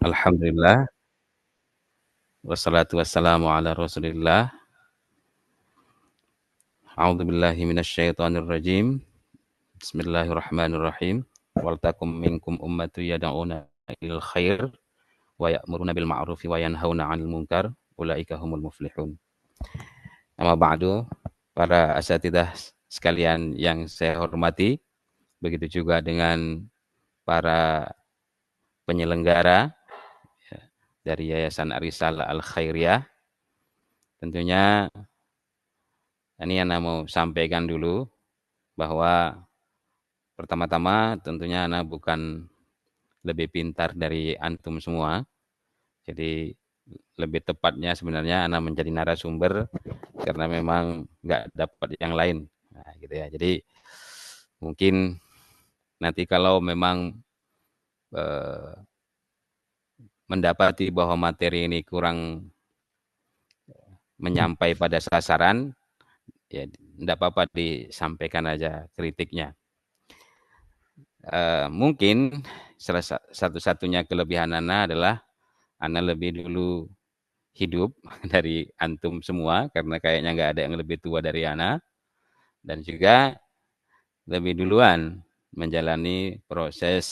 Alhamdulillah, wassalatu wassalamu ala Rasulillah. A'udzubillahi minasyaitonir rajim. Bismillahirrahmanirrahim. Waltakum minkum ummatu yad'una ilal khair wa ya'muruna bil ma'rufi wa yanhauna 'anil munkar. Ulaika humul muflihun. Amma ba'du, para asatidzah sekalian yang saya hormati, begitu juga dengan para penyelenggara dari Yayasan Ar-Risalah Al-Khairiyah. Tentunya ini Ana mau sampaikan dulu bahwa pertama-tama tentunya Ana bukan lebih pintar dari antum semua. Jadi lebih tepatnya sebenarnya Ana menjadi narasumber karena memang nggak dapat yang lain. Nah, gitu ya. Jadi mungkin nanti kalau memang eh, mendapati bahwa materi ini kurang menyampai pada sasaran, ya tidak apa-apa disampaikan aja kritiknya. Mungkin salah satu-satunya kelebihan Ana adalah Ana lebih dulu hidup dari antum semua karena kayaknya nggak ada yang lebih tua dari Ana, dan juga lebih duluan menjalani proses,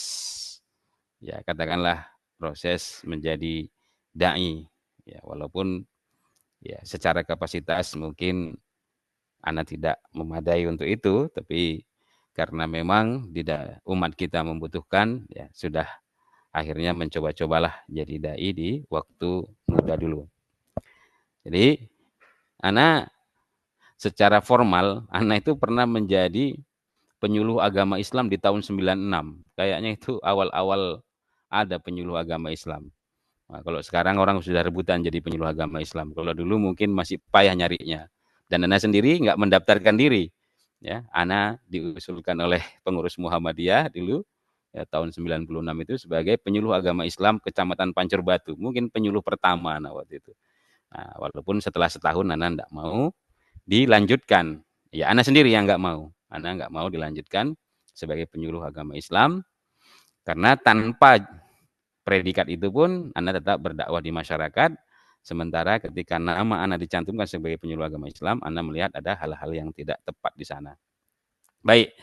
ya katakanlah proses menjadi dai, ya walaupun ya secara kapasitas mungkin Ana tidak memadai untuk itu, tapi karena memang tidak umat kita membutuhkan, ya sudah akhirnya mencoba-cobalah jadi dai di waktu muda dulu. Jadi Ana secara formal, Ana itu pernah menjadi penyuluh agama Islam di tahun 96. Kayaknya itu awal-awal ada penyuluh agama Islam. Nah, kalau sekarang orang sudah rebutan jadi penyuluh agama Islam. Kalau dulu mungkin masih payah nyarinya. Dan Ana sendiri nggak mendaftarkan diri. Ya, Ana diusulkan oleh pengurus Muhammadiyah dulu, ya, tahun 96 itu sebagai penyuluh agama Islam Kecamatan Pancur Batu. Mungkin penyuluh pertama Ana waktu itu. Nah, walaupun setelah setahun Ana nggak mau dilanjutkan. Ya, Ana sendiri yang nggak mau. Ana nggak mau dilanjutkan sebagai penyuluh agama Islam karena tanpa predikat itu pun Anda tetap berdakwah di masyarakat. Sementara ketika nama Anda dicantumkan sebagai penyuluh agama Islam, Anda melihat ada hal-hal yang tidak tepat di sana. Baik,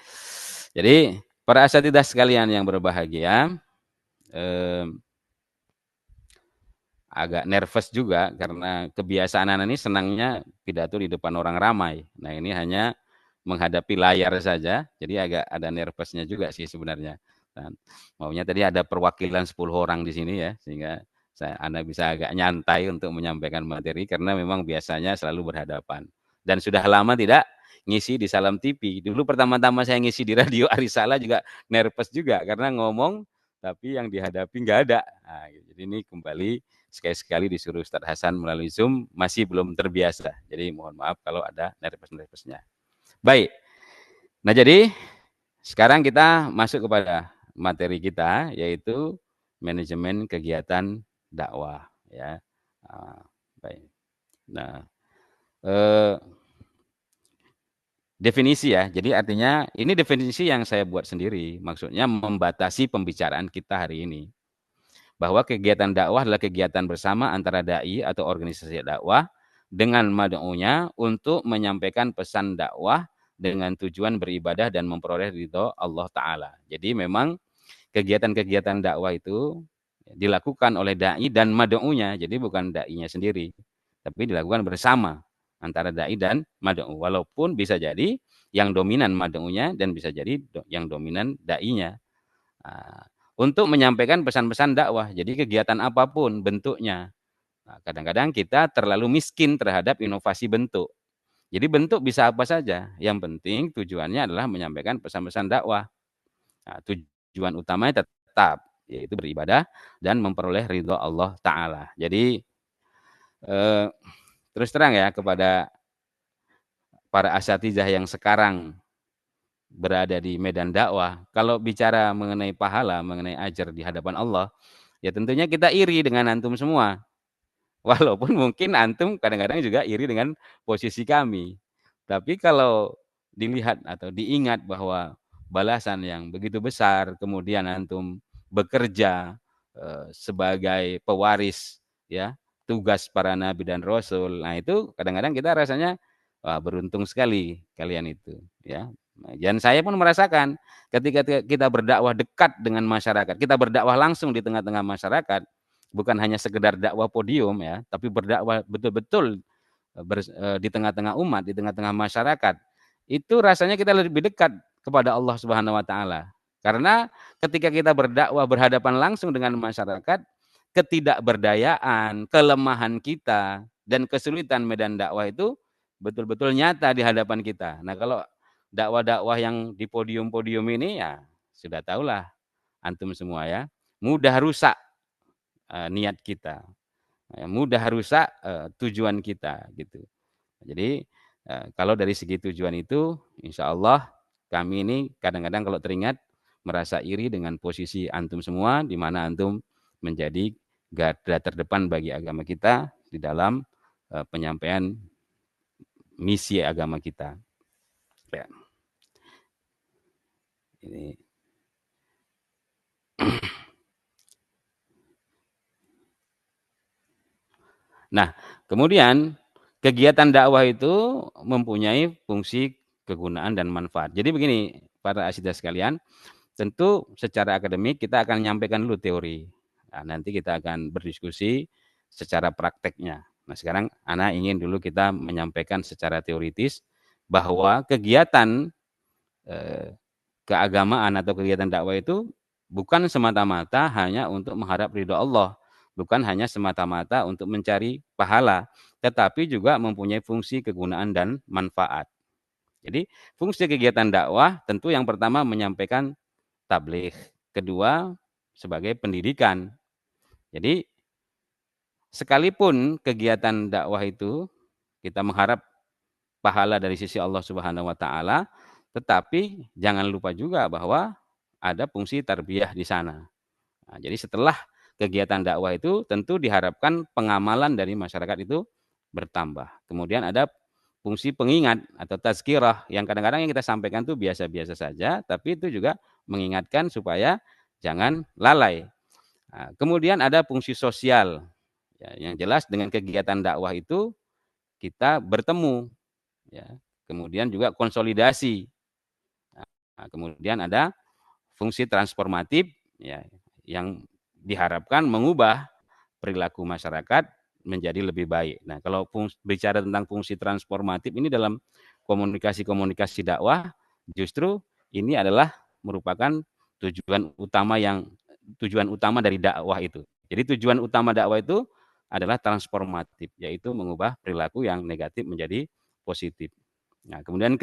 jadi para asatidzah sekalian yang berbahagia, agak nervous juga karena kebiasaan Anda ini senangnya pidato di depan orang ramai. Nah, ini hanya menghadapi layar saja, jadi agak ada nervousnya juga sih sebenarnya. Dan maunya tadi ada perwakilan 10 orang di sini ya, sehingga Anda bisa agak nyantai untuk menyampaikan materi karena memang biasanya selalu berhadapan. Dan sudah lama tidak ngisi di Salam TV. Dulu pertama-tama saya ngisi di Radio Arisala juga nervous juga karena ngomong tapi yang dihadapi nggak ada. Nah, jadi ini kembali sekali-sekali disuruh Ustadz Hasan melalui Zoom masih belum terbiasa. Jadi mohon maaf kalau ada nervous-nervousnya. Baik. Nah, jadi sekarang kita masuk kepada materi kita yaitu manajemen kegiatan dakwah ya. Baik. Nah, definisi ya. Jadi artinya ini definisi yang saya buat sendiri. Maksudnya membatasi pembicaraan kita hari ini. Bahwa kegiatan dakwah adalah kegiatan bersama antara dai atau organisasi dakwah dengan mad'unya untuk menyampaikan pesan dakwah dengan tujuan beribadah dan memperoleh ridho Allah Ta'ala. Jadi memang kegiatan-kegiatan dakwah itu dilakukan oleh dai dan mad'unya. Jadi bukan dai-nya sendiri, tapi dilakukan bersama antara dai dan mad'u. Walaupun bisa jadi yang dominan mad'unya dan bisa jadi yang dominan dai-nya. Nah, untuk menyampaikan pesan-pesan dakwah. Jadi kegiatan apapun bentuknya. Nah, kadang-kadang kita terlalu miskin terhadap inovasi bentuk. Jadi bentuk bisa apa saja. Yang penting tujuannya adalah menyampaikan pesan-pesan dakwah. Nah, tujuan utamanya tetap yaitu beribadah dan memperoleh ridho Allah Ta'ala. Jadi terus terang ya kepada para asatizah yang sekarang berada di medan dakwah, kalau bicara mengenai pahala, mengenai ajar di hadapan Allah, ya tentunya kita iri dengan antum semua. Walaupun mungkin antum kadang-kadang juga iri dengan posisi kami. Tapi kalau dilihat atau diingat bahwa balasan yang begitu besar, kemudian antum bekerja sebagai pewaris ya tugas para nabi dan rasul. Nah, itu kadang-kadang kita rasanya wah beruntung sekali kalian itu ya. Dan saya pun merasakan ketika kita berdakwah dekat dengan masyarakat, kita berdakwah langsung di tengah-tengah masyarakat, bukan hanya sekedar dakwah podium ya, tapi berdakwah betul-betul di tengah-tengah umat, di tengah-tengah masyarakat. Itu rasanya kita lebih dekat kepada Allah Subhanahu wa taala. Karena ketika kita berdakwah berhadapan langsung dengan masyarakat, ketidakberdayaan, kelemahan kita dan kesulitan medan dakwah itu betul-betul nyata di hadapan kita. Nah, kalau dakwah-dakwah yang di podium-podium ini ya sudah tahulah antum semua ya, mudah rusak niat kita. Mudah rusak tujuan kita gitu. Jadi kalau dari segi tujuan itu, insya Allah kami ini kadang-kadang kalau teringat merasa iri dengan posisi antum semua, di mana antum menjadi garda terdepan bagi agama kita di dalam penyampaian misi agama kita. Ya. Ini. Nah, kemudian kegiatan dakwah itu mempunyai fungsi kegunaan dan manfaat. Jadi begini, para asidah sekalian, tentu secara akademik kita akan menyampaikan dulu teori. Nah, nanti kita akan berdiskusi secara prakteknya. Nah, sekarang Ana ingin dulu kita menyampaikan secara teoritis bahwa kegiatan keagamaan atau kegiatan dakwah itu bukan semata-mata hanya untuk mengharap ridho Allah, bukan hanya semata-mata untuk mencari pahala, tetapi juga mempunyai fungsi kegunaan dan manfaat. Jadi, fungsi kegiatan dakwah tentu yang pertama menyampaikan tabligh, kedua sebagai pendidikan. Jadi, sekalipun kegiatan dakwah itu kita mengharap pahala dari sisi Allah Subhanahu wa taala, tetapi jangan lupa juga bahwa ada fungsi tarbiyah di sana. Nah, jadi setelah kegiatan dakwah itu tentu diharapkan pengamalan dari masyarakat itu bertambah. Kemudian ada fungsi pengingat atau tazkirah yang kadang-kadang yang kita sampaikan itu biasa-biasa saja, tapi itu juga mengingatkan supaya jangan lalai. Nah, kemudian ada fungsi sosial. Ya, yang jelas dengan kegiatan dakwah itu kita bertemu, ya. Kemudian juga konsolidasi. Nah, kemudian ada fungsi transformatif, ya, yang diharapkan mengubah perilaku masyarakat menjadi lebih baik. Nah, kalau bicara tentang fungsi transformatif ini dalam komunikasi-komunikasi dakwah, justru ini adalah merupakan tujuan utama dari dakwah itu. Jadi tujuan utama dakwah itu adalah transformatif, yaitu mengubah perilaku yang negatif menjadi positif. Nah, kemudian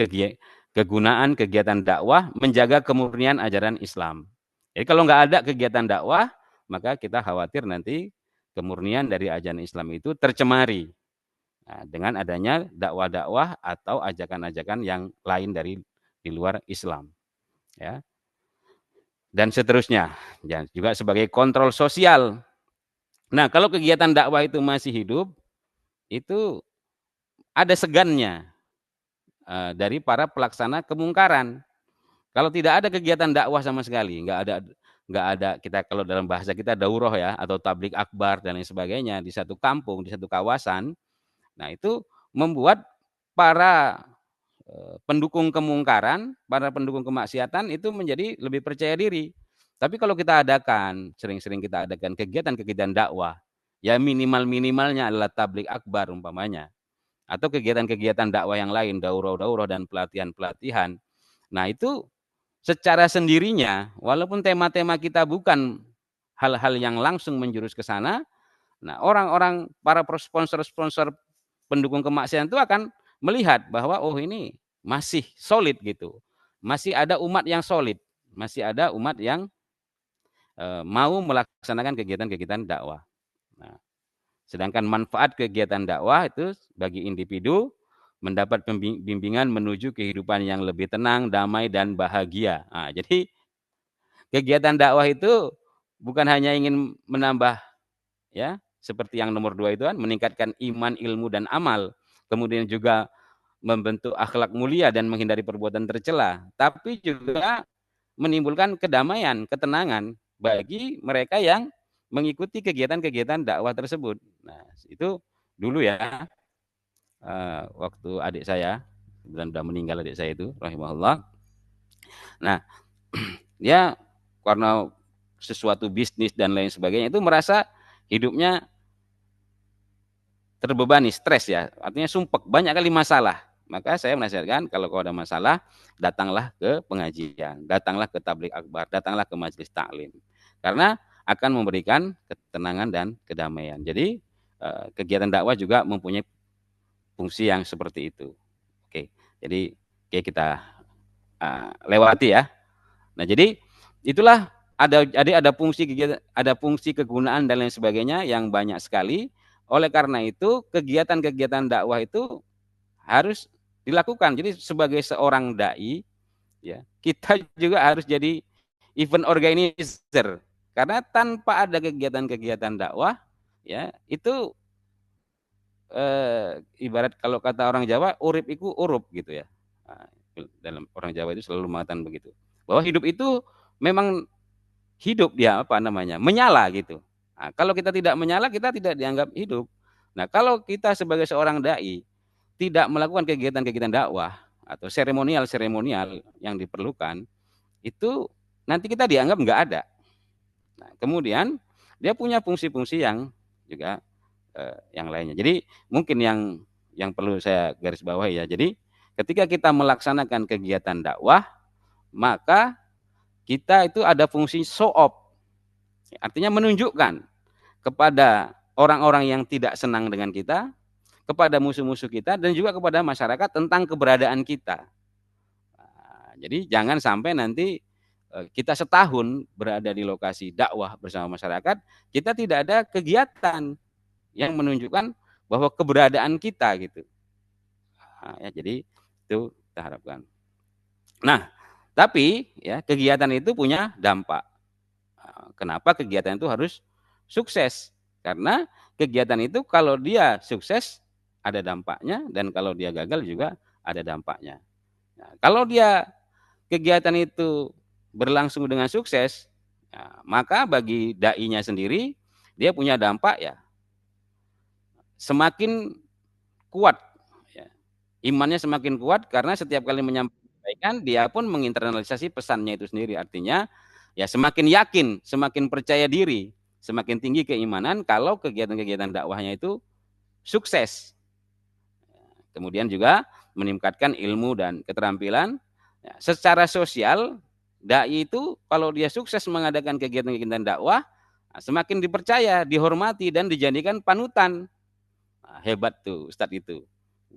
kegunaan kegiatan dakwah menjaga kemurnian ajaran Islam. Jadi kalau nggak ada kegiatan dakwah, maka kita khawatir nanti kemurnian dari ajaran Islam itu tercemari dengan adanya dakwah-dakwah atau ajakan-ajakan yang lain dari di luar Islam, ya. Dan seterusnya, dan juga sebagai kontrol sosial. Nah, kalau kegiatan dakwah itu masih hidup, itu ada segannya dari para pelaksana kemungkaran. Kalau tidak ada kegiatan dakwah sama sekali, nggak ada kita kalau dalam bahasa kita daurah ya atau tablik akbar dan lain sebagainya di satu kampung, di satu kawasan. Nah, itu membuat para pendukung kemungkaran, para pendukung kemaksiatan itu menjadi lebih percaya diri. Tapi kalau kita adakan, sering-sering kita adakan kegiatan-kegiatan dakwah, ya minimal-minimalnya adalah tablik akbar umpamanya, atau kegiatan-kegiatan dakwah yang lain, daurah-daurah dan pelatihan-pelatihan. Nah, itu secara sendirinya, walaupun tema-tema kita bukan hal-hal yang langsung menjurus ke sana, nah orang-orang para sponsor-sponsor pendukung kemaksiatan itu akan melihat bahwa oh ini masih solid gitu, masih ada umat yang solid, masih ada umat yang mau melaksanakan kegiatan-kegiatan dakwah. Nah, sedangkan manfaat kegiatan dakwah itu bagi individu mendapat bimbingan menuju kehidupan yang lebih tenang, damai, dan bahagia. Nah, jadi kegiatan dakwah itu bukan hanya ingin menambah ya seperti yang nomor 2 itu kan meningkatkan iman, ilmu, dan amal, kemudian juga membentuk akhlak mulia dan menghindari perbuatan tercela, tapi juga menimbulkan kedamaian, ketenangan bagi mereka yang mengikuti kegiatan-kegiatan dakwah tersebut. Nah, itu dulu ya, waktu adik saya, dan sudah meninggal adik saya itu, rahimahullah. Nah, dia karena sesuatu bisnis dan lain sebagainya itu merasa hidupnya terbebani, stres ya, artinya sumpek, banyak kali masalah. Maka saya menasihatkan kalau kau ada masalah, datanglah ke pengajian, datanglah ke tablik akbar, datanglah ke majelis taklim. Karena akan memberikan ketenangan dan kedamaian. Jadi kegiatan dakwah juga mempunyai fungsi yang seperti itu. Oke, jadi oke kita lewati ya. Nah, jadi itulah ada fungsi kegiatan, ada fungsi kegunaan dan lain sebagainya yang banyak sekali. Oleh karena itu, kegiatan-kegiatan dakwah itu harus dilakukan. Jadi sebagai seorang dai, ya, kita juga harus jadi event organizer. Karena tanpa ada kegiatan-kegiatan dakwah, ya, itu ibarat kalau kata orang Jawa, urip iku urup gitu ya. Nah, dalam orang Jawa itu selalu mengatakan begitu. Bahwa hidup itu memang hidup dia apa namanya menyala gitu. Nah, kalau kita tidak menyala kita tidak dianggap hidup. Nah, kalau kita sebagai seorang dai tidak melakukan kegiatan-kegiatan dakwah atau seremonial-seremonial yang diperlukan, itu nanti kita dianggap nggak ada. Nah, kemudian dia punya fungsi-fungsi yang juga yang lainnya. Jadi mungkin yang perlu saya garis bawahi ya. Jadi ketika kita melaksanakan kegiatan dakwah, maka kita itu ada fungsi show off. Artinya menunjukkan kepada orang-orang yang tidak senang dengan kita, kepada musuh-musuh kita, dan juga kepada masyarakat tentang keberadaan kita. Nah, jadi jangan sampai nanti kita setahun berada di lokasi dakwah bersama masyarakat, kita tidak ada kegiatan yang menunjukkan bahwa keberadaan kita gitu. Nah, ya, jadi itu kita harapkan. Nah, tapi ya kegiatan itu punya dampak. Kenapa kegiatan itu harus sukses? Karena kegiatan itu kalau dia sukses ada dampaknya dan kalau dia gagal juga ada dampaknya. Nah, kalau dia kegiatan itu berlangsung dengan sukses, ya, maka bagi dai-nya sendiri dia punya dampak ya semakin kuat. Ya. Imannya semakin kuat karena setiap kali menyampaikan dia pun menginternalisasi pesannya itu sendiri. Artinya ya semakin yakin, semakin percaya diri, semakin tinggi keimanan kalau kegiatan-kegiatan dakwahnya itu sukses. Kemudian juga meningkatkan ilmu dan keterampilan. Ya, secara sosial, dai itu kalau dia sukses mengadakan kegiatan-kegiatan dakwah, semakin dipercaya, dihormati, dan dijadikan panutan. Nah, hebat tuh Ustadz itu.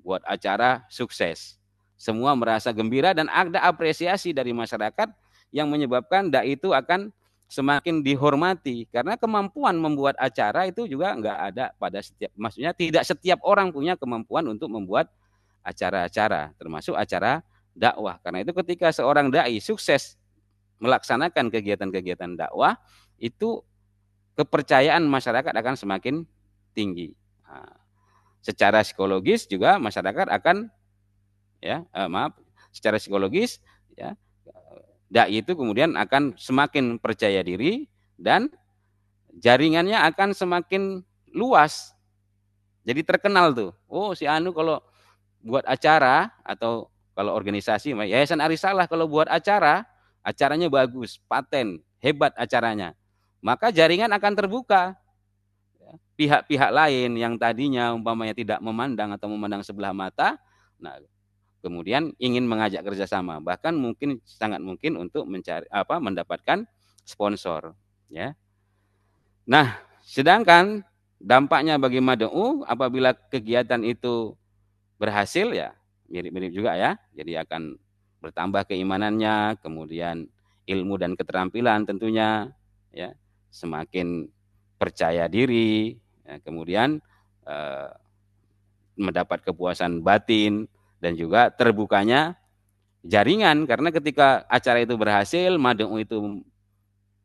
Buat acara sukses. Semua merasa gembira dan ada apresiasi dari masyarakat yang menyebabkan dai itu akan semakin dihormati karena kemampuan membuat acara itu juga nggak ada pada setiap, maksudnya tidak setiap orang punya kemampuan untuk membuat acara-acara termasuk acara dakwah. Karena itu ketika seorang dai sukses melaksanakan kegiatan-kegiatan dakwah itu kepercayaan masyarakat akan semakin tinggi. Nah, secara psikologis juga masyarakat akan secara psikologis ya dai itu kemudian akan semakin percaya diri dan jaringannya akan semakin luas. Jadi terkenal tuh. Oh, si Anu kalau buat acara atau kalau organisasi Yayasan Arisalah kalau buat acara, acaranya bagus, paten, hebat acaranya. Maka jaringan akan terbuka. Pihak-pihak lain yang tadinya umpamanya tidak memandang atau memandang sebelah mata, nah kemudian ingin mengajak kerjasama, bahkan mungkin sangat mungkin untuk mencari mendapatkan sponsor, ya. Nah, sedangkan dampaknya bagi Mad'u apabila kegiatan itu berhasil ya mirip-mirip juga ya. Jadi akan bertambah keimanannya, kemudian ilmu dan keterampilan tentunya ya, semakin percaya diri, ya, kemudian eh, mendapat kepuasan batin dan juga terbukanya jaringan karena ketika acara itu berhasil, Mad'u itu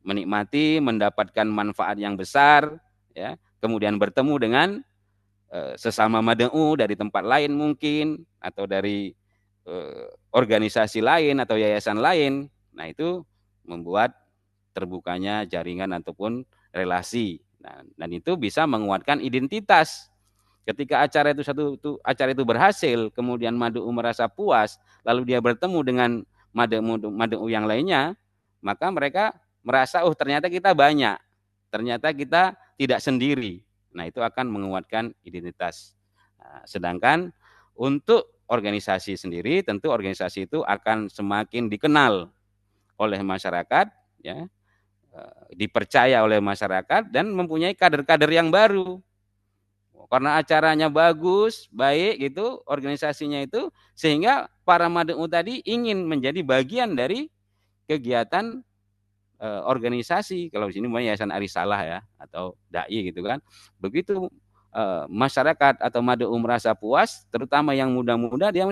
menikmati, mendapatkan manfaat yang besar, ya, kemudian bertemu dengan sesama Mad'u dari tempat lain mungkin atau dari organisasi lain atau yayasan lain. Nah, itu membuat terbukanya jaringan ataupun relasi. Nah, dan itu bisa menguatkan identitas. Ketika acara itu berhasil, kemudian Mad'u merasa puas, lalu dia bertemu dengan Mad'u yang lainnya, maka mereka merasa, oh ternyata kita banyak, ternyata kita tidak sendiri. Nah, itu akan menguatkan identitas. Nah, sedangkan untuk organisasi sendiri, tentu organisasi itu akan semakin dikenal oleh masyarakat, ya, dipercaya oleh masyarakat dan mempunyai kader-kader yang baru. Karena acaranya bagus, baik gitu, organisasinya itu, sehingga para Mad'u tadi ingin menjadi bagian dari kegiatan organisasi. Kalau di sini Yayasan Arisalah ya, atau dai gitu kan. Begitu masyarakat atau Mad'u merasa puas, terutama yang muda-muda, dia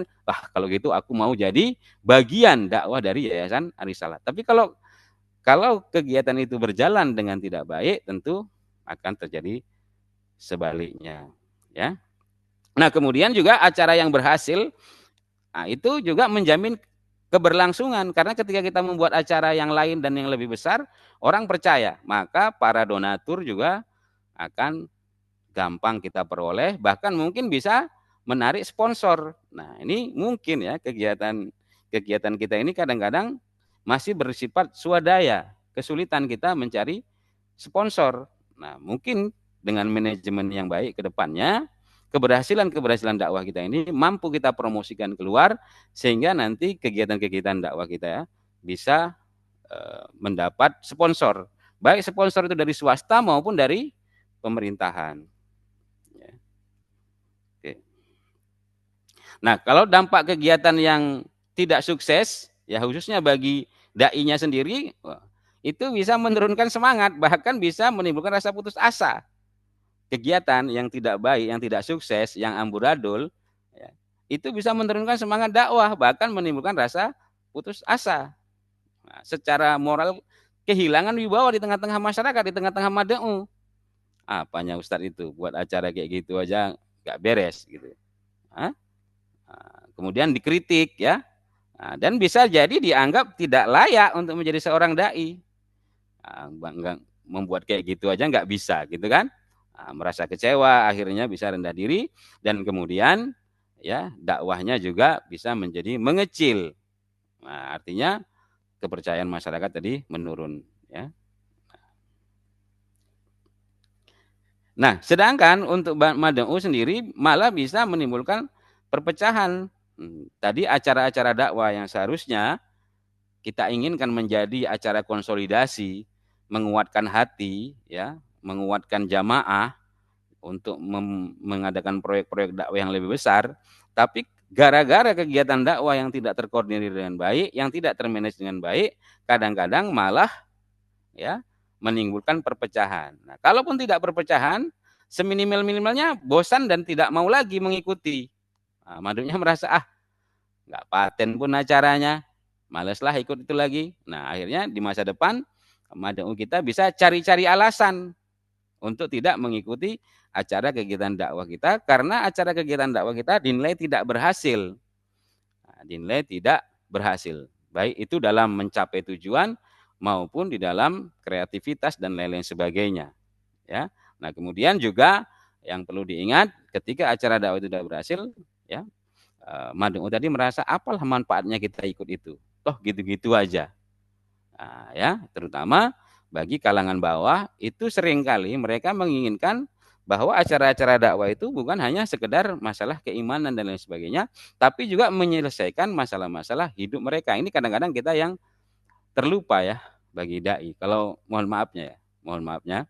kalau gitu aku mau jadi bagian dakwah dari Yayasan Arisalah. Tapi kalau kegiatan itu berjalan dengan tidak baik, tentu akan terjadi sebaliknya, ya. Nah, kemudian juga acara yang berhasil, nah, itu juga menjamin keberlangsungan, karena ketika kita membuat acara yang lain dan yang lebih besar, orang percaya, maka para donatur juga akan gampang kita peroleh, bahkan mungkin bisa menarik sponsor. Nah, ini mungkin ya kegiatan kita ini kadang-kadang masih bersifat swadaya, kesulitan kita mencari sponsor. Nah, mungkin dengan manajemen yang baik ke depannya, keberhasilan dakwah kita ini mampu kita promosikan keluar, sehingga nanti kegiatan-kegiatan dakwah kita ya bisa mendapat sponsor. Baik sponsor itu dari swasta maupun dari pemerintahan. Ya. Oke. Nah, kalau dampak kegiatan yang tidak sukses, ya khususnya bagi dai-nya sendiri, itu bisa menurunkan semangat, bahkan bisa menimbulkan rasa putus asa. Kegiatan yang tidak baik, yang tidak sukses, yang amburadul, ya, itu bisa menurunkan semangat dakwah, bahkan menimbulkan rasa putus asa. Nah, secara moral kehilangan wibawa di tengah-tengah masyarakat, di tengah-tengah Mad'u. Apanya Ustadz itu buat acara kayak gitu aja nggak beres gitu. Hah? Kemudian dikritik ya, dan bisa jadi dianggap tidak layak untuk menjadi seorang dai. Membuat kayak gitu aja nggak bisa gitu kan. Merasa kecewa, akhirnya bisa rendah diri, dan kemudian ya dakwahnya juga bisa menjadi mengecil. Nah, artinya kepercayaan masyarakat tadi menurun ya. Nah, sedangkan untuk Mad'u sendiri malah bisa menimbulkan perpecahan. Tadi acara-acara dakwah yang seharusnya kita inginkan menjadi acara konsolidasi, menguatkan hati, ya, menguatkan jamaah untuk mengadakan proyek-proyek dakwah yang lebih besar, tapi gara-gara kegiatan dakwah yang tidak terkoordinir dengan baik, yang tidak termanage dengan baik, kadang-kadang malah ya menimbulkan perpecahan. Nah, kalaupun tidak perpecahan, seminimal-minimalnya bosan dan tidak mau lagi mengikuti. Nah, Mad'unya merasa nggak paten pun acaranya, maleslah ikut itu lagi. Nah, akhirnya di masa depan Mad'u kita bisa cari-cari alasan untuk tidak mengikuti acara kegiatan dakwah kita, karena acara kegiatan dakwah kita dinilai tidak berhasil. Nah, dinilai tidak berhasil. Baik itu dalam mencapai tujuan maupun di dalam kreativitas dan lain-lain sebagainya. Ya. Nah, kemudian juga yang perlu diingat ketika acara dakwah itu tidak berhasil, ya, Mad'u tadi merasa apalah manfaatnya kita ikut itu. Toh gitu-gitu aja. Nah, ya, terutama bagi kalangan bawah itu seringkali mereka menginginkan bahwa acara-acara dakwah itu bukan hanya sekedar masalah keimanan dan lain sebagainya, tapi juga menyelesaikan masalah-masalah hidup mereka. Ini kadang-kadang kita yang terlupa ya bagi dai. Kalau mohon maafnya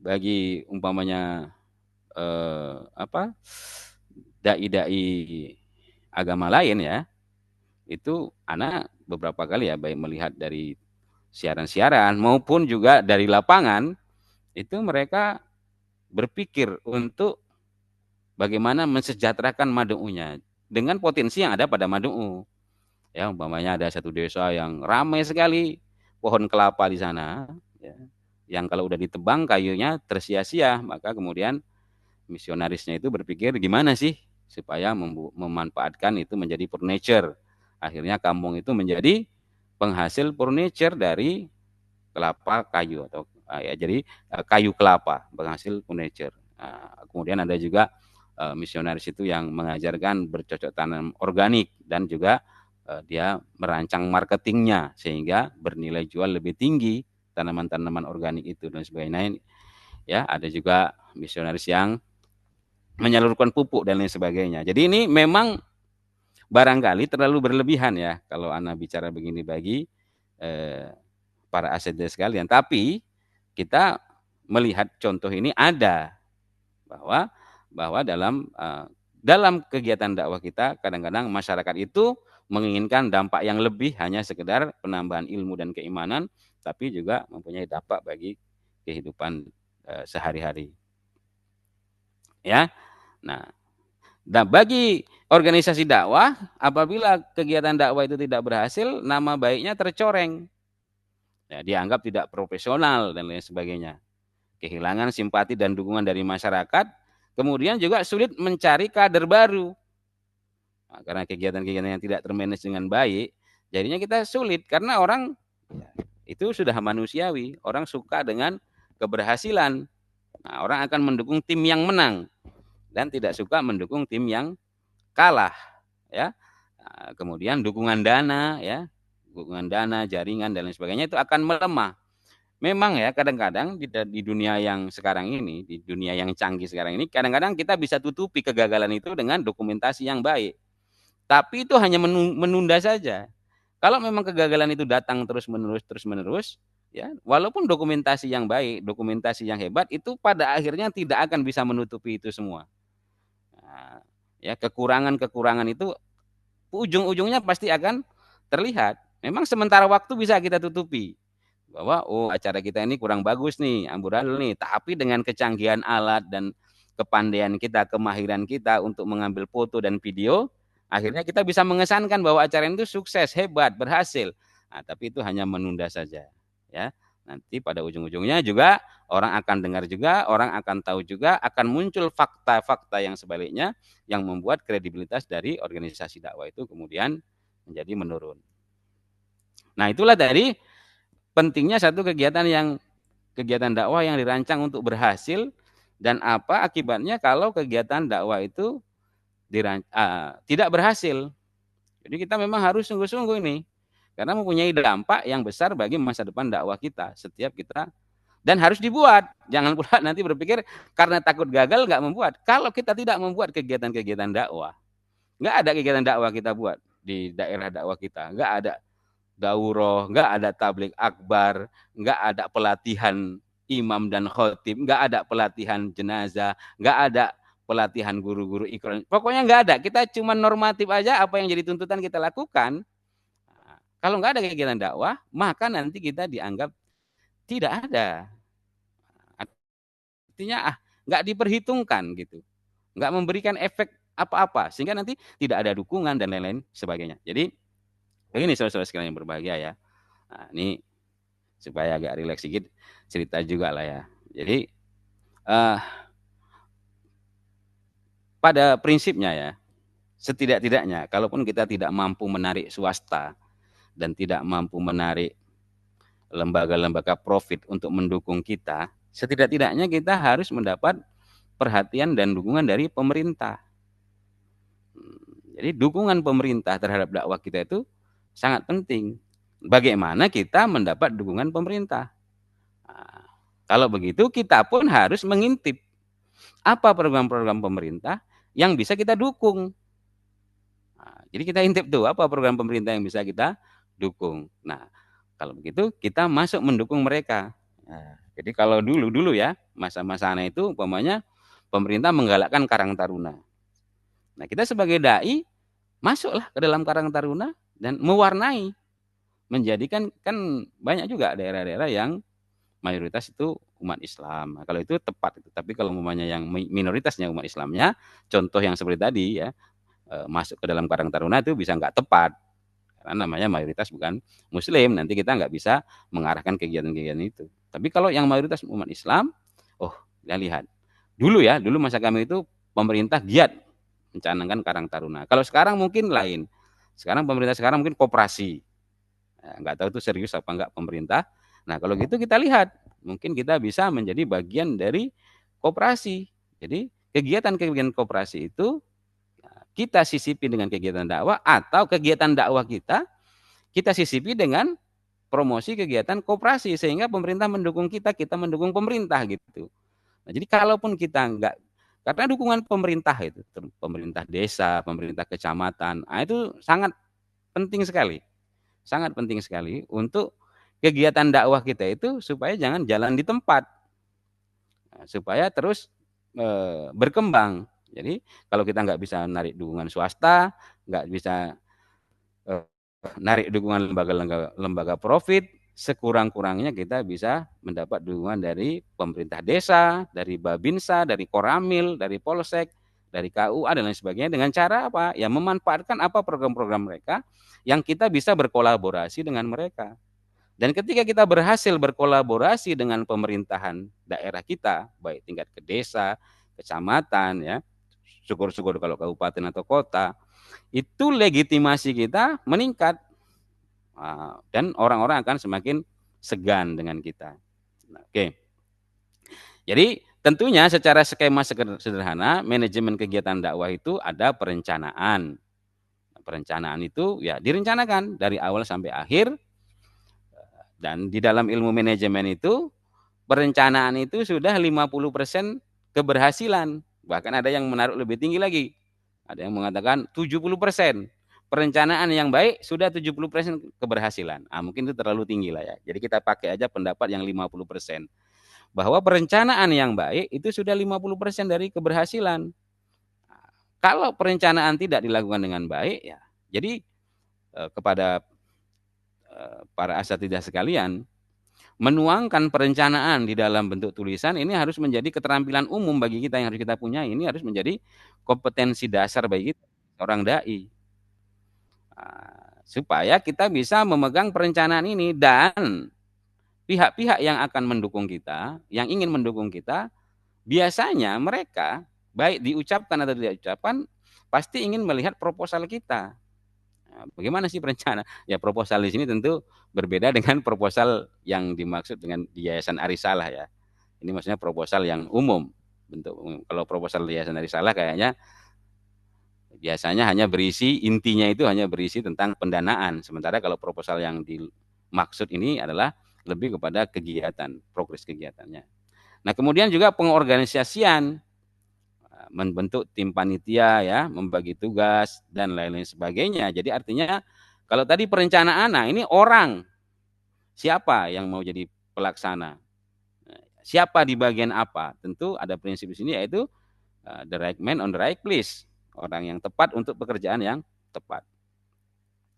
bagi umpamanya dai-dai agama lain ya, itu anak beberapa kali ya baik melihat dari siaran-siaran maupun juga dari lapangan, itu mereka berpikir untuk bagaimana mensejahterakan Mad'unya dengan potensi yang ada pada Mad'u. Ya, umpamanya ada satu desa yang ramai sekali pohon kelapa di sana, ya, yang kalau udah ditebang kayunya tersia-sia, maka kemudian misionarisnya itu berpikir gimana sih supaya memanfaatkan itu menjadi furniture. Akhirnya kampung itu menjadi penghasil furniture dari kelapa kayu atau Ya, jadi kayu kelapa penghasil furniture. Kemudian ada juga misionaris itu yang mengajarkan bercocok tanam organik dan juga dia merancang marketingnya sehingga bernilai jual lebih tinggi tanaman-tanaman organik itu dan sebagainya. Ya, ada juga misionaris yang menyalurkan pupuk dan lain sebagainya. Jadi ini memang barangkali terlalu berlebihan ya kalau Ana bicara begini bagi eh, para asetidas sekalian. Tapi kita melihat contoh ini ada bahwa bahwa dalam kegiatan dakwah kita kadang-kadang masyarakat itu menginginkan dampak yang lebih hanya sekedar penambahan ilmu dan keimanan, tapi juga mempunyai dampak bagi kehidupan sehari-hari. Ya, nah, bagi organisasi dakwah, apabila kegiatan dakwah itu tidak berhasil, nama baiknya tercoreng. Ya, dianggap tidak profesional dan lain sebagainya. Kehilangan simpati dan dukungan dari masyarakat, kemudian juga sulit mencari kader baru. Nah, karena kegiatan-kegiatan yang tidak termanage dengan baik, jadinya kita sulit karena orang ya, itu sudah manusiawi. Orang suka dengan keberhasilan. Nah, orang akan mendukung tim yang menang dan tidak suka mendukung tim yang kalah. Ya, nah, kemudian dukungan dana, ya, dukungan dana, jaringan dan lain sebagainya itu akan melemah. Memang ya kadang-kadang di dunia yang sekarang ini, di dunia yang canggih sekarang ini, kadang-kadang kita bisa tutupi kegagalan itu dengan dokumentasi yang baik. Tapi itu hanya menunda saja. Kalau memang kegagalan itu datang terus-menerus, ya, walaupun dokumentasi yang baik, dokumentasi yang hebat, itu pada akhirnya tidak akan bisa menutupi itu semua. Nah, ya, kekurangan-kekurangan itu ujung-ujungnya pasti akan terlihat. Memang sementara waktu bisa kita tutupi bahwa oh acara kita ini kurang bagus nih, amburadul nih, tapi dengan kecanggihan alat dan kepandaian kita, kemahiran kita untuk mengambil foto dan video, akhirnya kita bisa mengesankan bahwa acara itu sukses, hebat, berhasil. Nah, tapi itu hanya menunda saja, ya. Nanti pada ujung-ujungnya juga orang akan dengar juga, orang akan tahu juga, akan muncul fakta-fakta yang sebaliknya yang membuat kredibilitas dari organisasi dakwah itu kemudian menjadi menurun. Nah, itulah dari pentingnya satu kegiatan dakwah yang dirancang untuk berhasil dan apa akibatnya kalau kegiatan dakwah itu tidak berhasil. Jadi kita memang harus sungguh-sungguh ini karena mempunyai dampak yang besar bagi masa depan dakwah kita setiap kita dan harus dibuat. Jangan pula nanti berpikir karena takut gagal nggak membuat. Kalau kita tidak membuat kegiatan-kegiatan dakwah, nggak ada kegiatan dakwah kita buat di daerah dakwah kita, nggak ada daurah, nggak ada tablik akbar, nggak ada pelatihan imam dan khotib, nggak ada pelatihan jenazah, nggak ada pelatihan guru-guru iklan. Pokoknya nggak ada. Kita cuma normatif aja apa yang jadi tuntutan kita lakukan. Nah, kalau nggak ada kegiatan dakwah, maka nanti kita dianggap tidak ada. Artinya nggak diperhitungkan gitu, nggak memberikan efek apa-apa sehingga nanti tidak ada dukungan dan lain-lain sebagainya. Jadi begini saudara-saudara sekalian yang berbahagia ya. Nah, ini supaya agak rileks sedikit cerita juga lah ya. Jadi pada prinsipnya ya, setidak-tidaknya kalaupun kita tidak mampu menarik swasta dan tidak mampu menarik lembaga-lembaga profit untuk mendukung kita, setidak-tidaknya kita harus mendapat perhatian dan dukungan dari pemerintah. Jadi dukungan pemerintah terhadap dakwah kita itu sangat penting. Bagaimana kita mendapat dukungan pemerintah? Nah, kalau begitu kita pun harus mengintip apa program-program pemerintah yang bisa kita dukung. Nah, jadi kita intip tuh apa program pemerintah yang bisa kita dukung. Nah, kalau begitu kita masuk mendukung mereka. Nah, jadi kalau dulu ya masa-masa itu umpamanya pemerintah menggalakkan Karang Taruna. Nah, kita sebagai dai masuklah ke dalam Karang Taruna dan mewarnai, menjadikan kan banyak juga daerah-daerah yang mayoritas itu umat Islam. Nah, kalau itu tepat itu. Tapi kalau umpamanya yang minoritasnya umat Islamnya, contoh yang seperti tadi ya, masuk ke dalam Karang Taruna itu bisa nggak tepat. Karena namanya mayoritas bukan Muslim, nanti kita nggak bisa mengarahkan kegiatan-kegiatan itu. Tapi kalau yang mayoritas umat Islam, oh, kita lihat. Dulu masa kami itu pemerintah giat mencanangkan Karang Taruna. Kalau sekarang mungkin lain. Sekarang pemerintah sekarang mungkin koperasi. Nggak tahu itu serius apa enggak pemerintah. Nah kalau gitu kita lihat mungkin kita bisa menjadi bagian dari koperasi. Jadi kegiatan-kegiatan koperasi itu kita sisipi dengan kegiatan dakwah, atau kegiatan dakwah kita sisipi dengan promosi kegiatan koperasi, sehingga pemerintah mendukung kita, kita mendukung pemerintah gitu. Nah, jadi kalaupun kita enggak, karena dukungan pemerintah itu, pemerintah desa, pemerintah kecamatan, nah itu sangat penting sekali untuk kegiatan dakwah kita itu supaya jangan jalan di tempat, supaya terus berkembang. Jadi kalau kita nggak bisa narik dukungan swasta, nggak bisa narik dukungan lembaga profit, sekurang-kurangnya kita bisa mendapat dukungan dari pemerintah desa, dari Babinsa, dari Koramil, dari Polsek, dari KUA dan lain sebagainya, dengan cara apa? Ya memanfaatkan apa program-program mereka yang kita bisa berkolaborasi dengan mereka. Dan ketika kita berhasil berkolaborasi dengan pemerintahan daerah kita, baik tingkat ke desa, kecamatan, ya, syukur-syukur kalau kabupaten atau kota, itu legitimasi kita meningkat. Dan orang-orang akan semakin segan dengan kita. Oke. Jadi tentunya secara skema sederhana, manajemen kegiatan dakwah itu ada perencanaan. Perencanaan itu ya direncanakan dari awal sampai akhir, dan di dalam ilmu manajemen itu perencanaan itu sudah 50% keberhasilan. Bahkan ada yang menaruh lebih tinggi lagi. Ada yang mengatakan 70%. Perencanaan yang baik sudah 70% keberhasilan. Mungkin itu terlalu tinggi lah ya. Jadi kita pakai aja pendapat yang 50%. Bahwa perencanaan yang baik itu sudah 50% dari keberhasilan. Kalau perencanaan tidak dilakukan dengan baik, ya jadi kepada para asatidzah sekalian, menuangkan perencanaan di dalam bentuk tulisan ini harus menjadi keterampilan umum bagi kita yang harus kita punyai. Ini harus menjadi kompetensi dasar bagi kita, orang dai. Supaya kita bisa memegang perencanaan ini, dan pihak-pihak yang akan mendukung kita, yang ingin mendukung kita, biasanya mereka baik diucapkan atau tidak diucapkan pasti ingin melihat proposal kita. Bagaimana sih perencana? Ya proposal di sini tentu berbeda dengan proposal yang dimaksud dengan di Yayasan Arisalah ya. Ini maksudnya proposal yang umum, bentuk umum. Kalau proposal di Yayasan Arisalah kayaknya biasanya hanya berisi, intinya itu hanya berisi tentang pendanaan. Sementara kalau proposal yang dimaksud ini adalah lebih kepada kegiatan, progres kegiatannya. Nah, kemudian juga pengorganisasian, membentuk tim panitia ya, membagi tugas dan lain-lain sebagainya. Jadi artinya kalau tadi perencanaan, nah ini orang, siapa yang mau jadi pelaksana, siapa di bagian apa, tentu ada prinsip di sini, yaitu the right man on the right place, orang yang tepat untuk pekerjaan yang tepat.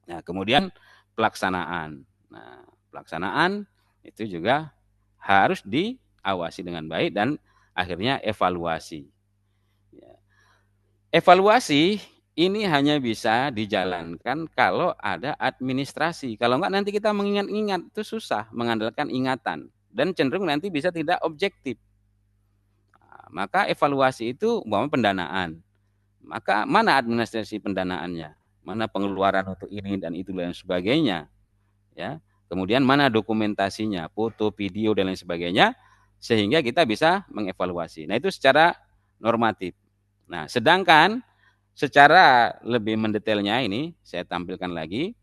Nah, kemudian pelaksanaan. Nah, pelaksanaan itu juga harus diawasi dengan baik dan akhirnya evaluasi. Evaluasi ini hanya bisa dijalankan kalau ada administrasi. Kalau enggak nanti kita mengingat-ingat, itu susah, mengandalkan ingatan. Dan cenderung nanti bisa tidak objektif. Maka evaluasi itu umpama pendanaan. Maka mana administrasi pendanaannya? Mana pengeluaran untuk ini dan itu dan sebagainya? Ya. Kemudian mana dokumentasinya, foto, video dan lain sebagainya, sehingga kita bisa mengevaluasi. Nah, itu secara normatif. Nah, sedangkan secara lebih mendetailnya ini saya tampilkan lagi.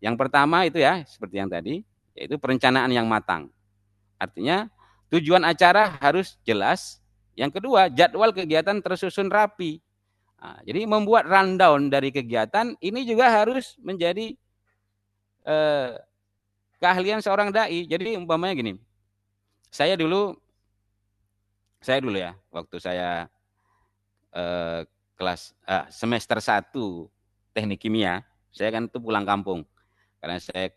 Yang pertama itu ya, seperti yang tadi, yaitu perencanaan yang matang. Artinya tujuan acara harus jelas. Yang kedua, jadwal kegiatan tersusun rapi. Nah, jadi membuat rundown dari kegiatan ini juga harus menjadi keahlian seorang dai. Jadi umpamanya gini, saya dulu ya, waktu saya semester 1 teknik kimia, saya kan itu pulang kampung. Karena saya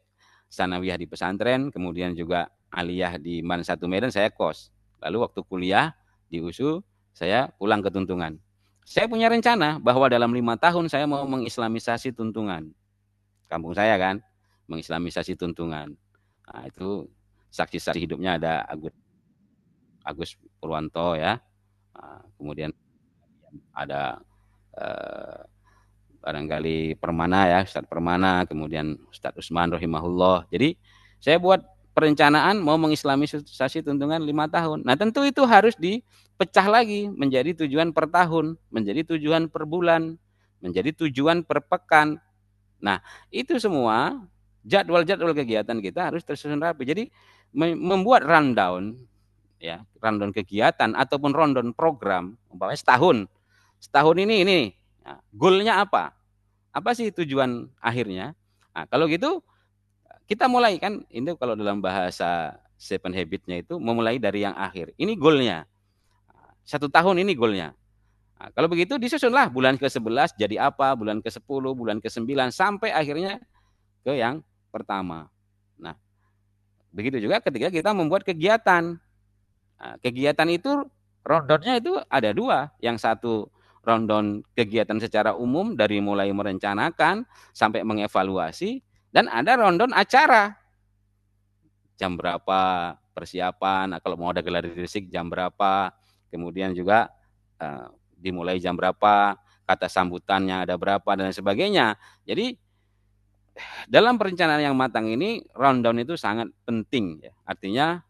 sanawiyah di pesantren, kemudian juga aliyah di MAN 1 Medan, saya kos. Lalu waktu kuliah di USU, saya pulang ke Tuntungan. Saya punya rencana bahwa dalam 5 tahun saya mau mengislamisasi Tuntungan. Kampung saya kan, mengislamisasi Tuntungan. Nah, itu saksi-saksi hidupnya ada Agus Purwanto ya. Nah, kemudian ada barangkali Permana ya, Ustadz Permana, kemudian Ustadz Usman rahimahullah. Jadi saya buat perencanaan mau mengislamisasi tuntungan 5 tahun. Nah, tentu itu harus dipecah lagi menjadi tujuan per tahun, menjadi tujuan per bulan, menjadi tujuan per pekan. Nah, itu semua jadwal-jadwal kegiatan kita harus tersusun rapi. Jadi membuat rundown, ya, rundown kegiatan ataupun rundown program, umpamanya setahun ini, nah, goalnya apa? Apa sih tujuan akhirnya? Nah, kalau gitu kita mulai kan, ini kalau dalam bahasa Seven Habits-nya itu memulai dari yang akhir. Ini goalnya. 1 tahun ini goalnya. Nah, kalau begitu disusunlah bulan ke-11 jadi apa, bulan ke-10, bulan ke-9, sampai akhirnya ke yang pertama. Nah, begitu juga ketika kita membuat kegiatan. Nah, kegiatan itu rundown-nya itu ada dua. Yang satu rundown kegiatan secara umum dari mulai merencanakan sampai mengevaluasi, dan ada rundown acara. Jam berapa persiapan, nah, kalau mau ada gelar resik jam berapa, kemudian juga dimulai jam berapa, kata sambutannya ada berapa, dan sebagainya. Jadi dalam perencanaan yang matang ini, rundown itu sangat penting, ya. Artinya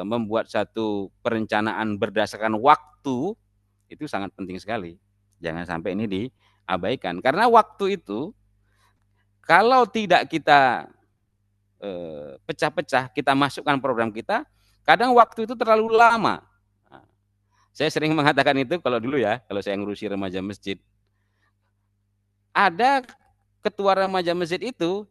membuat satu perencanaan berdasarkan waktu itu sangat penting sekali. Jangan sampai ini diabaikan, karena waktu itu kalau tidak kita pecah-pecah, kita masukkan program kita, kadang waktu itu terlalu lama. Nah, saya sering mengatakan itu kalau dulu ya, kalau saya ngurusi remaja masjid. Ada ketua remaja masjid itu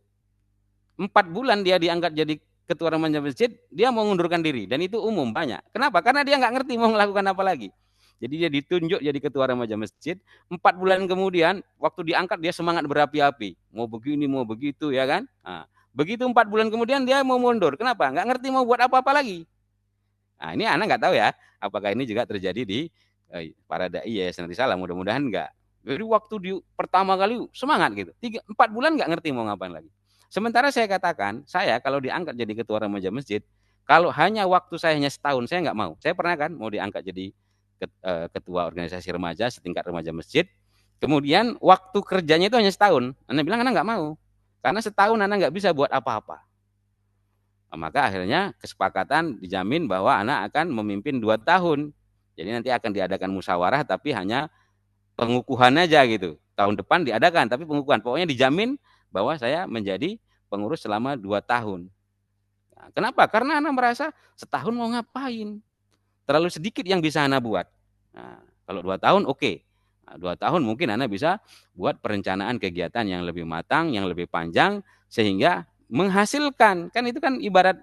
4 bulan dia diangkat jadi ketua remaja masjid, dia mau mengundurkan diri, dan itu umum banyak. Kenapa? Karena dia nggak ngerti mau melakukan apa lagi. Jadi dia ditunjuk jadi ketua remaja masjid, 4 bulan kemudian waktu diangkat dia semangat berapi-api, mau begini, mau begitu, ya kan? Nah, begitu 4 bulan kemudian dia mau mundur. Kenapa? Nggak ngerti mau buat apa-apa lagi. Nah, ini anak nggak tahu ya, apakah ini juga terjadi di para dai Yayasan Risalah. Mudah-mudahan nggak. Jadi waktu di pertama kali semangat gitu, 4 bulan nggak ngerti mau ngapain lagi. Sementara saya katakan, saya kalau diangkat jadi ketua remaja masjid, kalau hanya waktu saya hanya setahun, saya nggak mau. Saya pernah kan mau diangkat jadi ketua organisasi remaja setingkat remaja masjid. Kemudian waktu kerjanya itu hanya setahun. Anak bilang anak nggak mau, karena setahun anak nggak bisa buat apa-apa. Maka akhirnya kesepakatan dijamin bahwa anak akan memimpin 2 tahun. Jadi nanti akan diadakan musyawarah, tapi hanya pengukuhan aja gitu. Tahun depan diadakan, tapi pengukuhan. Pokoknya dijamin bahwa saya menjadi pengurus selama 2 tahun. Nah, kenapa? Karena anak merasa setahun mau ngapain? Terlalu sedikit yang bisa anak buat. Nah, kalau 2 tahun oke. Nah, 2 tahun mungkin anak bisa buat perencanaan kegiatan yang lebih matang, yang lebih panjang, sehingga menghasilkan. Kan itu kan ibarat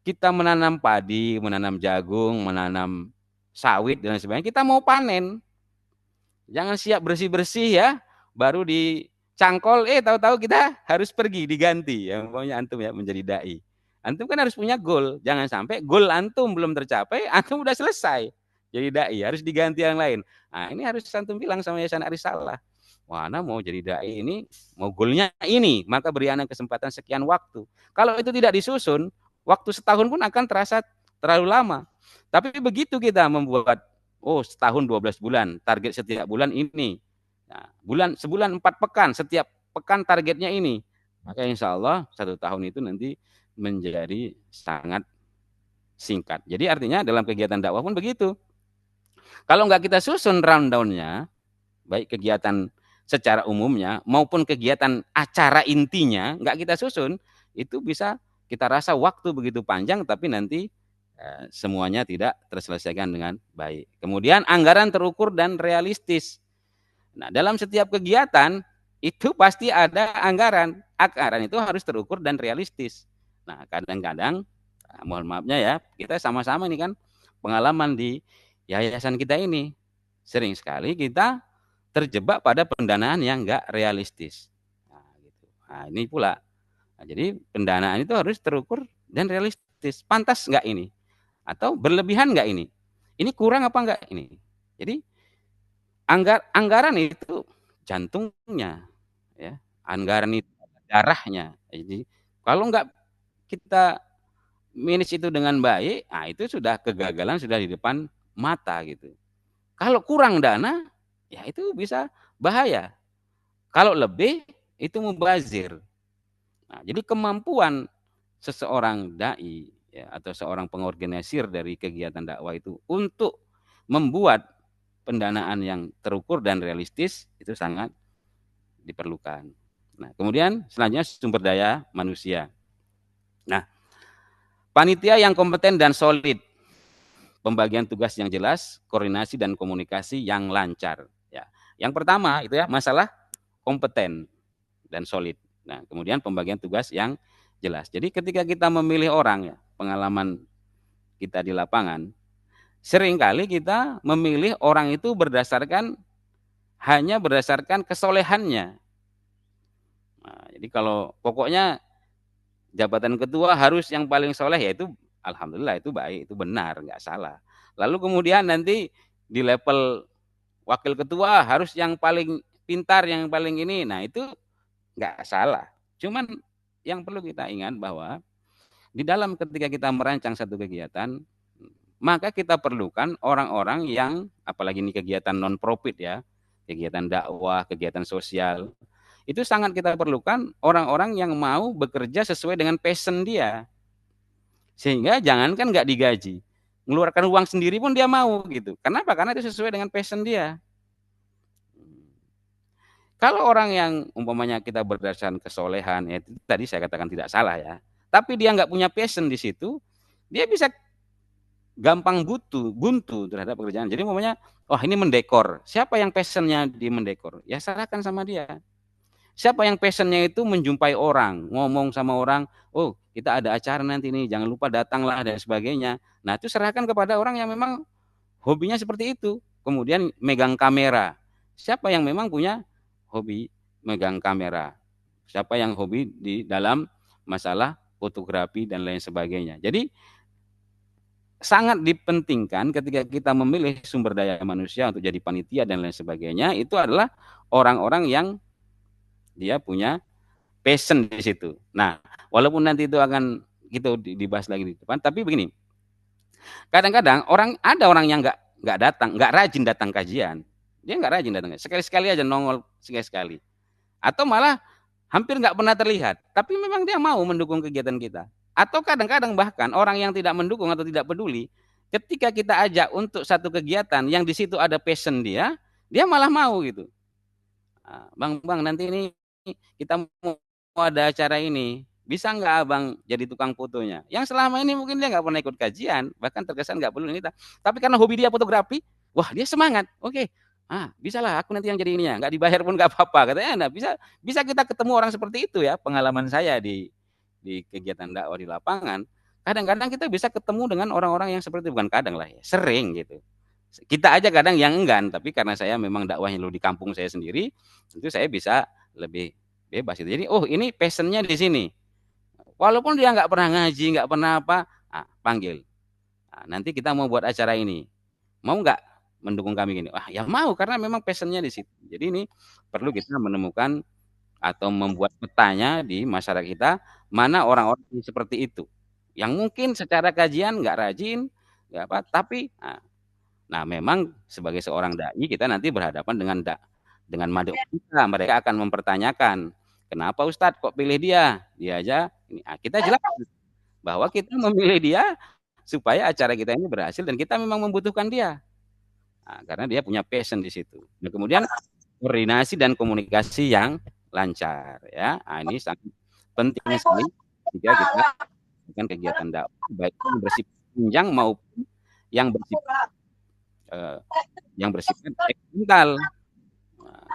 kita menanam padi, menanam jagung, menanam sawit dan sebagainya. Kita mau panen. Jangan siap bersih-bersih ya, baru dicangkol, tahu-tahu kita harus pergi diganti. Ya, pokoknya antum ya menjadi dai. Antum kan harus punya goal. Jangan sampai goal antum belum tercapai, antum udah selesai jadi dai, harus diganti yang lain. Nah, ini harus antum bilang sama Yayasan Arisalah. Wah, Ana mau jadi dai ini, mau goalnya ini, maka beri anak kesempatan sekian waktu. Kalau itu tidak disusun, waktu setahun pun akan terasa terlalu lama. Tapi begitu kita membuat, setahun 12 bulan, target setiap bulan ini. Nah, sebulan 4 pekan, setiap pekan targetnya ini. Maka insya Allah 1 tahun itu nanti menjadi sangat singkat. Jadi artinya dalam kegiatan dakwah pun begitu. Kalau nggak kita susun rundown-nya, baik kegiatan secara umumnya maupun kegiatan acara intinya nggak kita susun, itu bisa kita rasa waktu begitu panjang tapi nanti semuanya tidak terselesaikan dengan baik. Kemudian anggaran terukur dan realistis. Nah, dalam setiap kegiatan itu pasti ada anggaran. Anggaran itu harus terukur dan realistis. Nah, kadang-kadang mohon maafnya ya, kita sama-sama ini kan pengalaman di yayasan kita ini. Sering sekali kita terjebak pada pendanaan yang enggak realistis. Nah, gitu. Nah, ini pula. Nah, jadi pendanaan itu harus terukur dan realistis. Pantas enggak ini? Atau berlebihan enggak ini? Ini kurang apa enggak ini? Jadi anggaran itu jantungnya, ya. Anggaran itu darahnya. Jadi kalau enggak kita manage itu dengan baik, nah itu sudah kegagalan sudah di depan mata gitu. Kalau kurang dana, ya itu bisa bahaya. Kalau lebih, itu mubazir. Nah, jadi kemampuan seseorang dai ya, atau seorang pengorganisir dari kegiatan dakwah itu untuk membuat pendanaan yang terukur dan realistis itu sangat diperlukan. Nah, kemudian selanjutnya sumber daya manusia. Nah, panitia yang kompeten dan solid, pembagian tugas yang jelas, koordinasi dan komunikasi yang lancar. Ya, yang pertama itu ya masalah kompeten dan solid. Nah, kemudian pembagian tugas yang jelas. Jadi ketika kita memilih orang ya, pengalaman kita di lapangan, seringkali kita memilih orang itu hanya berdasarkan kesolehannya. Nah, jadi kalau pokoknya jabatan ketua harus yang paling soleh, ya itu alhamdulillah itu baik, itu benar, nggak salah. Lalu kemudian nanti di level wakil ketua harus yang paling pintar, yang paling ini, nah itu nggak salah. Cuman yang perlu kita ingat bahwa di dalam ketika kita merancang satu kegiatan, maka kita perlukan orang-orang yang, apalagi ini kegiatan non profit ya, kegiatan dakwah, kegiatan sosial, itu sangat kita perlukan orang-orang yang mau bekerja sesuai dengan passion dia. Sehingga jangankan nggak digaji, mengeluarkan uang sendiri pun dia mau gitu. Kenapa? Karena itu sesuai dengan passion dia. Kalau orang yang umpamanya kita berdasarkan kesolehan, ya itu tadi saya katakan tidak salah ya. Tapi dia nggak punya passion di situ, dia bisa gampang buntu terhadap pekerjaan. Jadi umpamanya, oh ini mendekor. Siapa yang passionnya di mendekor? Ya serahkan sama dia. Siapa yang passionnya itu menjumpai orang, ngomong sama orang, oh kita ada acara nanti nih, jangan lupa datanglah dan sebagainya. Nah itu serahkan kepada orang yang memang hobinya seperti itu. Kemudian megang kamera. Siapa yang memang punya hobi megang kamera? Siapa yang hobi di dalam masalah fotografi dan lain sebagainya. Jadi sangat dipentingkan ketika kita memilih sumber daya manusia untuk jadi panitia dan lain sebagainya, itu adalah orang-orang yang dia punya passion di situ. Nah, walaupun nanti itu akan gitu dibahas lagi di depan, tapi begini, kadang-kadang ada orang yang nggak datang, nggak rajin datang kajian, dia nggak rajin datang, sekali-sekali aja nongol sekali-sekali, atau malah hampir nggak pernah terlihat, tapi memang dia mau mendukung kegiatan kita. Atau kadang-kadang bahkan orang yang tidak mendukung atau tidak peduli, ketika kita ajak untuk satu kegiatan yang di situ ada passion dia malah mau gitu. Bang, nanti ini kita mau ada acara ini, bisa nggak abang jadi tukang fotonya? Yang selama ini mungkin dia nggak pernah ikut kajian, bahkan terkesan nggak perlu ini. Tapi karena hobi dia fotografi, wah dia semangat. Oke, bisa lah aku nanti yang jadi ininya, nggak dibayar pun nggak apa-apa katanya. Nah, bisa kita ketemu orang seperti itu ya. Pengalaman saya di kegiatan dakwah di lapangan, kadang-kadang kita bisa ketemu dengan orang-orang yang seperti, bukan kadang lah ya, sering gitu. Kita aja kadang yang enggan, tapi karena saya memang dakwahnya dulu di kampung saya sendiri, tentu saya bisa lebih bebas gitu. Jadi, oh ini passionnya di sini. Walaupun dia nggak pernah ngaji, nggak pernah apa, panggil. Nanti kita mau buat acara ini. Mau nggak mendukung kami gini? Wah, ya mau karena memang passionnya di situ. Jadi ini perlu kita menemukan atau membuat petanya di masyarakat kita, mana orang-orang yang seperti itu. Yang mungkin secara kajian nggak rajin, nggak apa, tapi nah, memang sebagai seorang dai kita nanti berhadapan dengan madhep kita. Mereka akan mempertanyakan, kenapa Ustadz kok pilih dia? Dia aja ini. Kita jelaskan bahwa kita memilih dia supaya acara kita ini berhasil dan kita memang membutuhkan dia. Karena dia punya passion di situ. Nah, kemudian koordinasi dan komunikasi yang lancar ya. Ini sangat penting sekali jika kita melakukan kegiatan dakwah, baik yang bersifat panjang maupun yang bersifat eksternal.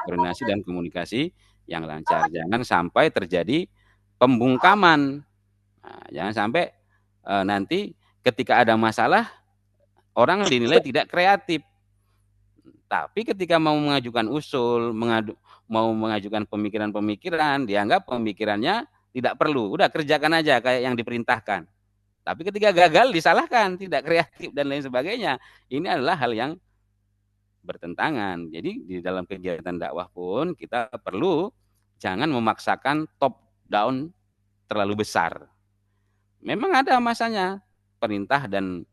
Koordinasi dan komunikasi yang lancar. Jangan sampai terjadi pembungkaman. Jangan sampai nanti ketika ada masalah orang dinilai tidak kreatif. Tapi ketika mau mengajukan usul, mau mengajukan pemikiran-pemikiran, dianggap pemikirannya tidak perlu. Udah kerjakan aja kayak yang diperintahkan. Tapi ketika gagal disalahkan, tidak kreatif dan lain sebagainya. Ini adalah hal yang bertentangan. Jadi di dalam kegiatan dakwah pun kita perlu jangan memaksakan top down terlalu besar. Memang ada masanya perintah dan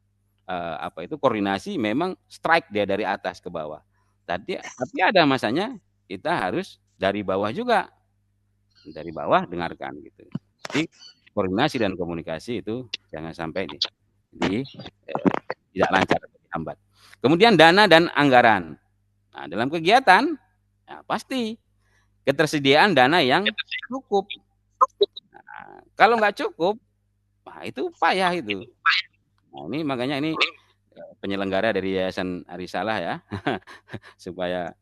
koordinasi memang strike dia dari atas ke bawah. Tapi ada masanya kita harus dari bawah juga, dari bawah dengarkan gitu. Jadi koordinasi dan komunikasi itu jangan sampai tidak lancar atau dihambat. Kemudian dana dan anggaran. Nah, dalam kegiatan ya pasti ketersediaan dana yang cukup. Nah, kalau nggak cukup, nah itu payah itu. Nah, ini makanya ini penyelenggara dari Yayasan Arisalah ya, supaya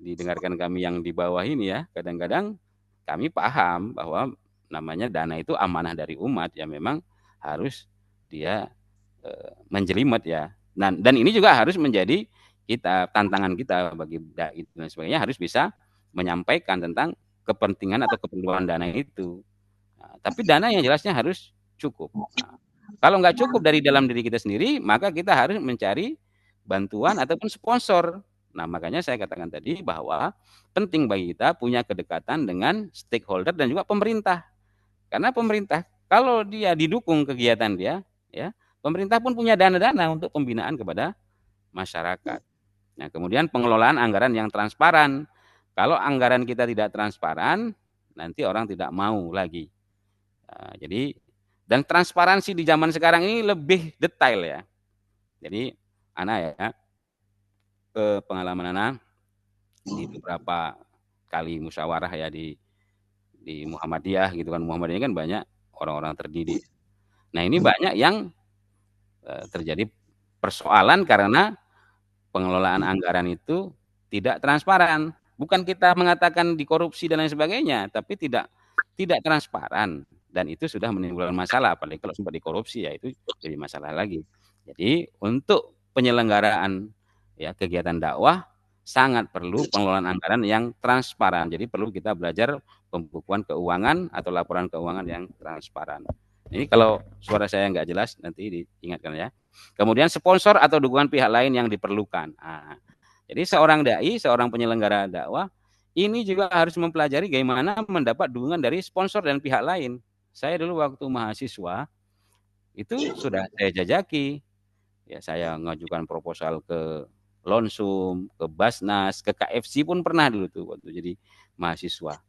didengarkan kami yang di bawah ini ya. Kadang-kadang kami paham bahwa namanya dana itu amanah dari umat ya, memang harus dia menjelimet ya. Dan ini juga harus menjadi tantangan kita bagi dai dan sebagainya, harus bisa menyampaikan tentang kepentingan atau keperluan dana itu. Nah, tapi dana yang jelasnya harus cukup. Nah, kalau nggak cukup dari dalam diri kita sendiri, maka kita harus mencari bantuan ataupun sponsor. Nah, makanya saya katakan tadi bahwa penting bagi kita punya kedekatan dengan stakeholder dan juga pemerintah. Karena pemerintah kalau dia didukung kegiatan dia, ya, pemerintah pun punya dana-dana untuk pembinaan kepada masyarakat. Nah, kemudian pengelolaan anggaran yang transparan. Kalau anggaran kita tidak transparan, nanti orang tidak mau lagi. Nah, jadi dan transparansi di zaman sekarang ini lebih detail ya. Jadi Ana ya, pengalaman Ana di beberapa kali musyawarah ya di Muhammadiyah gitu kan. Muhammadiyah kan banyak orang-orang terdidik. Nah, ini banyak yang terjadi persoalan karena pengelolaan anggaran itu tidak transparan. Bukan kita mengatakan dikorupsi dan lain sebagainya, tapi tidak transparan dan itu sudah menimbulkan masalah. Apalagi kalau sempat dikorupsi ya itu jadi masalah lagi. Jadi untuk penyelenggaraan ya kegiatan dakwah sangat perlu pengelolaan anggaran yang transparan. Jadi perlu kita belajar pembukuan keuangan atau laporan keuangan yang transparan. Ini kalau suara saya nggak jelas nanti diingatkan ya. Kemudian sponsor atau dukungan pihak lain yang diperlukan. Nah, jadi seorang dai, seorang penyelenggara dakwah, ini juga harus mempelajari bagaimana mendapat dukungan dari sponsor dan pihak lain. Saya dulu waktu mahasiswa, itu sudah saya jajaki. Ya, saya mengajukan proposal ke Lonsum, ke Basnas, ke KFC pun pernah dulu tuh waktu jadi mahasiswa.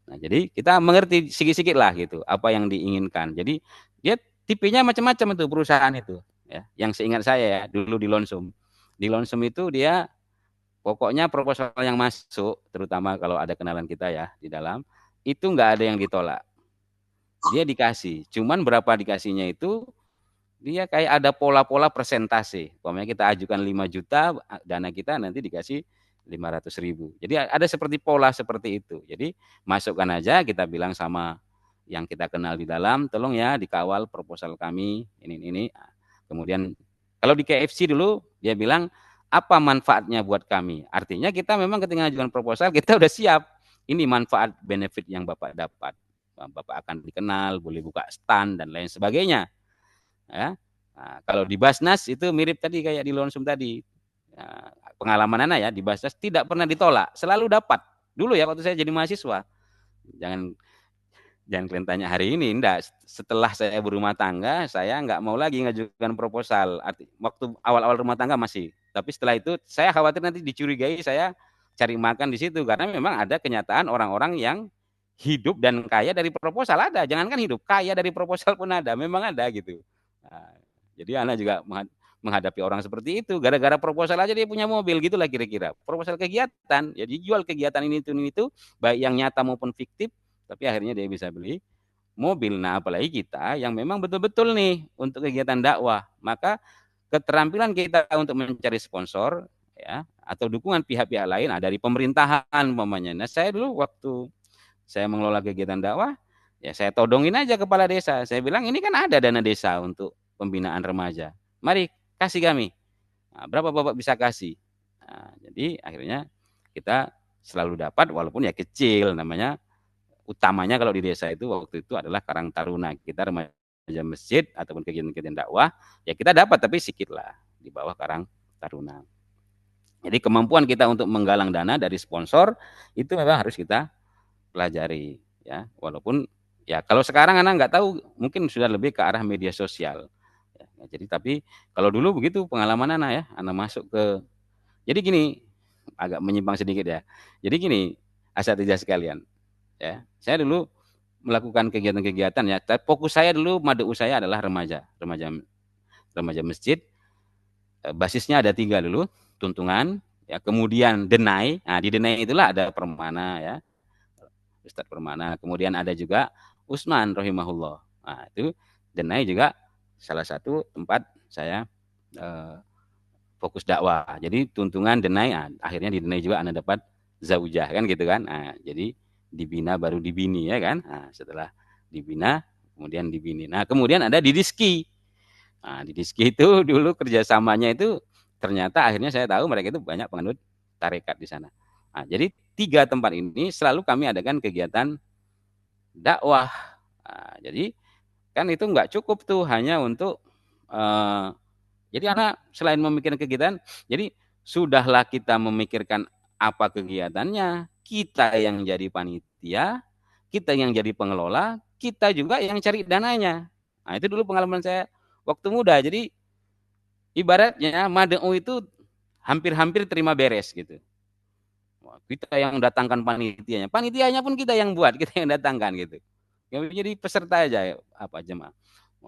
Nah, jadi kita mengerti sedikit-sedikit lah gitu apa yang diinginkan. Jadi dia tipenya macam-macam itu perusahaan itu ya. Yang seingat saya ya dulu di Lonsum. Di Lonsum itu dia pokoknya proposal yang masuk, terutama kalau ada kenalan kita ya di dalam, itu nggak ada yang ditolak. Dia dikasih. Cuman berapa dikasihnya itu dia kayak ada pola-pola persentase. Pokoknya kita ajukan 5 juta, dana kita nanti dikasih 500.000. Jadi ada seperti pola seperti itu. Jadi masukkan aja, kita bilang sama yang kita kenal di dalam, tolong ya dikawal proposal kami, ini. Kemudian kalau di KFC dulu, dia bilang, apa manfaatnya buat kami? Artinya kita memang ketika mengajukan proposal, kita udah siap. Ini manfaat benefit yang Bapak dapat. Bapak akan dikenal, boleh buka stand, dan lain sebagainya. Ya. Nah, kalau di Basnas itu mirip tadi kayak di Lonsum tadi. Nah, pengalaman Ana ya di Basnas tidak pernah ditolak, selalu dapat. Dulu ya waktu saya jadi mahasiswa. Jangan kalian tanya hari ini, enggak. Setelah saya berumah tangga, saya nggak mau lagi ngajukan proposal. Waktu awal-awal rumah tangga masih. Tapi setelah itu saya khawatir nanti dicurigai saya cari makan di situ karena memang ada kenyataan orang-orang yang hidup dan kaya dari proposal ada. Jangankan hidup, kaya dari proposal pun ada. Memang ada gitu. Nah, jadi Ana juga menghadapi orang seperti itu. Gara-gara proposal aja dia punya mobil gitulah kira-kira. Proposal kegiatan, ya dijual kegiatan ini itu, baik yang nyata maupun fiktif, tapi akhirnya dia bisa beli mobil. Nah, apalagi kita yang memang betul-betul nih untuk kegiatan dakwah, maka keterampilan kita untuk mencari sponsor ya atau dukungan pihak-pihak lain dari pemerintahan umpamanya. Nah, saya dulu waktu saya mengelola kegiatan dakwah, ya saya todongin aja kepala desa. Saya bilang ini kan ada dana desa untuk pembinaan remaja. Mari kasih kami. Nah, berapa Bapak bisa kasih? Nah, jadi akhirnya kita selalu dapat walaupun ya kecil namanya. Utamanya kalau di desa itu waktu itu adalah Karang Taruna. Kita remaja masjid ataupun kegiatan-kegiatan dakwah, ya kita dapat tapi sedikit lah di bawah Karang Taruna. Jadi kemampuan kita untuk menggalang dana dari sponsor itu memang harus kita pelajari ya. Walaupun ya kalau sekarang anak nggak tahu mungkin sudah lebih ke arah media sosial. Ya, jadi tapi kalau dulu begitu pengalaman anak ya, anak masuk ke jadi gini agak menyimpang sedikit ya. Jadi gini asatidz sekalian ya. Saya dulu melakukan kegiatan-kegiatan ya. Fokus saya dulu mad'u saya adalah remaja masjid. Basisnya ada 3 dulu, tuntungan, ya, kemudian denai. Nah, di denai itulah ada Permana ya, Ustadz Permana. Kemudian ada juga Usman rahimahullah. Nah, itu denai juga salah satu tempat saya eh, fokus dakwah. Jadi tuntungan denai, nah, akhirnya di denai juga Anda dapat zaujah kan gitu kan. Nah, jadi dibina baru dibini ya kan. Nah, setelah dibina kemudian dibini. Nah, kemudian ada di diski. Nah, di diski itu dulu kerjasamanya itu ternyata akhirnya saya tahu mereka itu banyak penganut tarekat di sana. Nah, jadi 3 tempat ini selalu kami adakan kegiatan dakwah. Nah, jadi kan itu nggak cukup tuh hanya untuk eh, jadi anak selain memikirkan kegiatan, jadi sudahlah kita memikirkan apa kegiatannya, kita yang jadi panitia, kita yang jadi pengelola, kita juga yang cari dananya. Nah, itu dulu pengalaman saya waktu muda. Jadi ibaratnya Madeu itu hampir-hampir terima beres gitu. Kita yang datangkan panitianya, panitianya pun kita yang buat, kita yang datangkan gitu. Jadi peserta aja apa jemaah.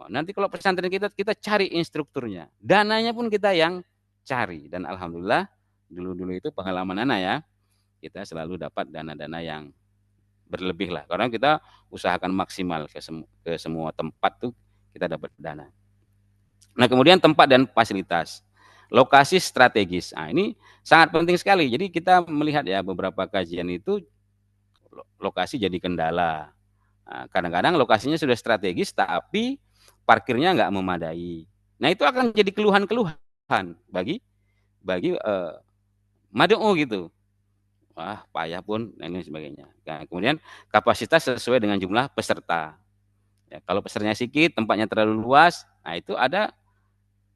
Nanti kalau pesantren kita cari instrukturnya, dananya pun kita yang cari dan alhamdulillah dulu-dulu itu pengalaman anak ya, kita selalu dapat dana-dana yang berlebih lah karena kita usahakan maksimal ke semua tempat tuh kita dapat dana. Nah, kemudian tempat dan fasilitas. Lokasi strategis. Nah, ini sangat penting sekali. Jadi kita melihat ya beberapa kajian itu lokasi jadi kendala. Nah, kadang-kadang lokasinya sudah strategis tapi parkirnya nggak memadai. Nah, itu akan jadi keluhan-keluhan bagi Madeo gitu. Wah, payah pun dan lain sebagainya. Nah, kemudian kapasitas sesuai dengan jumlah peserta. Ya, kalau pesertanya sedikit, tempatnya terlalu luas, nah itu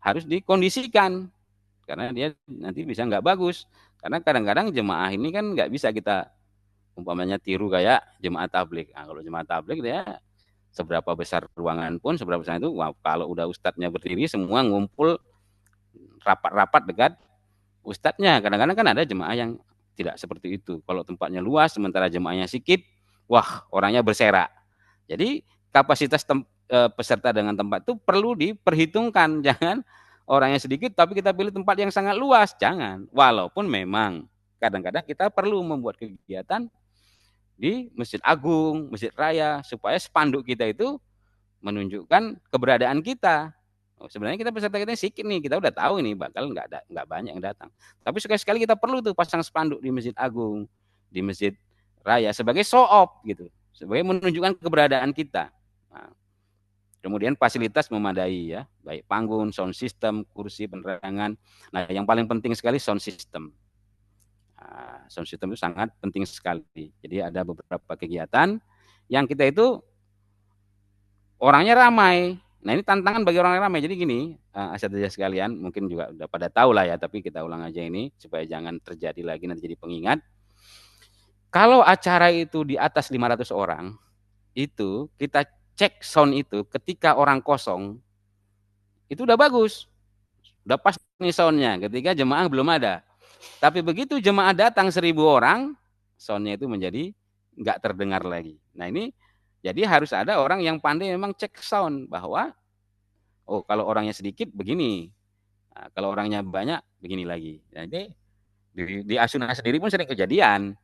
harus dikondisikan karena dia nanti bisa nggak bagus. Karena kadang-kadang jemaah ini kan nggak bisa kita umpamanya tiru kayak jemaah tablik. Nah, kalau jemaah tablik dia seberapa besar ruangan pun, seberapa besar itu, wah, kalau udah ustadznya berdiri semua ngumpul rapat-rapat dekat ustadznya. Kadang-kadang kan ada jemaah yang tidak seperti itu. Kalau tempatnya luas sementara jemaahnya sedikit, wah orangnya berserak. Jadi kapasitas peserta dengan tempat itu perlu diperhitungkan. Jangan orangnya sedikit tapi kita pilih tempat yang sangat luas. Jangan. Walaupun memang kadang-kadang kita perlu membuat kegiatan di Masjid Agung, Masjid Raya, supaya spanduk kita itu menunjukkan keberadaan kita. Oh, sebenarnya kita peserta kita sedikit nih, kita udah tahu ini bakal nggak banyak yang datang. Tapi sekali-sekali kita perlu tuh pasang spanduk di Masjid Agung, di Masjid Raya sebagai show off gitu, sebagai menunjukkan keberadaan kita. Nah, kemudian fasilitas memadai ya, baik panggung, sound system, kursi, penerangan. Nah, yang paling penting sekali sound system. Nah, sound system itu sangat penting sekali. Jadi ada beberapa kegiatan yang kita itu orangnya ramai. Nah, ini tantangan bagi orang yang ramai. Jadi gini, asatidz sekalian, mungkin juga udah pada tahu lah ya, tapi kita ulang aja ini supaya jangan terjadi lagi nanti jadi pengingat. Kalau acara itu di atas 500 orang, itu kita cek sound itu ketika orang kosong, itu udah bagus. Udah pas nih soundnya ketika jemaah belum ada. Tapi begitu jemaah datang 1.000 orang, soundnya itu menjadi nggak terdengar lagi. Nah, ini jadi harus ada orang yang pandai memang cek sound bahwa oh kalau orangnya sedikit begini, nah, kalau orangnya banyak begini lagi. Jadi di Asuna sendiri pun sering kejadian.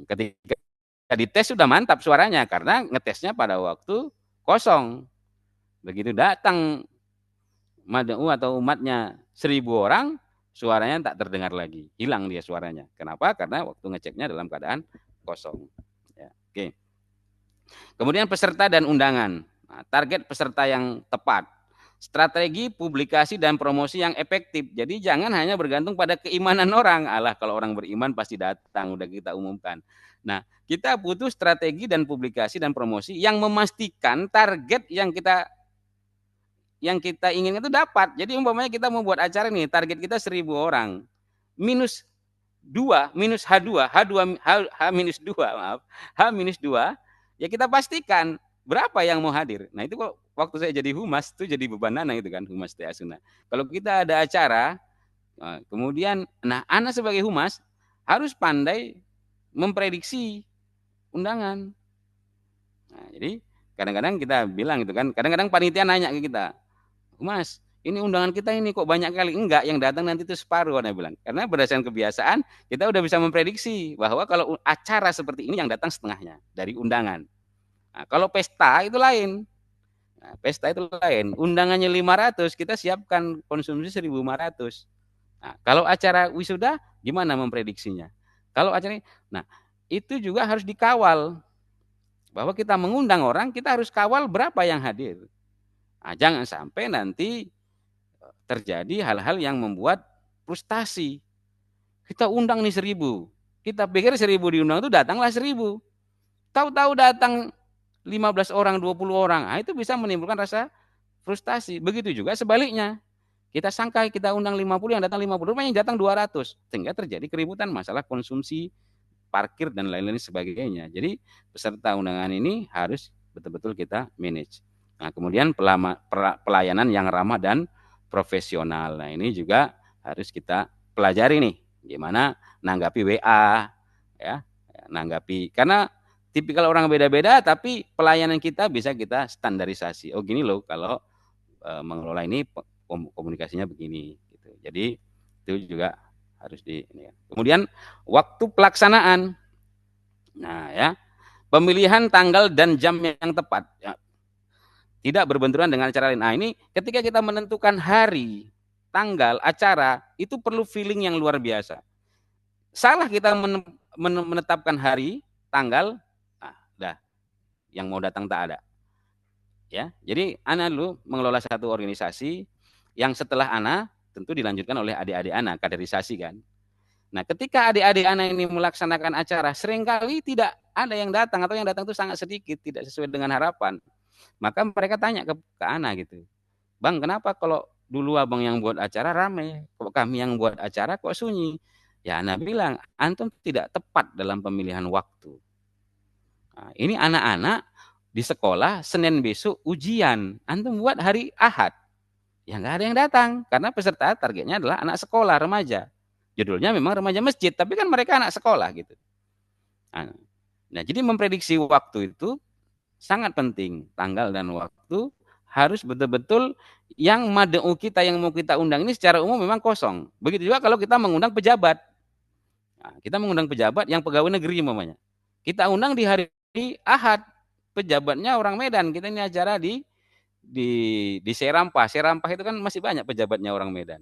Ketika dites sudah mantap suaranya karena ngetesnya pada waktu kosong. Begitu datang Mad'u atau umatnya 1.000 orang, suaranya tak terdengar lagi, hilang dia suaranya. Kenapa? Karena waktu ngeceknya dalam keadaan kosong. Ya, oke. Kemudian peserta dan undangan. Nah, target peserta yang tepat. Strategi publikasi dan promosi yang efektif. Jadi jangan hanya bergantung pada keimanan orang. Alah, kalau orang beriman pasti datang, udah kita umumkan. Nah, kita butuh strategi dan publikasi dan promosi yang memastikan target yang kita inginkan itu dapat. Jadi umpamanya kita mau buat acara nih, target kita 1.000 orang. Minus 2, minus H2, H-2, maaf. H-2, ya kita pastikan berapa yang mau hadir. Nah, itu kok waktu saya jadi humas itu jadi beban Nana itu kan, humas Teh Asuna. Kalau kita ada acara, kemudian Ana sebagai humas harus pandai memprediksi undangan. Nah, jadi kadang-kadang kita bilang gitu kan, kadang-kadang panitia nanya ke kita, Mas, ini undangan kita ini kok banyak kali. Enggak, yang datang nanti itu separuh, dia bilang. Karena berdasarkan kebiasaan, kita udah bisa memprediksi bahwa kalau acara seperti ini yang datang setengahnya dari undangan. Nah, kalau pesta itu lain. Nah, pesta itu lain. Undangannya 500, kita siapkan konsumsi 1.500. Nah, kalau acara wisuda, gimana memprediksinya? Kalau acara ini, nah itu juga harus dikawal. Bahwa kita mengundang orang, kita harus kawal berapa yang hadir. Nah, jangan sampai nanti terjadi hal-hal yang membuat frustasi. Kita undang nih 1.000. Kita pikir 1.000 diundang itu datanglah 1.000. Tahu-tahu datang 15 orang, 20 orang. Nah, itu bisa menimbulkan rasa frustasi. Begitu juga sebaliknya. Kita sangka kita undang 50, yang datang 50, rupanya yang datang 200. Sehingga terjadi keributan masalah konsumsi, parkir, dan lain-lain sebagainya. Jadi peserta undangan ini harus betul-betul kita manage. Nah, kemudian pelayanan yang ramah dan profesional. Nah, ini juga harus kita pelajari nih, gimana nanggapi WA, ya, nanggapi, karena tipikal orang beda-beda, tapi pelayanan kita bisa kita standarisasi. Oh gini loh, kalau mengelola ini komunikasinya begini. Gitu. Jadi itu juga harus di. Ini ya. Kemudian waktu pelaksanaan, nah ya, pemilihan tanggal dan jam yang tepat. Ya, tidak berbenturan dengan acara lain. Nah ini ketika kita menentukan hari, tanggal, acara, itu perlu feeling yang luar biasa. Salah kita menetapkan hari, tanggal, nah, dah, yang mau datang tak ada. Ya, jadi Ana dulu mengelola satu organisasi yang setelah Ana tentu dilanjutkan oleh adik-adik Ana, kaderisasi kan. Nah, ketika adik-adik Ana ini melaksanakan acara, seringkali tidak ada yang datang atau yang datang itu sangat sedikit, tidak sesuai dengan harapan. Maka mereka tanya ke Ana gitu, Bang, kenapa kalau dulu abang yang buat acara ramai, kok kami yang buat acara kok sunyi? Ya, Ana bilang, antum tidak tepat dalam pemilihan waktu. Nah, ini anak-anak di sekolah Senin besok ujian, antum buat hari Ahad, ya nggak ada yang datang karena peserta targetnya adalah anak sekolah remaja. Judulnya memang remaja masjid, tapi kan mereka anak sekolah gitu. Nah, jadi memprediksi waktu itu sangat penting. Tanggal dan waktu harus betul-betul yang mad'u kita yang mau kita undang ini secara umum memang kosong. Begitu juga kalau kita mengundang pejabat. Nah, kita mengundang pejabat yang pegawai negeri umpamanya. Kita undang di hari Ahad. Pejabatnya orang Medan. Kita ini acara di Serampah. Serampah itu kan masih banyak pejabatnya orang Medan.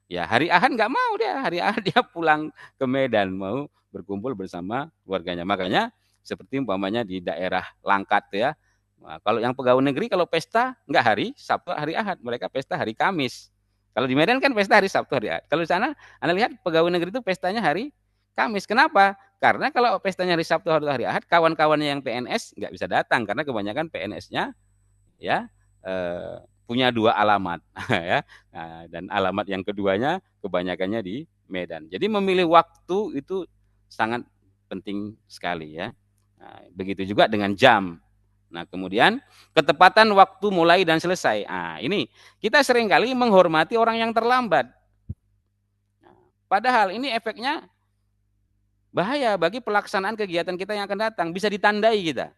Ya, hari Ahad nggak mau dia. Hari Ahad dia pulang ke Medan, mau berkumpul bersama keluarganya. Makanya seperti umpamanya di daerah Langkat ya. Nah, kalau yang pegawai negeri kalau pesta nggak hari Sabtu hari Ahad, mereka pesta hari Kamis. Kalau di Medan kan pesta hari Sabtu hari Ahad. Kalau di sana Anda lihat pegawai negeri itu pestanya hari Kamis. Kenapa? Karena kalau pestanya hari Sabtu atau hari Ahad, kawan-kawannya yang PNS nggak bisa datang karena kebanyakan PNS-nya ya punya 2 alamat ya. Nah, dan alamat yang keduanya kebanyakannya di Medan. Jadi memilih waktu itu sangat penting sekali ya. Nah, begitu juga dengan jam. Nah, kemudian ketepatan waktu mulai dan selesai. Nah, ini kita seringkali menghormati orang yang terlambat. Nah, padahal ini efeknya bahaya bagi pelaksanaan kegiatan kita yang akan datang. Bisa ditandai kita.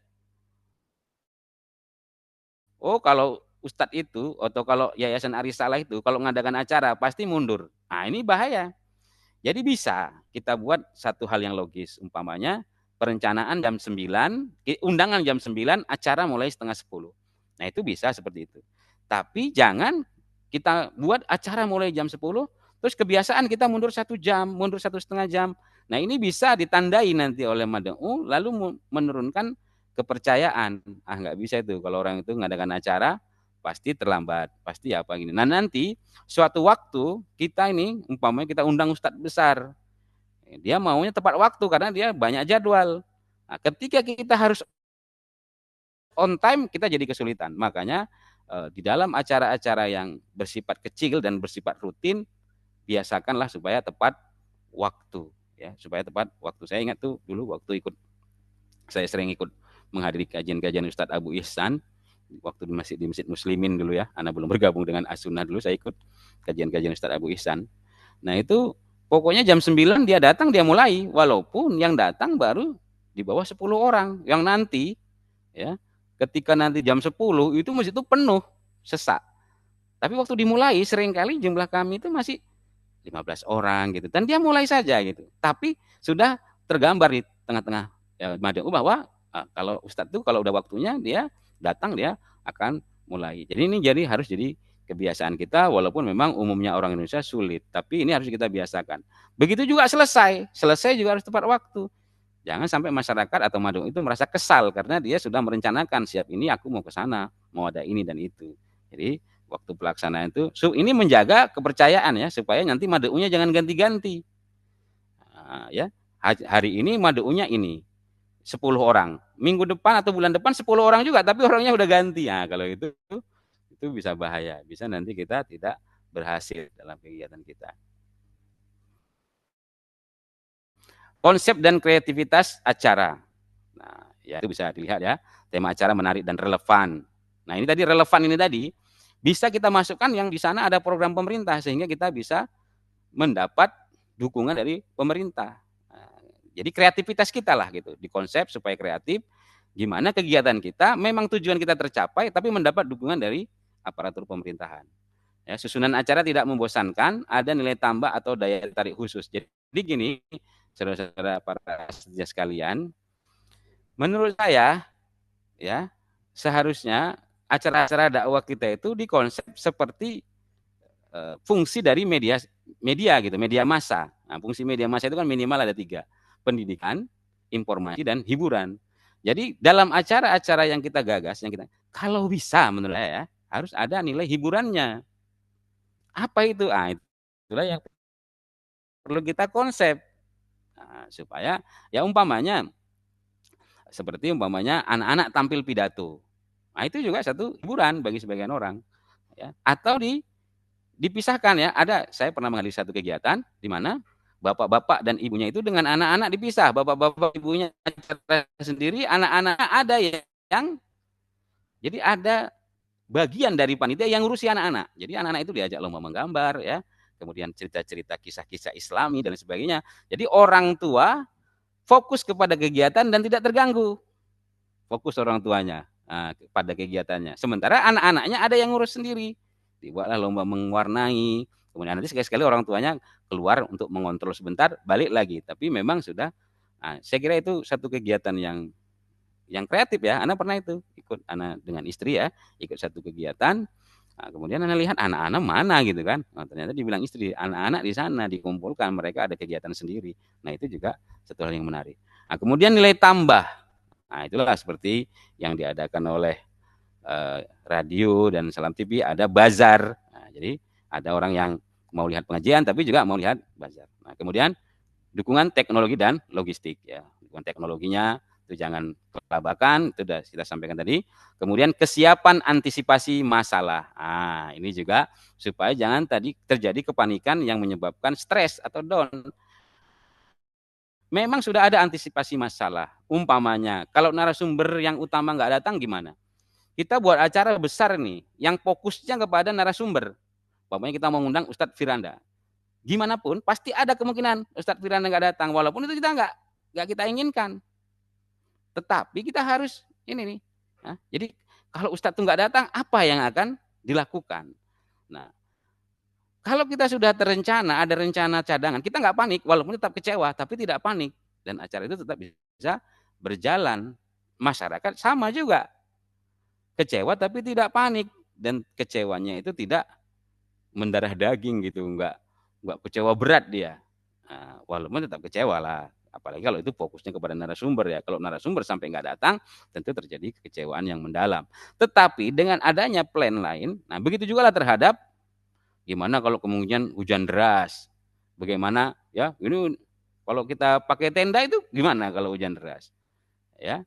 Oh, kalau Ustadz itu atau kalau Yayasan Arisalah itu kalau mengadakan acara pasti mundur. Nah, ini bahaya. Jadi bisa kita buat satu hal yang logis. Umpamanya perencanaan jam 9, undangan jam 9, acara mulai setengah 10. Nah, itu bisa seperti itu. Tapi jangan kita buat acara mulai jam 10, terus kebiasaan kita mundur 1 jam, mundur 1,5 jam. Nah, ini bisa ditandai nanti oleh Mad'u, lalu menurunkan kepercayaan. Ah, nggak bisa itu. Kalau orang itu mengadakan acara, pasti terlambat, pasti apa gini. Nah, nanti suatu waktu kita ini, umpamanya kita undang ustadz besar, dia maunya tepat waktu karena dia banyak jadwal. Nah, ketika kita harus on time, kita jadi kesulitan. Makanya di dalam acara-acara yang bersifat kecil dan bersifat rutin, biasakanlah supaya tepat waktu. Ya, supaya tepat waktu. Saya ingat tuh dulu waktu saya sering ikut menghadiri kajian-kajian Ustadz Abu Ihsan waktu masih di Masjid Muslimin dulu ya. Ana belum bergabung dengan As-Sunnah dulu, saya ikut kajian-kajian Ustadz Abu Ihsan. Nah, itu pokoknya jam 9 dia datang, dia mulai walaupun yang datang baru di bawah 10 orang. Yang nanti ya. Ketika nanti jam 10 itu masjid itu penuh, sesak. Tapi waktu dimulai seringkali jumlah kami itu masih 15 orang gitu. Dan dia mulai saja gitu. Tapi sudah tergambar di tengah-tengah ya, mad'u bahwa kalau ustadz itu kalau udah waktunya dia datang dia akan mulai. Jadi ini harus jadi kebiasaan kita walaupun memang umumnya orang Indonesia sulit, tapi ini harus kita biasakan. Begitu juga selesai, selesai juga harus tepat waktu. Jangan sampai masyarakat atau mad'u itu merasa kesal karena dia sudah merencanakan siap ini aku mau ke sana, mau ada ini dan itu. Jadi waktu pelaksanaan itu ini menjaga kepercayaan ya supaya nanti mad'unya jangan ganti-ganti. Nah, ya. Hari ini mad'unya ini 10 orang. Minggu depan atau bulan depan 10 orang juga tapi orangnya udah ganti. Nah, kalau itu bisa bahaya. Bisa nanti kita tidak berhasil dalam kegiatan kita. Konsep dan kreativitas acara. Nah, ya itu bisa dilihat ya. Tema acara menarik dan relevan. Nah, ini tadi relevan ini tadi bisa kita masukkan yang di sana ada program pemerintah sehingga kita bisa mendapat dukungan dari pemerintah. Nah, jadi kreativitas kita lah gitu, dikonsep supaya kreatif. Gimana kegiatan kita, memang tujuan kita tercapai, tapi mendapat dukungan dari aparatur pemerintahan. Ya, susunan acara tidak membosankan, ada nilai tambah atau daya tarik khusus. Jadi gini, saudara-saudara para peserta sekalian, menurut saya ya seharusnya acara-acara dakwah kita itu dikonsep seperti fungsi dari media gitu, media massa. Nah, fungsi media massa itu kan minimal ada 3, pendidikan, informasi dan hiburan. Jadi dalam acara-acara yang kita gagas, yang kita kalau bisa menurut saya ya, harus ada nilai hiburannya. Apa itu? Itulah yang perlu kita konsep. Nah, supaya ya umpamanya seperti umpamanya anak-anak tampil pidato. Nah, itu juga satu hiburan bagi sebagian orang ya. Atau dipisahkan ya. Saya pernah menghadiri satu kegiatan di mana bapak-bapak dan ibunya itu dengan anak-anak dipisah. Bapak-bapak ibunya sendiri, anak-anaknya ada yang jadi ada bagian dari panitia yang ngurusi anak-anak. Jadi anak-anak itu diajak lomba menggambar ya. Kemudian cerita-cerita kisah-kisah Islami dan sebagainya. Jadi orang tua fokus kepada kegiatan dan tidak terganggu. Fokus orang tuanya pada kegiatannya. Sementara anak-anaknya ada yang ngurus sendiri. Dibuatlah lomba mewarnai. Kemudian nanti sekali-sekali orang tuanya keluar untuk mengontrol sebentar, balik lagi. Tapi memang sudah, saya kira itu satu kegiatan yang kreatif ya. Anak pernah itu ikut, anak dengan istri ya, ikut satu kegiatan. Nah, kemudian anak lihat anak-anak mana gitu kan. Nah, ternyata dibilang istri, anak-anak di sana dikumpulkan, mereka ada kegiatan sendiri. Nah, itu juga satu hal yang menarik. Nah, kemudian nilai tambah. Nah, itulah seperti yang diadakan oleh radio dan Salam TV, ada bazar. Nah, jadi ada orang yang mau lihat pengajian tapi juga mau lihat bazar. Nah, kemudian dukungan teknologi dan logistik ya. Dukungan teknologinya itu jangan kelabakan, itu sudah kita sampaikan tadi. Kemudian kesiapan antisipasi masalah. Nah, ini juga supaya jangan tadi terjadi kepanikan yang menyebabkan stres atau down. Memang sudah ada antisipasi masalah. Umpamanya, kalau narasumber yang utama nggak datang gimana? Kita buat acara besar nih, yang fokusnya kepada narasumber. Pokoknya kita mengundang Ustadz Firanda. Gimana pun, pasti ada kemungkinan Ustadz Firanda nggak datang, walaupun itu kita nggak kita inginkan. Tetapi kita harus ini nih. Nah, jadi kalau Ustadz itu nggak datang, apa yang akan dilakukan? Nah, kalau kita sudah terencana, ada rencana cadangan, kita nggak panik, walaupun tetap kecewa, tapi tidak panik. Dan acara itu tetap bisa berjalan. Masyarakat sama juga, kecewa tapi tidak panik, dan kecewanya itu tidak mendarah daging gitu, nggak kecewa berat dia. Nah, walaupun tetap kecewa lah, apalagi kalau itu fokusnya kepada narasumber ya. Kalau narasumber sampai nggak datang, tentu terjadi kekecewaan yang mendalam. Tetapi dengan adanya plan lain, nah begitu juga lah terhadap gimana kalau kemungkinan hujan deras, bagaimana ya ini kalau kita pakai tenda itu gimana kalau hujan deras, ya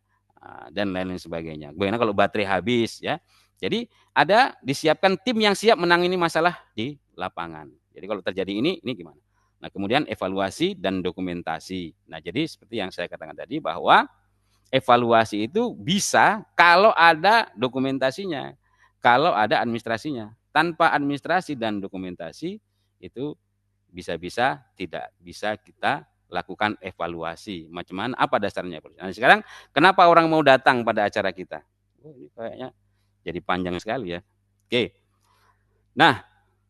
dan lain-lain sebagainya. Bagaimana kalau baterai habis ya. Jadi ada disiapkan tim yang siap menangani masalah di lapangan. Jadi kalau terjadi ini gimana? Nah, kemudian evaluasi dan dokumentasi. Nah, jadi seperti yang saya katakan tadi bahwa evaluasi itu bisa kalau ada dokumentasinya, kalau ada administrasinya. Tanpa administrasi dan dokumentasi itu bisa-bisa tidak bisa kita lakukan evaluasi. Macam mana, apa dasarnya? Nah, sekarang kenapa orang mau datang pada acara kita? Oh, ini kayaknya jadi panjang sekali ya. Oke. Nah,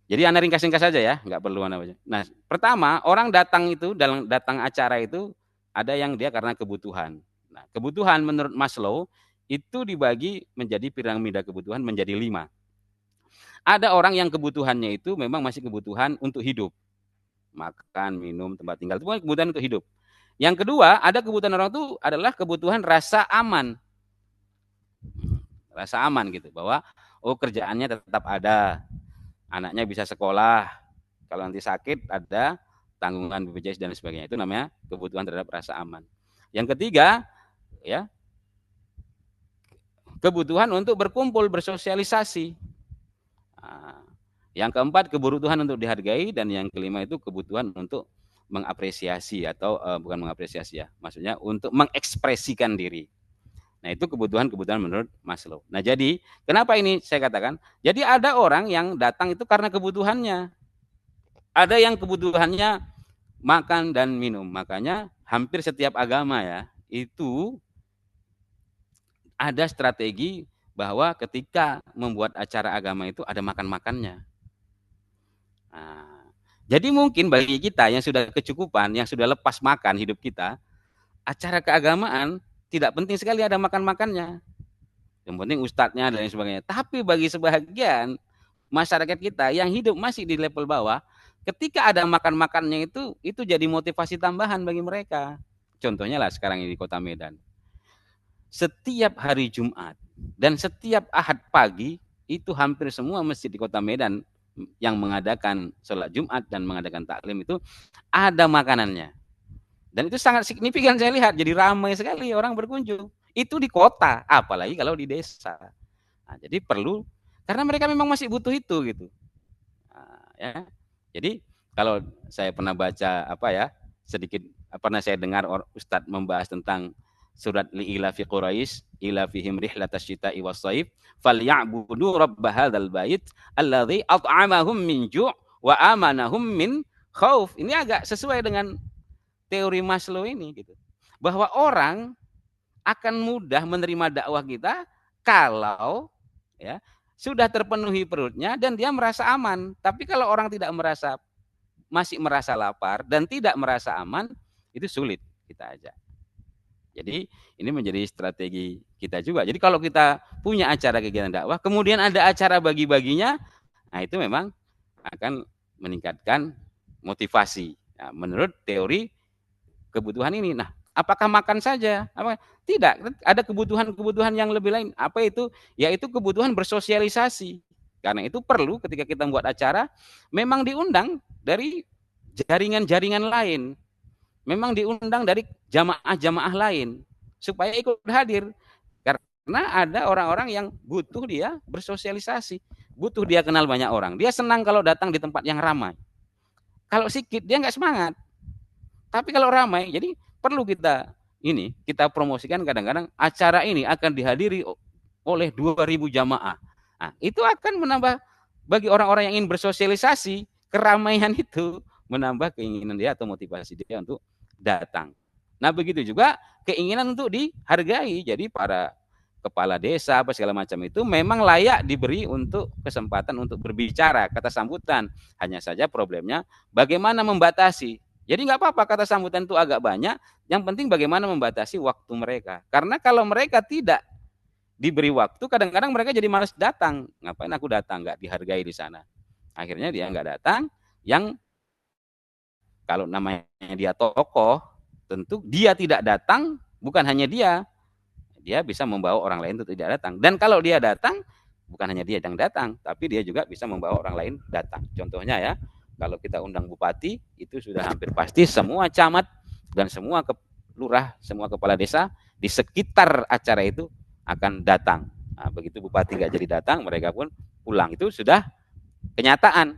jadi Anda ringkas-ringkas saja ya, nggak perlu Anda baca. Nah, pertama, orang datang itu, dalam datang acara itu, ada yang dia karena kebutuhan. Nah, kebutuhan menurut Maslow, itu dibagi menjadi piramida kebutuhan menjadi 5. Ada orang yang kebutuhannya itu memang masih kebutuhan untuk hidup. Makan, minum, tempat tinggal, itu kebutuhan untuk hidup. Yang kedua, ada kebutuhan orang itu adalah kebutuhan rasa aman. Rasa aman gitu, bahwa kerjaannya tetap ada, anaknya bisa sekolah, kalau nanti sakit ada tanggungan BPJS dan sebagainya. Itu namanya kebutuhan terhadap rasa aman. Yang ketiga, ya, kebutuhan untuk berkumpul, bersosialisasi. Nah, yang keempat, kebutuhan untuk dihargai, dan yang kelima itu kebutuhan untuk mengapresiasi atau bukan mengapresiasi ya, maksudnya untuk mengekspresikan diri. Nah, itu kebutuhan-kebutuhan menurut Maslow. Nah, jadi kenapa ini saya katakan? Jadi ada orang yang datang itu karena kebutuhannya. Ada yang kebutuhannya makan dan minum. Makanya hampir setiap agama ya, itu ada strategi bahwa ketika membuat acara agama itu ada makan-makannya. Nah, jadi mungkin bagi kita yang sudah kecukupan, yang sudah lepas makan hidup kita, acara keagamaan tidak penting sekali ada makan-makannya. Yang penting ustadznya dan lain sebagainya. Tapi bagi sebagian masyarakat kita yang hidup masih di level bawah, ketika ada makan-makannya itu jadi motivasi tambahan bagi mereka. Contohnya lah sekarang ini di Kota Medan. Setiap hari Jumat dan setiap Ahad pagi itu hampir semua masjid di Kota Medan yang mengadakan sholat Jumat dan mengadakan taklim itu ada makanannya. Dan itu sangat signifikan saya lihat, jadi ramai sekali orang berkunjung. Itu di kota, apalagi kalau di desa. Nah, jadi perlu, karena mereka memang masih butuh itu gitu. Nah, ya. Jadi kalau saya pernah baca sedikit pernah saya dengar Ustadz membahas tentang surat li'ila fi Quraisy ila fihim rihlatas syita'i was shaif falyabudu rabb hadzal bait alladzi at'amahum min ju' wa amanahum min khauf. Ini agak sesuai dengan teori Maslow ini gitu. Bahwa orang akan mudah menerima dakwah kita kalau ya sudah terpenuhi perutnya dan dia merasa aman. Tapi kalau orang tidak masih merasa lapar dan tidak merasa aman, itu sulit kita ajak. Jadi ini menjadi strategi kita juga. Jadi kalau kita punya acara kegiatan dakwah, kemudian ada acara bagi-baginya, nah itu memang akan meningkatkan motivasi. Nah, menurut teori kebutuhan ini. Nah, apakah makan saja? Tidak, ada kebutuhan-kebutuhan yang lebih lain. Apa itu? Yaitu kebutuhan bersosialisasi. Karena itu perlu ketika kita membuat acara, memang diundang dari jaringan-jaringan lain. Memang diundang dari jamaah-jamaah lain supaya ikut hadir. Karena ada orang-orang yang butuh dia bersosialisasi, butuh dia kenal banyak orang. Dia senang kalau datang di tempat yang ramai. Kalau sedikit dia nggak semangat. Tapi kalau ramai, jadi perlu kita promosikan kadang-kadang acara ini akan dihadiri oleh 2.000 jamaah. Nah, itu akan menambah bagi orang-orang yang ingin bersosialisasi, keramaian itu menambah keinginan dia atau motivasi dia untuk datang. Nah, begitu juga keinginan untuk dihargai. Jadi para kepala desa apa segala macam itu memang layak diberi untuk kesempatan untuk berbicara, kata sambutan. Hanya saja problemnya bagaimana membatasi. Jadi nggak apa-apa kata sambutan itu agak banyak, yang penting bagaimana membatasi waktu mereka. Karena kalau mereka tidak diberi waktu, kadang-kadang mereka jadi malas datang. Ngapain aku datang, nggak dihargai di sana. Akhirnya dia nggak datang, yang kalau namanya dia tokoh, tentu dia tidak datang, bukan hanya dia bisa membawa orang lain untuk tidak datang. Dan kalau dia datang, bukan hanya dia yang datang, tapi dia juga bisa membawa orang lain datang. Contohnya ya, kalau kita undang bupati, itu sudah hampir pasti semua camat dan semua lurah, semua kepala desa di sekitar acara itu akan datang. Nah, begitu bupati nggak jadi datang, mereka pun pulang. Itu sudah kenyataan,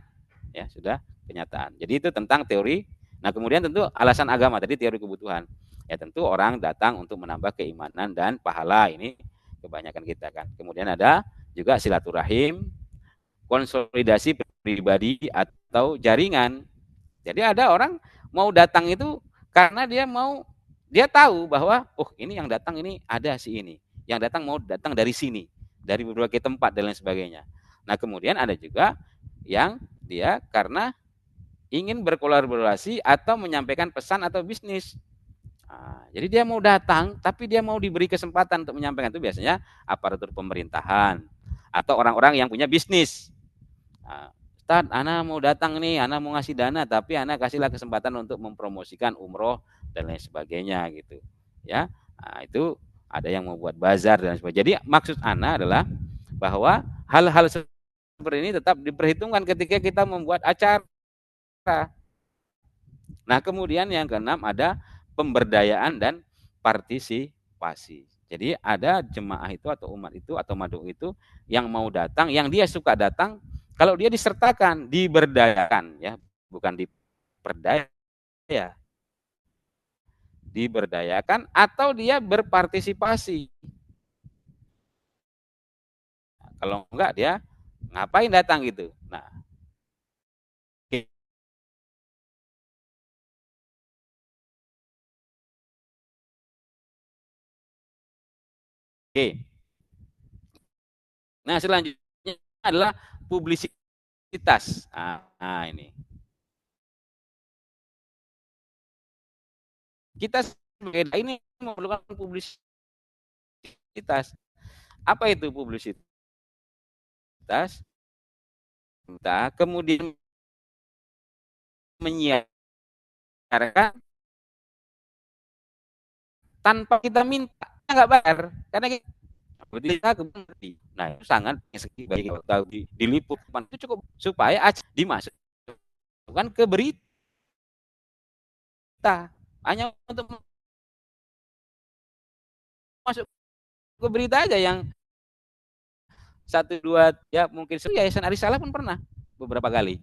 ya sudah kenyataan. Jadi itu tentang teori. Nah, kemudian tentu alasan agama tadi, teori kebutuhan. Ya tentu orang datang untuk menambah keimanan dan pahala, ini kebanyakan kita kan. Kemudian ada juga silaturahim, konsolidasi pribadi atau jaringan. Jadi ada orang mau datang itu Karena dia tahu bahwa oh ini yang datang ini ada si ini, yang datang mau datang dari sini, dari berbagai tempat dan lain sebagainya. Nah kemudian ada juga yang dia karena ingin berkolaborasi atau menyampaikan pesan atau bisnis. Nah, jadi dia mau datang, tapi dia mau diberi kesempatan untuk menyampaikan itu biasanya aparatur pemerintahan atau orang-orang yang punya bisnis. Nah, Ustaz, Ana mau datang nih, Ana mau ngasih dana, tapi Ana kasihlah kesempatan untuk mempromosikan umroh dan lain sebagainya gitu. Ya, nah, itu ada yang membuat bazar dan sebagainya. Jadi maksud Ana adalah bahwa hal-hal seperti ini tetap diperhitungkan ketika kita membuat acara. Nah, kemudian yang keenam ada pemberdayaan dan partisipasi. Jadi ada jemaah itu atau umat itu atau madu itu yang mau datang, yang dia suka datang, kalau dia disertakan, diberdayakan ya, bukan diperdaya, diberdayakan atau dia berpartisipasi. Nah, kalau enggak dia ngapain datang gitu. Nah, oke. Nah, selanjutnya adalah publisitas. Nah ini. Kita sebagai ini memerlukan publisitas. Apa itu publisitas? Kita kemudian menyiarkan tanpa kita minta, nggak bayar, karena kita keberti. Nah itu sangat bagi kita diliput itu cukup supaya dimasukkan ke berita, hanya untuk masuk ke berita aja yang satu dua ya mungkin Yayasan Arisalah pun pernah beberapa kali.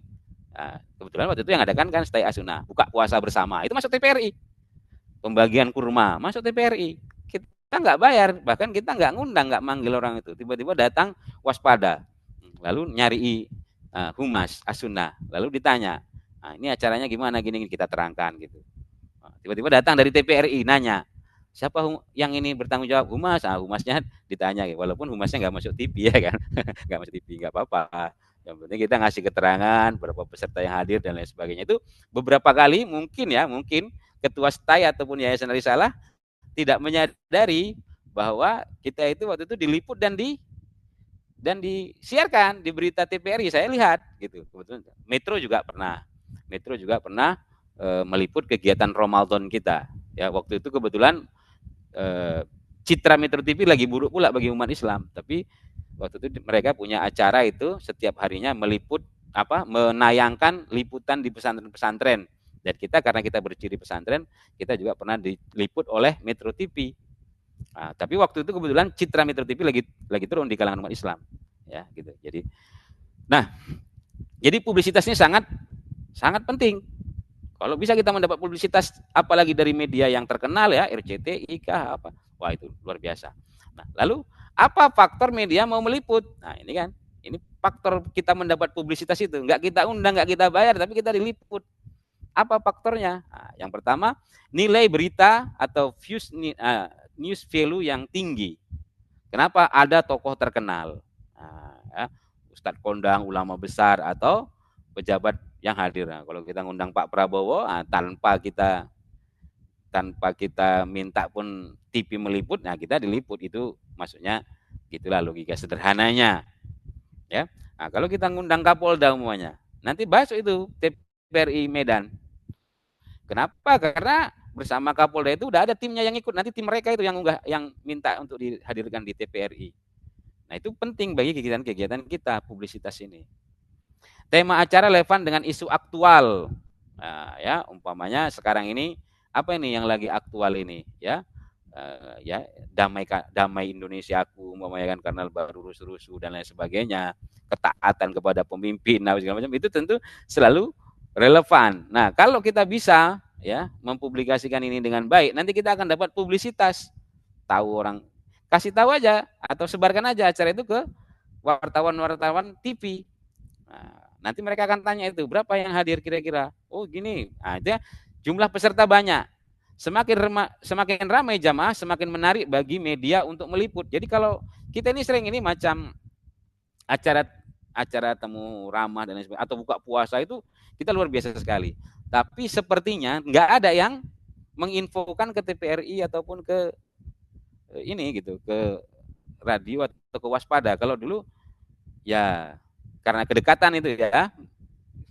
Nah, kebetulan waktu itu yang ada kan Stay Asuna, buka puasa bersama, itu masuk TPRI. Pembagian kurma masuk TPRI. Kita nggak bayar, bahkan kita nggak ngundang, nggak manggil orang itu. Tiba-tiba datang waspada, lalu nyari humas Asuna, lalu ditanya, nah, ini acaranya gimana gini kita terangkan gitu. Tiba-tiba datang dari TPRI nanya, siapa yang ini bertanggung jawab humas? Humasnya ditanya, walaupun humasnya nggak masuk TV ya kan, nggak masuk TV nggak apa-apa. Yang penting kita ngasih keterangan berapa peserta yang hadir dan lain sebagainya. Itu beberapa kali mungkin ketua STAI ataupun Yayasan Risalah tidak menyadari bahwa kita itu waktu itu diliput dan disiarkan di berita TPRI. Saya lihat gitu. Kebetulan Metro juga pernah meliput kegiatan Ramadan kita. Ya waktu itu kebetulan citra Metro TV lagi buruk pula bagi umat Islam. Tapi waktu itu mereka punya acara itu setiap harinya meliput menayangkan liputan di pesantren-pesantren. Dan kita karena kita berciri pesantren, kita juga pernah diliput oleh Metro TV. Nah, tapi waktu itu kebetulan citra Metro TV lagi turun di kalangan umat Islam, ya gitu. Jadi publisitas ini sangat penting. Kalau bisa kita mendapat publisitas, apalagi dari media yang terkenal ya, RCTI kah apa, wah itu luar biasa. Nah, lalu apa faktor media mau meliput? Nah ini kan, ini faktor kita mendapat publisitas itu, nggak kita undang, nggak kita bayar, tapi kita diliput. Apa faktornya? Nah, yang pertama, nilai berita atau news value yang tinggi. Kenapa? Ada tokoh terkenal, Ustadz kondang, ulama besar atau pejabat yang hadir. Nah, kalau kita ngundang Pak Prabowo, tanpa kita minta pun TV meliput, nah kita diliput, itu maksudnya gitulah logika sederhananya. Ya, nah, kalau kita ngundang Kapolda semuanya, nanti bahas itu TPRI Medan. Kenapa? Karena bersama Kapolda itu udah ada timnya yang ikut. Nanti tim mereka itu yang minta untuk dihadirkan di TPRI. Nah itu penting bagi kegiatan-kegiatan kita publisitas ini. Tema acara relevan dengan isu aktual. Nah, ya umpamanya sekarang ini apa ini yang lagi aktual ini ya. Ya damai Indonesiaku umpamanya kan karena baru rusuh-rusuh dan lain sebagainya, ketaatan kepada pemimpin segala macam, itu tentu selalu relevan. Nah, kalau kita bisa ya mempublikasikan ini dengan baik, nanti kita akan dapat publisitas. Tahu orang, kasih tahu aja atau sebarkan aja acara itu ke wartawan-wartawan TV. Nah, nanti mereka akan tanya itu berapa yang hadir kira-kira. Oh gini, nah, itu ya, jumlah peserta banyak. semakin ramai jamaah, semakin menarik bagi media untuk meliput. Jadi kalau kita ini sering ini macam acara acara temu ramah dan lain sebagainya atau buka puasa itu kita luar biasa sekali. Tapi sepertinya nggak ada yang menginfokan ke TVRI ataupun ke ini gitu, ke radio atau ke waspada. Kalau dulu ya karena kedekatan itu ya,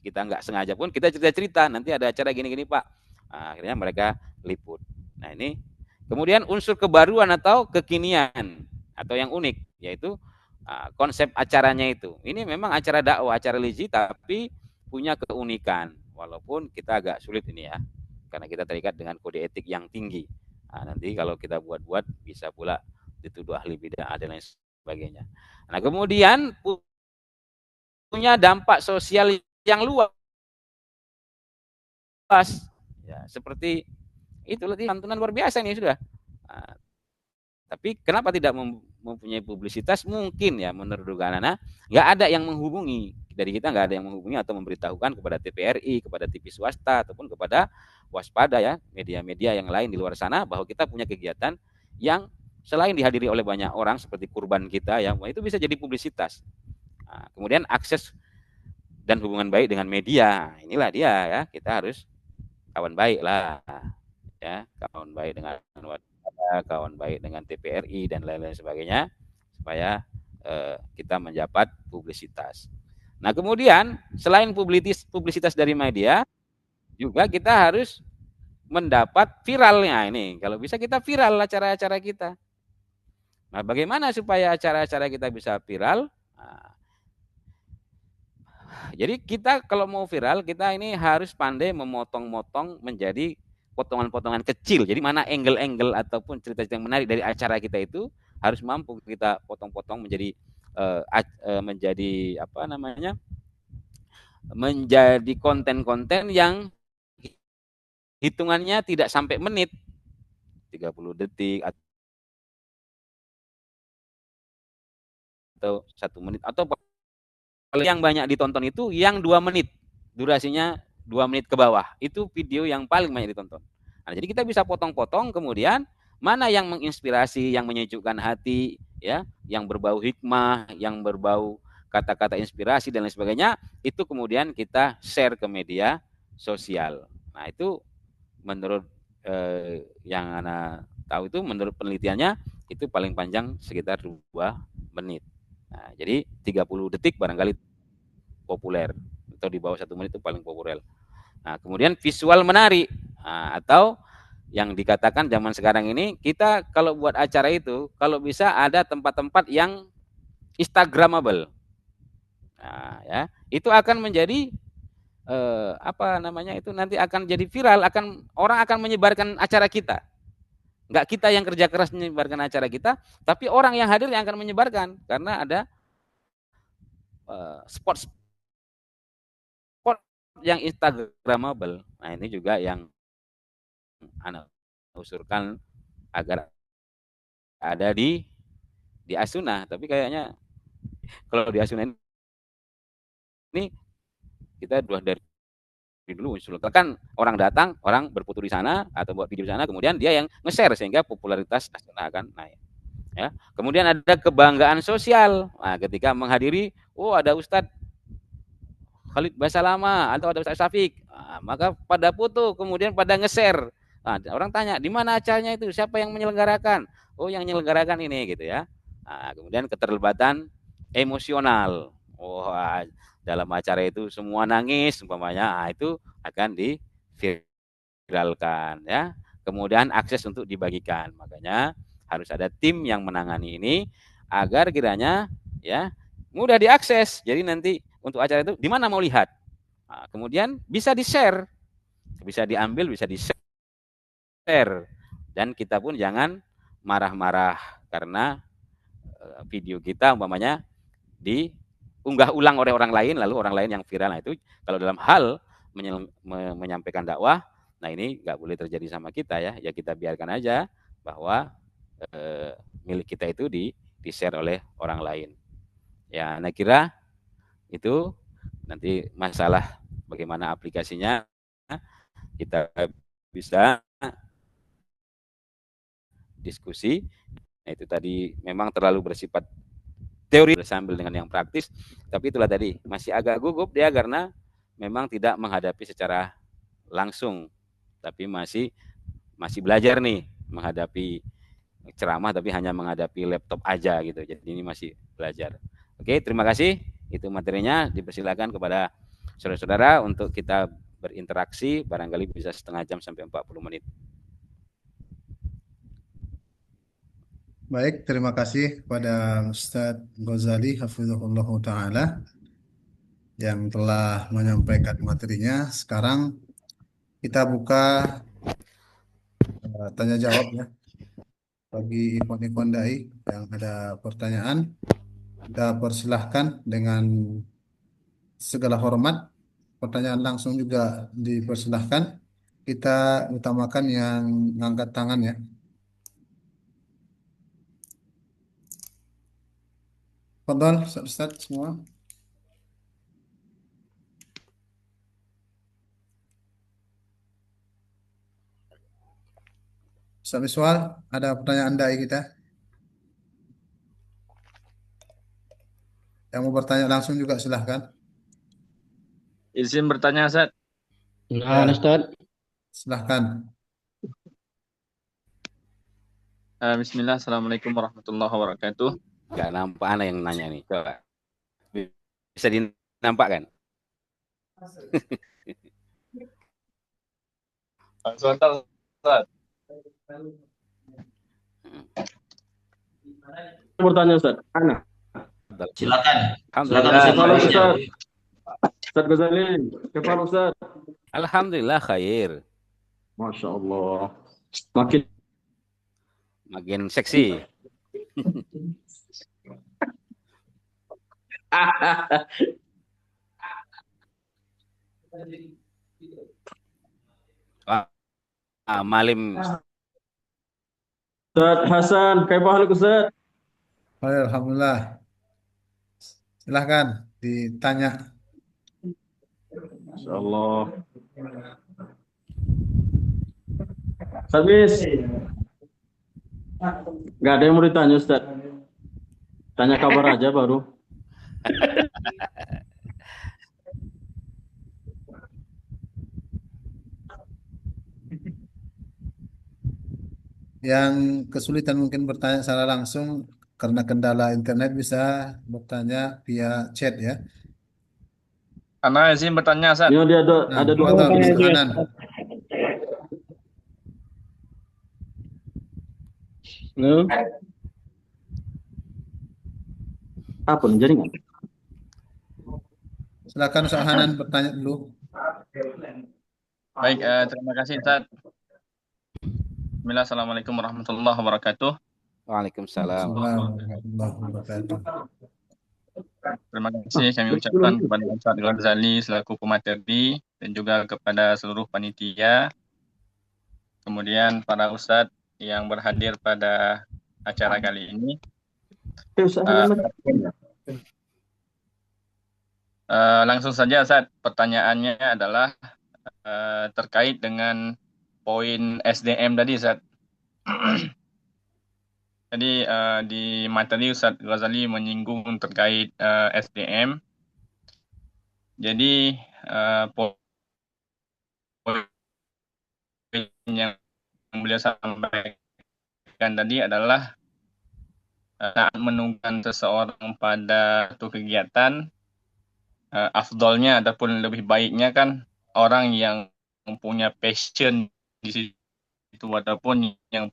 kita nggak sengaja pun kita cerita-cerita nanti ada acara gini-gini Pak. Nah, akhirnya mereka liput. Nah ini kemudian unsur kebaruan atau kekinian atau yang unik yaitu konsep acaranya itu. Ini memang acara dakwah, acara religi tapi punya keunikan walaupun kita agak sulit ini ya karena kita terikat dengan kode etik yang tinggi. Nah, nanti kalau kita buat-buat bisa pula dituduh ahli bid'ah dan lain sebagainya. Nah kemudian punya dampak sosial yang luas. Ya, seperti itu santunan luar biasa ini sudah. Nah, tapi kenapa tidak mempunyai publisitas? Mungkin ya menurut dugaan Nana, nggak ada yang menghubungi dari kita, nggak ada yang menghubungi atau memberitahukan kepada TVRI, kepada TV swasta ataupun kepada waspada ya media-media yang lain di luar sana bahwa kita punya kegiatan yang selain dihadiri oleh banyak orang seperti kurban kita ya, itu bisa jadi publisitas. Nah, kemudian akses dan hubungan baik dengan media, inilah dia ya kita harus kawan baik lah ya, kawan baik dengan kawan baik dengan TVRI dan lain-lain sebagainya supaya kita mendapat publisitas. Nah kemudian selain publisitas dari media juga kita harus mendapat viralnya ini. Kalau bisa kita viral acara-acara kita. Nah bagaimana supaya acara-acara kita bisa viral? Nah, jadi kita kalau mau viral kita ini harus pandai memotong-motong menjadi potongan-potongan kecil. Jadi mana angle-angle ataupun cerita-cerita yang menarik dari acara kita itu harus mampu kita potong-potong menjadi menjadi apa namanya? Menjadi konten-konten yang hitungannya tidak sampai menit, 30 detik atau 1 menit atau yang banyak ditonton itu yang 2 menit durasinya 2 menit ke bawah itu video yang paling banyak ditonton. Nah, jadi kita bisa potong-potong kemudian mana yang menginspirasi, yang menyejukkan hati, ya, yang berbau hikmah, yang berbau kata-kata inspirasi dan lain sebagainya, itu kemudian kita share ke media sosial. Nah, itu menurut yang Ana tahu itu menurut penelitiannya itu paling panjang sekitar 2 menit. Nah, jadi 30 detik barangkali populer atau di bawah 1 menit itu paling populer. Nah, kemudian visual menarik atau yang dikatakan zaman sekarang ini kita kalau buat acara itu kalau bisa ada tempat-tempat yang instagramable. Nah, ya itu akan menjadi apa namanya itu nanti akan jadi viral, akan orang akan menyebarkan acara kita. Enggak kita yang kerja keras menyebarkan acara kita, tapi orang yang hadir yang akan menyebarkan karena ada spot yang instagramable. Nah, ini juga yang Anda usulkan agar ada di Asuna, tapi kayaknya kalau di Asuna ini kita dari dulu usulkan kan orang datang, orang berfoto di sana atau buat video di sana, kemudian dia yang nge-share sehingga popularitas Asuna akan naik. Ya. Kemudian ada kebanggaan sosial. Nah, ketika menghadiri, oh ada Ustadz Khalid Basalama atau ada Ustadz Syafiq, maka pada foto kemudian pada nge-share. Nah, orang tanya di mana acaranya itu, siapa yang menyelenggarakan? Oh yang menyelenggarakan ini gitu ya. Nah, kemudian keterlibatan emosional. Oh dalam acara itu semua nangis umpamanya, itu akan diviralkan ya. Kemudian akses untuk dibagikan. Makanya harus ada tim yang menangani ini agar kiranya ya mudah diakses. Jadi nanti untuk acara itu di mana mau lihat. Nah, kemudian bisa di-share, bisa diambil, bisa di-share. Dan kita pun jangan marah-marah karena video kita umpamanya diunggah ulang oleh orang lain, lalu orang lain yang viral. Nah, itu kalau dalam hal menyampaikan dakwah, nah ini nggak boleh terjadi sama kita ya. Ya kita biarkan aja bahwa milik kita itu di-share oleh orang lain. Ya, saya kira itu nanti masalah bagaimana aplikasinya kita bisa diskusi. Nah, itu tadi memang terlalu bersifat teori sambil dengan yang praktis, tapi itulah tadi masih agak gugup dia karena memang tidak menghadapi secara langsung, tapi masih belajar nih menghadapi ceramah tapi hanya menghadapi laptop aja gitu. Jadi ini masih belajar. Oke, terima kasih. Itu materinya. Dipersilakan kepada saudara-saudara untuk kita berinteraksi, barangkali bisa setengah jam sampai 40 menit. Baik, terima kasih kepada Ustadz Ghazali Hafizahullah Ta'ala yang telah menyampaikan materinya. Sekarang kita buka tanya jawab ya bagi ikhwan-ikhwan dai yang ada pertanyaan. Kita persilahkan dengan segala hormat. Pertanyaan langsung juga dipersilahkan. Kita utamakan yang ngangkat tangan ya. Fadhal, Ustaz semua. Ustaz Miswal, ada pertanyaan dai kita. Yang mau bertanya langsung juga silahkan. Izin bertanya, Ustaz. Ya, Ustaz. silahkan. Bismillah, Assalamualaikum warahmatullahi wabarakatuh. Nggak nampak anak yang nanya nih. Coba. Bisa dinampakkan? Sebentar, Ustaz. Bertanya Ustaz. Ana. Silakan. Alhamdulillah. Kepala Ustaz. Ustaz Ghazali. Kepala Ustaz. Alhamdulillah khair. Masya Allah. Makin seksi. Malim. Ustaz Hasan. Kepala Ustaz. Alhamdulillah. Silahkan ditanya. Masya Allah. Habis. Gak ada yang mau ditanya Ustaz. Tanya kabar aja baru. Yang kesulitan mungkin bertanya secara langsung karena kendala internet bisa bertanya via chat ya. Ana izin bertanya, Ustaz. Ini dia Nah, ada dua Fadhal, pertanyaan. Ustaz Hanan. Apa nih jaringan? Silakan Ustaz Hanan bertanya dulu. Baik, terima kasih, Ustaz. Bismillah, Assalamualaikum warahmatullahi wabarakatuh. Waalaikumsalam. Warahmatullahi wabarakatuh. Terima kasih kami ucapkan kepada Ustaz Ghazali selaku pemateri dan juga kepada seluruh panitia. Kemudian para ustadz yang berhadir pada acara kali ini. Langsung saja, Ustaz. Pertanyaannya adalah terkait dengan poin SDM tadi, Ustaz. Jadi di materi Ustaz Ghazali menyinggung terkait SDM. Jadi poin yang beliau sampaikan tadi adalah saat menunggang seseorang pada satu kegiatan, afdolnya ataupun lebih baiknya kan orang yang punya passion di situ ataupun yang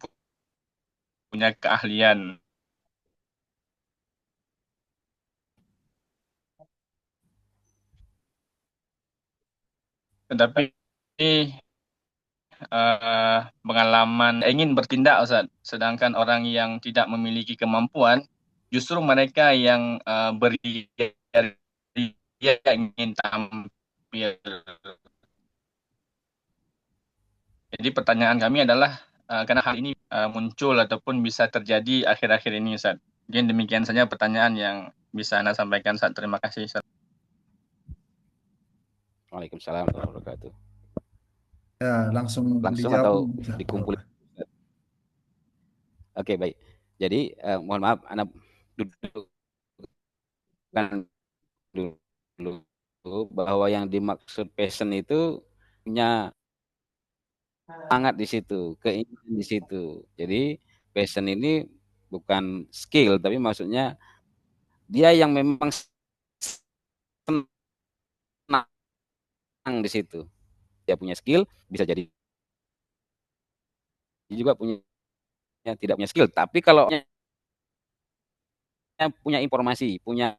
punya keahlian. Tetapi pengalaman ingin bertindak, Ustaz, sedangkan orang yang tidak memiliki kemampuan justru mereka yang ingin tampil. Jadi pertanyaan kami adalah karena hal ini muncul ataupun bisa terjadi akhir-akhir ini, Ustaz. Mungkin demikian saja pertanyaan yang bisa Anda sampaikan, Ustaz. Terima kasih, Ustaz. Waalaikumsalam warahmatullahi wabarakatuh. Ya, langsung Langsung dijawab. atau dikumpulin? Oke, baik. Jadi mohon maaf, anak dudukkan dulu bahwa yang dimaksud passion itu punya semangat di situ, keinginan di situ. Jadi passion ini bukan skill, tapi maksudnya dia yang memang senang di situ. Dia punya skill, bisa jadi juga punya tidak punya skill. Tapi kalau punya informasi, punya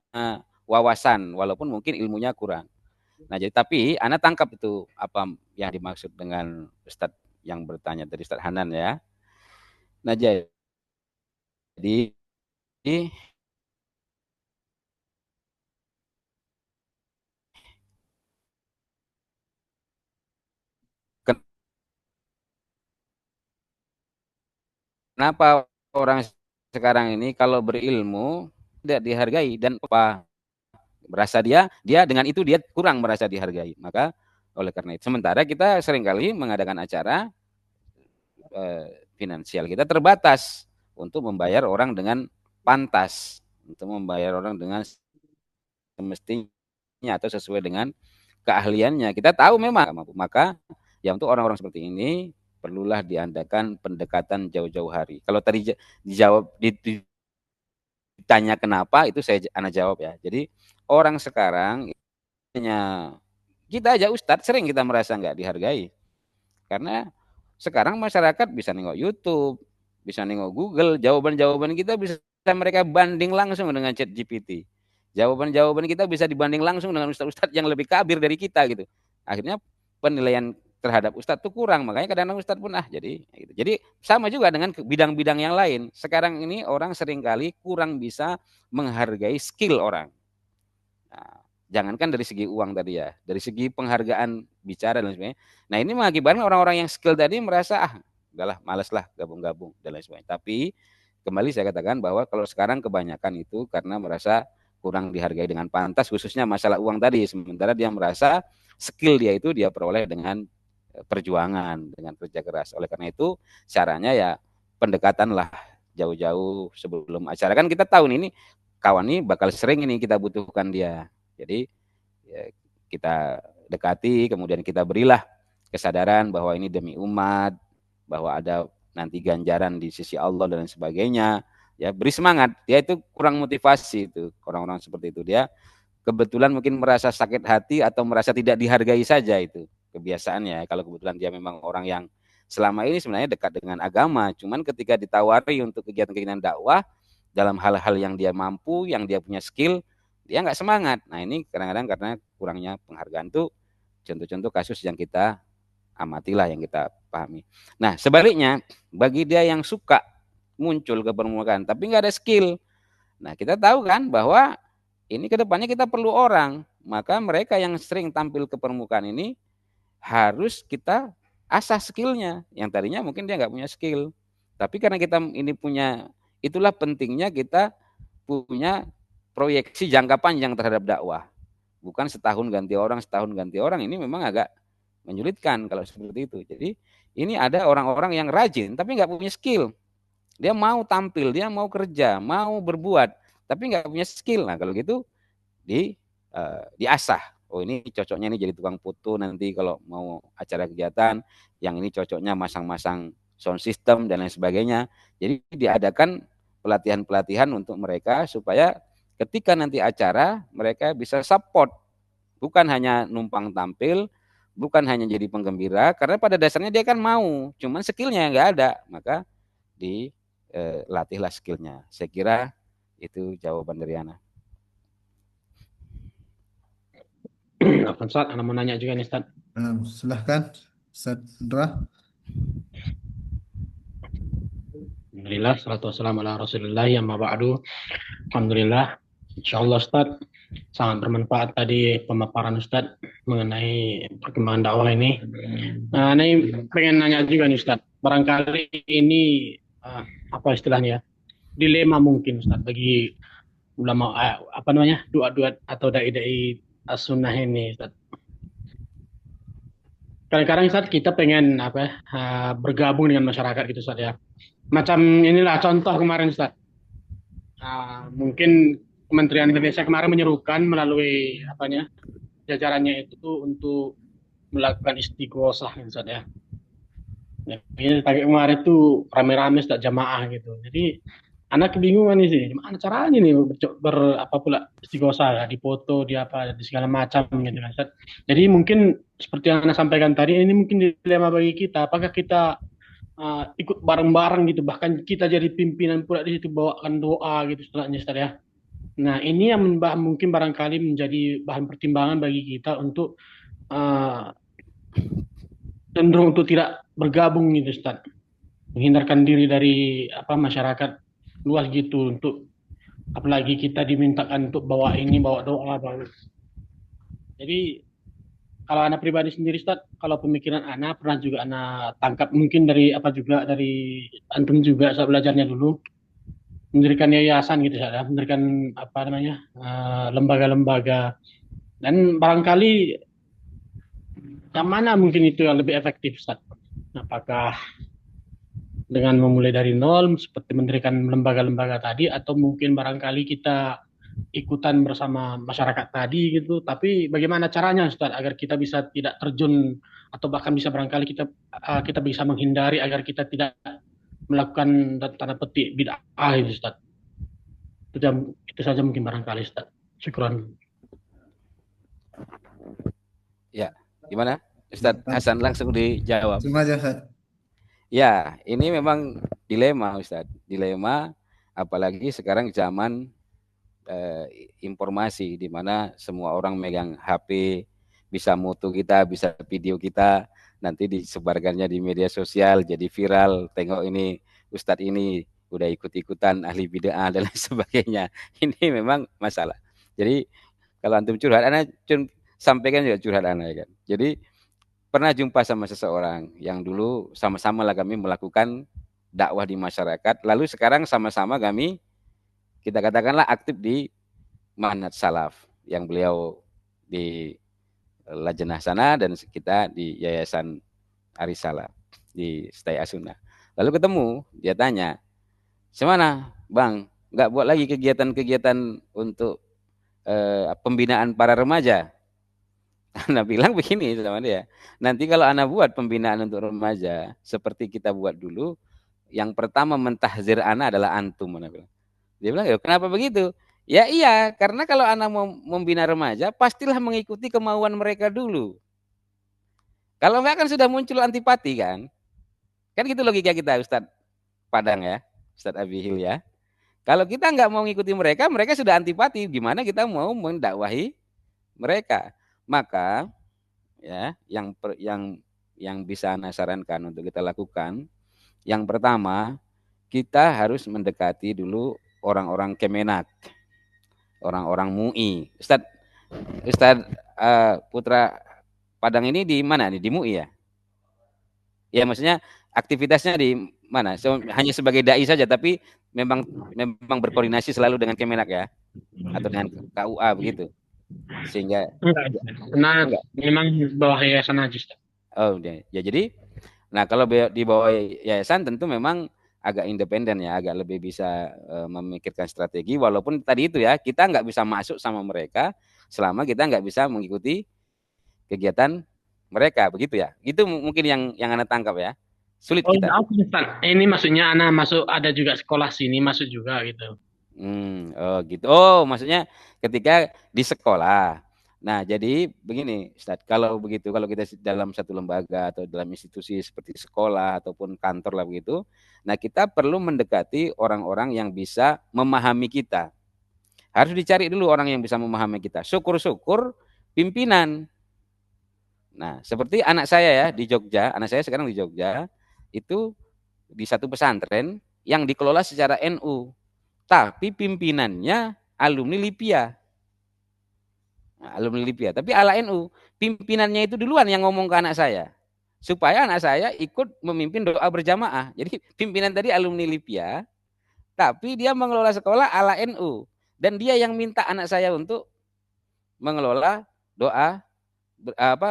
wawasan, walaupun mungkin ilmunya kurang. Nah, jadi tapi Anda tangkap itu apa yang dimaksud dengan Ustadz yang bertanya dari Ustadz Hanan ya. Nah, jadi kenapa orang sekarang ini kalau berilmu tidak dihargai dan apa merasa dia dengan itu dia kurang merasa dihargai. Maka oleh karena itu sementara kita seringkali mengadakan acara finansial kita terbatas untuk membayar orang dengan pantas, untuk membayar orang dengan semestinya atau sesuai dengan keahliannya. Kita tahu memang mampu. Maka ya untuk orang-orang seperti ini perlulah diadakan pendekatan jauh-jauh hari. Kalau tadi dijawab ditanya kenapa itu saya anak jawab ya. Jadi orang sekarang kita aja Ustadz sering kita merasa nggak dihargai karena sekarang masyarakat bisa nengok YouTube, bisa nengok Google, jawaban-jawaban kita bisa mereka banding langsung dengan ChatGPT. Jawaban-jawaban kita bisa dibanding langsung dengan ustadz-ustadz yang lebih kabir dari kita gitu. Akhirnya penilaian terhadap ustadz itu kurang, makanya kadang-kadang ustadz pun jadi gitu. Jadi sama juga dengan bidang-bidang yang lain. Sekarang ini orang seringkali kurang bisa menghargai skill orang. Nah, jangankan dari segi uang tadi ya, dari segi penghargaan bicara dan sebagainya. Nah, ini mengakibatkan orang-orang yang skill tadi merasa udahlah malas lah gabung-gabung dan lain sebagainya. Tapi kembali saya katakan bahwa kalau sekarang kebanyakan itu karena merasa kurang dihargai dengan pantas, khususnya masalah uang tadi. Sementara dia merasa skill dia itu dia peroleh dengan perjuangan, dengan kerja keras. Oleh karena itu caranya ya pendekatan lah jauh-jauh sebelum acara. Kan kita tahu ini kawan ini bakal sering ini kita butuhkan dia. Jadi ya, kita dekati, kemudian kita berilah kesadaran bahwa ini demi umat, bahwa ada nanti ganjaran di sisi Allah dan sebagainya. Ya beri semangat. Dia itu kurang motivasi itu orang-orang seperti itu. Dia kebetulan mungkin merasa sakit hati atau merasa tidak dihargai saja itu kebiasaannya. Kalau kebetulan dia memang orang yang selama ini sebenarnya dekat dengan agama, cuman ketika ditawari untuk kegiatan-kegiatan dakwah dalam hal-hal yang dia mampu, yang dia punya skill, dia nggak semangat. Nah ini kadang-kadang karena kurangnya penghargaan tuh contoh-contoh kasus yang kita amatilah, yang kita pahami. Nah sebaliknya bagi dia yang suka muncul ke permukaan tapi nggak ada skill, nah kita tahu kan bahwa ini kedepannya kita perlu orang, maka mereka yang sering tampil ke permukaan ini harus kita asah skillnya, yang tadinya mungkin dia nggak punya skill, tapi karena kita ini punya, itulah pentingnya kita punya proyeksi jangka panjang terhadap dakwah, bukan setahun ganti orang, ini memang agak menyulitkan kalau seperti itu. Jadi ini ada orang-orang yang rajin tapi nggak punya skill, dia mau tampil, dia mau kerja, mau berbuat, tapi nggak punya skill. Nah kalau gitu diasah. Oh ini cocoknya ini jadi tukang foto nanti kalau mau acara kegiatan, yang ini cocoknya masang-masang sound system dan lain sebagainya. Jadi diadakan pelatihan-pelatihan untuk mereka supaya ketika nanti acara mereka bisa support, bukan hanya numpang tampil, bukan hanya jadi penggembira, karena pada dasarnya dia kan mau, cuman skillnya nggak ada, maka dilatihlah skillnya. Saya kira itu jawaban dari Ana. Ustaz, Ana mau nanya juga nih Ustaz. Silahkan Ustaz Indra. Alhamdulillah, salatu wassalamu ala rasulillah, amma ba'du. Alhamdulillah, insyaallah Ustaz sangat bermanfaat tadi pemaparan Ustaz mengenai perkembangan dakwah ini. Nah, ini pengen nanya juga nih Ustaz, barangkali ini apa istilahnya, dilema mungkin Ustaz bagi ulama duat-duat atau dai-dai as-sunnah ini Ustaz. kadang-kadang Ustaz kita pengen bergabung dengan masyarakat gitu Ustaz ya. Macam inilah contoh kemarin Ustaz. Mungkin Kementerian Indonesia kemarin menyerukan melalui jajarannya itu untuk melakukan istighosah gitu Ustaz ya. Ini kemarin tuh rame-rame Ustaz jamaah gitu. Jadi anak kebingungan nih sih, gimana caranya nih pula istighosah ya, dipoto, di segala macam gitu kan Ustaz. Jadi mungkin seperti yang Anda sampaikan tadi, ini mungkin dilema bagi kita. Apakah kita ikut bareng-bareng gitu, bahkan kita jadi pimpinan pula di situ, bawakan doa gitu Ustaz ya. Nah ini yang mungkin barangkali menjadi bahan pertimbangan bagi kita untuk cenderung untuk tidak bergabung gitu Ustaz. Menghindarkan diri dari masyarakat luas gitu, untuk apalagi kita dimintakan untuk bawa doa. Jadi kalau anak pribadi sendiri Ustaz, kalau pemikiran anak pernah juga anak tangkap mungkin dari antum juga saya belajarnya dulu, mendirikan yayasan gitu Ustaz ya, mendirikan lembaga-lembaga, dan barangkali yang mana mungkin itu yang lebih efektif Ustaz? Apakah dengan memulai dari nol seperti mendirikan lembaga-lembaga tadi, atau mungkin barangkali kita ikutan bersama masyarakat tadi gitu, tapi bagaimana caranya Ustaz agar kita bisa tidak terjun, atau bahkan bisa barangkali kita bisa menghindari agar kita tidak melakukan tanda petik bid'ah itu Ustaz. Itu saja mungkin barangkali Ustaz. Syukran. Ya, gimana? Ustaz Hasan langsung dijawab. Cuma aja Ustaz. Ya, ini memang dilema Ustaz. Dilema apalagi sekarang zaman informasi di mana semua orang megang HP, bisa foto kita, bisa video kita, nanti disebarkannya di media sosial jadi viral. Tengok ini Ustadz ini udah ikut-ikutan ahli bid'ah dan lain sebagainya. Ini memang masalah. Jadi kalau antum curhat, ana sampaikan juga curhat ana kan. Jadi pernah jumpa sama seseorang yang dulu sama-sama lah kami melakukan dakwah di masyarakat, lalu sekarang sama-sama kami kita katakanlah aktif di Manhaj Salaf, yang beliau di Lajnah sana dan kita di Yayasan Arisalah di Stay Asuna. Lalu ketemu, dia tanya, "Semana, Bang, nggak buat lagi kegiatan-kegiatan untuk pembinaan para remaja?" Ana bilang begini sama dia, nanti kalau Ana buat pembinaan untuk remaja seperti kita buat dulu, yang pertama mentahzir Ana adalah antum. Ana bilang. Dia bilang, ya kenapa begitu? Ya iya, karena kalau Ana mau membina remaja, pastilah mengikuti kemauan mereka dulu. Kalau enggak kan sudah muncul antipati kan? Kan gitu logika kita Ustadz Padang ya, Ustadz Abihil ya. Kalau kita enggak mau mengikuti mereka, mereka sudah antipati. Gimana kita mau mendakwahi mereka? Maka ya yang bisa Ana sarankan untuk kita lakukan, yang pertama kita harus mendekati dulu orang-orang Kemenak, orang-orang MUI. Ustadz Putra Padang ini di mana nih? Di MUI ya? Ya maksudnya aktivitasnya di mana? Hanya sebagai dai saja, tapi memang berkoordinasi selalu dengan Kemenak ya, atau dengan KUA begitu. Sehingga enggak. Memang bawah yayasan aja Ustaz. Oh ya, jadi nah kalau di bawah yayasan tentu memang agak independen ya, agak lebih bisa memikirkan strategi, walaupun tadi itu ya kita nggak bisa masuk sama mereka selama kita nggak bisa mengikuti kegiatan mereka, begitu ya. Itu mungkin yang Anda tangkap ya. Sulit kita. Ini maksudnya Anda masuk, ada juga sekolah sini masuk juga gitu. Oh gitu. Oh maksudnya ketika di sekolah. Nah jadi begini Ustadz, kalau begitu, kalau kita dalam satu lembaga atau dalam institusi seperti sekolah ataupun kantor lah begitu, nah kita perlu mendekati orang-orang yang bisa memahami kita. Harus dicari dulu orang yang bisa memahami kita. Syukur-syukur pimpinan. Nah seperti anak saya ya di Jogja, anak saya sekarang di Jogja, itu di satu pesantren yang dikelola secara NU. Tapi pimpinannya alumni Lipia. Nah, alumni Lipia, tapi ala NU. Pimpinannya itu duluan yang ngomong ke anak saya. Supaya anak saya ikut memimpin doa berjamaah. Jadi pimpinan tadi alumni Lipia, tapi dia mengelola sekolah ala NU. Dan dia yang minta anak saya untuk mengelola doa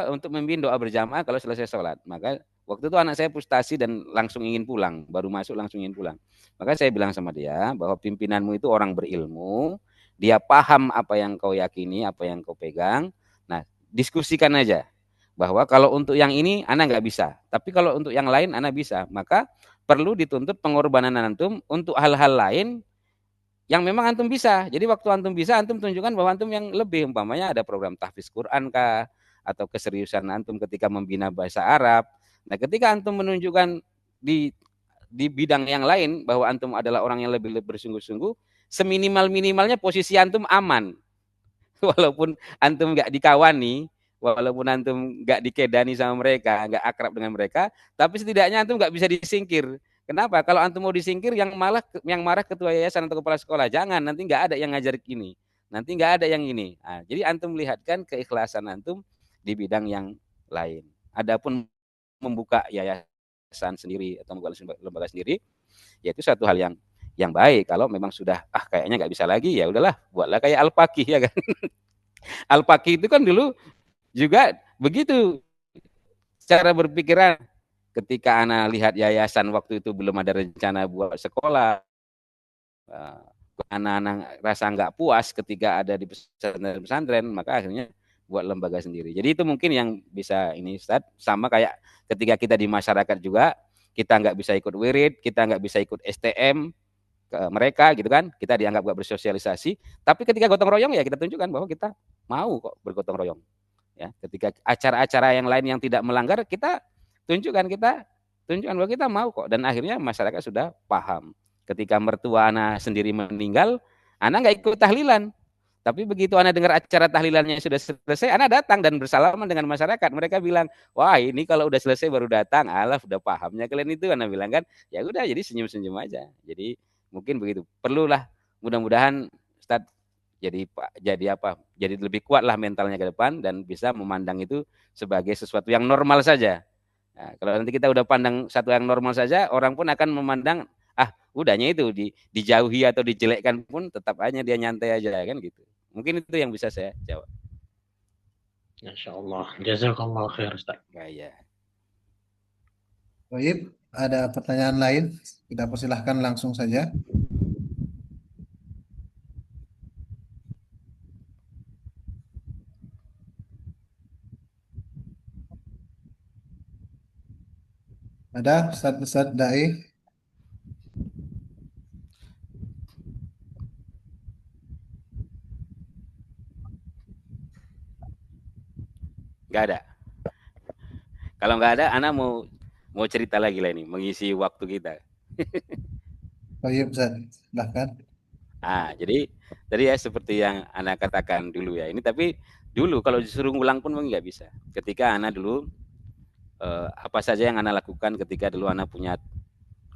untuk memimpin doa berjamaah kalau selesai sholat. Maka waktu itu anak saya frustasi dan langsung ingin pulang, baru masuk langsung ingin pulang. Maka saya bilang sama dia bahwa pimpinanmu itu orang berilmu, dia paham apa yang kau yakini, apa yang kau pegang. Nah, diskusikan aja bahwa kalau untuk yang ini anak nggak bisa, tapi kalau untuk yang lain anak bisa. Maka perlu dituntut pengorbanan antum untuk hal-hal lain yang memang antum bisa. Jadi waktu antum bisa, antum tunjukkan bahwa antum yang lebih, umpamanya ada program tahfiz Quran kah, atau keseriusan antum ketika membina bahasa Arab. Nah, ketika antum menunjukkan di bidang yang lain bahwa antum adalah orang yang lebih bersungguh-sungguh, seminimal-minimalnya posisi antum aman. Walaupun antum nggak dikawani, walaupun antum nggak dikedani sama mereka, nggak akrab dengan mereka, tapi setidaknya antum nggak bisa disingkir. Kenapa? Kalau antum mau disingkir, yang marah ketua yayasan atau kepala sekolah, jangan, nanti nggak ada yang ngajar ini, nanti nggak ada yang ini. Nah, jadi antum lihatkan keikhlasan antum di bidang yang lain. Adapun membuka yayasan sendiri atau membuka lembaga sendiri, yaitu satu hal yang baik. Kalau memang sudah kayaknya nggak bisa lagi, ya udahlah, buatlah kayak Al-Faqih ya kan. Al-Faqih itu kan dulu juga begitu cara berpikiran. Ketika anak lihat yayasan waktu itu belum ada rencana buat sekolah, anak-anak rasa nggak puas ketika ada di pesantren, maka akhirnya buat lembaga sendiri. Jadi itu mungkin yang bisa ini Ustaz, sama kayak ketika kita di masyarakat juga, kita nggak bisa ikut wirid, kita nggak bisa ikut STM ke mereka gitu kan, kita dianggap nggak bersosialisasi, tapi ketika gotong royong ya kita tunjukkan bahwa kita mau kok bergotong royong. Ya, ketika acara-acara yang lain yang tidak melanggar, kita tunjukkan bahwa kita mau kok, dan akhirnya masyarakat sudah paham. Ketika mertua anak sendiri meninggal, anak nggak ikut tahlilan, tapi begitu anak dengar acara tahlilannya sudah selesai, anak datang dan bersalaman dengan masyarakat. Mereka bilang, wah ini kalau udah selesai baru datang, alah udah pahamnya kalian itu. Anak bilang kan, ya udah, jadi senyum-senyum aja. Jadi mungkin begitu. Perlulah, mudah-mudahan Ustadz jadi lebih kuat lah mentalnya ke depan dan bisa memandang itu sebagai sesuatu yang normal saja. Nah, kalau nanti kita udah pandang satu yang normal saja, orang pun akan memandang udahnya itu dijauhi atau dijelekkan pun tetap aja dia nyantai aja kan gitu. Mungkin itu yang bisa saya jawab. Insyaallah. Jazakallah khair Ustaz. Ya. Baik, ada pertanyaan lain? Kita persilahkan langsung saja. Ada Ustaz Dai? Nggak ada. Kalau nggak ada, Ana mau cerita lagi lah ini, mengisi waktu kita. Baik, Ustaz, silahkan. Jadi tadi ya seperti yang Ana katakan dulu ya. Ini tapi dulu kalau disuruh ngulang pun nggak bisa. Ketika Ana dulu apa saja yang Ana lakukan ketika dulu Ana punya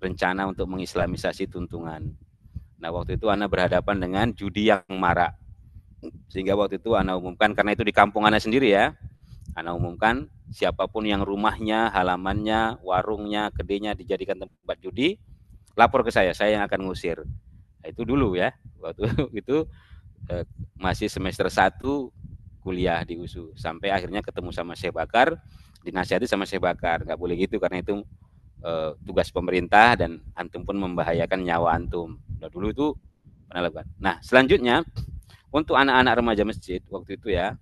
rencana untuk mengislamisasi Tuntungan. Nah, waktu itu Ana berhadapan dengan judi yang marak. Sehingga waktu itu Ana umumkan, karena itu di kampung Ana sendiri ya. Ana umumkan siapapun yang rumahnya, halamannya, warungnya, kedainya dijadikan tempat judi, lapor ke saya yang akan ngusir. Nah, itu dulu ya. Waktu itu masih semester 1 kuliah di USU. Sampai akhirnya ketemu sama Syekh Bakar, dinasihati sama Syekh Bakar, nggak boleh gitu karena itu tugas pemerintah dan antum pun membahayakan nyawa antum. Nah, dulu itu pernah lakukan. Nah, selanjutnya untuk anak-anak remaja masjid waktu itu ya,